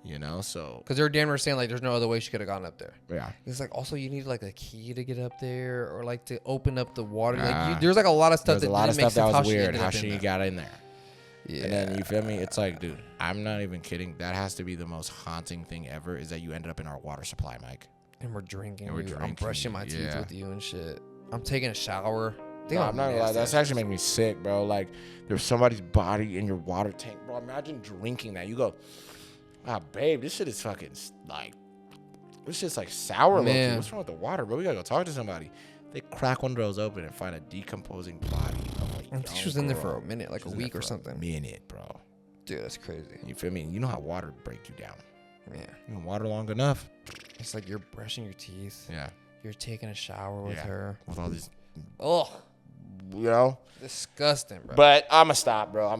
You know, so because they're damn near saying like there's no other way she could have gone up there. Yeah. It's like also you need like a key to get up there or like to open up the water. Like there's like a lot of stuff that was weird how she got in there. Yeah. And then you feel me? It's like, dude, I'm not even kidding. That has to be the most haunting thing ever. Is that you ended up in our water supply, Mike? And we're drinking. And I'm brushing my teeth with you and shit. I'm taking a shower. No, I'm not gonna lie. That's actually making me sick, bro. Like, there's somebody's body in your water tank, bro. Imagine drinking that. You go, babe, this shit is fucking like, this shit's like sour. Man, what's wrong with the water, bro? We gotta go talk to somebody. They crack one of those open and find a decomposing body. I think she was in there for a minute, like a week or something. Minute, bro. Dude, that's crazy. You feel me? You know how water breaks you down. Yeah. You know, water long enough. It's like you're brushing your teeth. Yeah. You're taking a shower with her. With all these. Oh. You know? Disgusting, bro. But I'm going to stop, bro.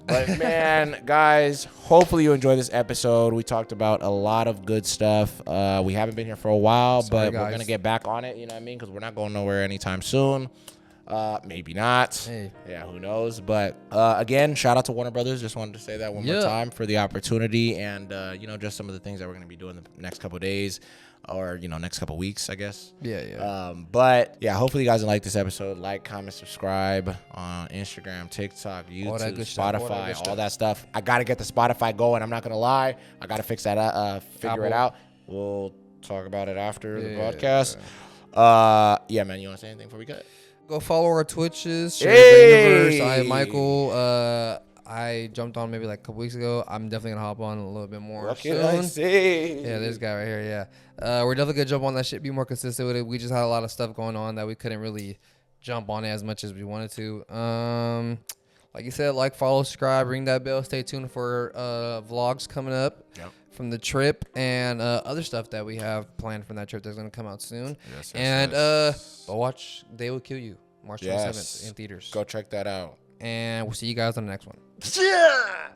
But, man, guys, hopefully you enjoyed this episode. We talked about a lot of good stuff. We haven't been here for a while, but we're going to get back on it. You know what I mean? Because we're not going nowhere anytime soon. Maybe not. Hey. Yeah, who knows? But again, shout out to Warner Brothers. Just wanted to say that one more time for the opportunity and just some of the things that we're going to be doing the next couple of days or next couple of weeks, I guess. Yeah. But yeah, hopefully you guys like this episode. Like, comment, subscribe on Instagram, TikTok, YouTube, Spotify, all that stuff. I got to get the Spotify going. I'm not going to lie. I got to fix that figure it out. We'll talk about it after the podcast. Yeah, man, you want to say anything before we cut? Go follow our Twitches. Universe. I am Michael. I jumped on maybe like a couple weeks ago. I'm definitely gonna hop on a little bit more. What can I say? Yeah, this guy right here. Yeah, we're definitely gonna jump on that shit. Be more consistent with it. We just had a lot of stuff going on that we couldn't really jump on as much as we wanted to. Like you said, like, follow, subscribe, ring that bell. Stay tuned for vlogs coming up. Yep. From the trip and other stuff that we have planned from that trip that's going to come out soon. Yes. But watch They Will Kill You, March 27th in theaters. Go check that out. And we'll see you guys on the next one. Yeah.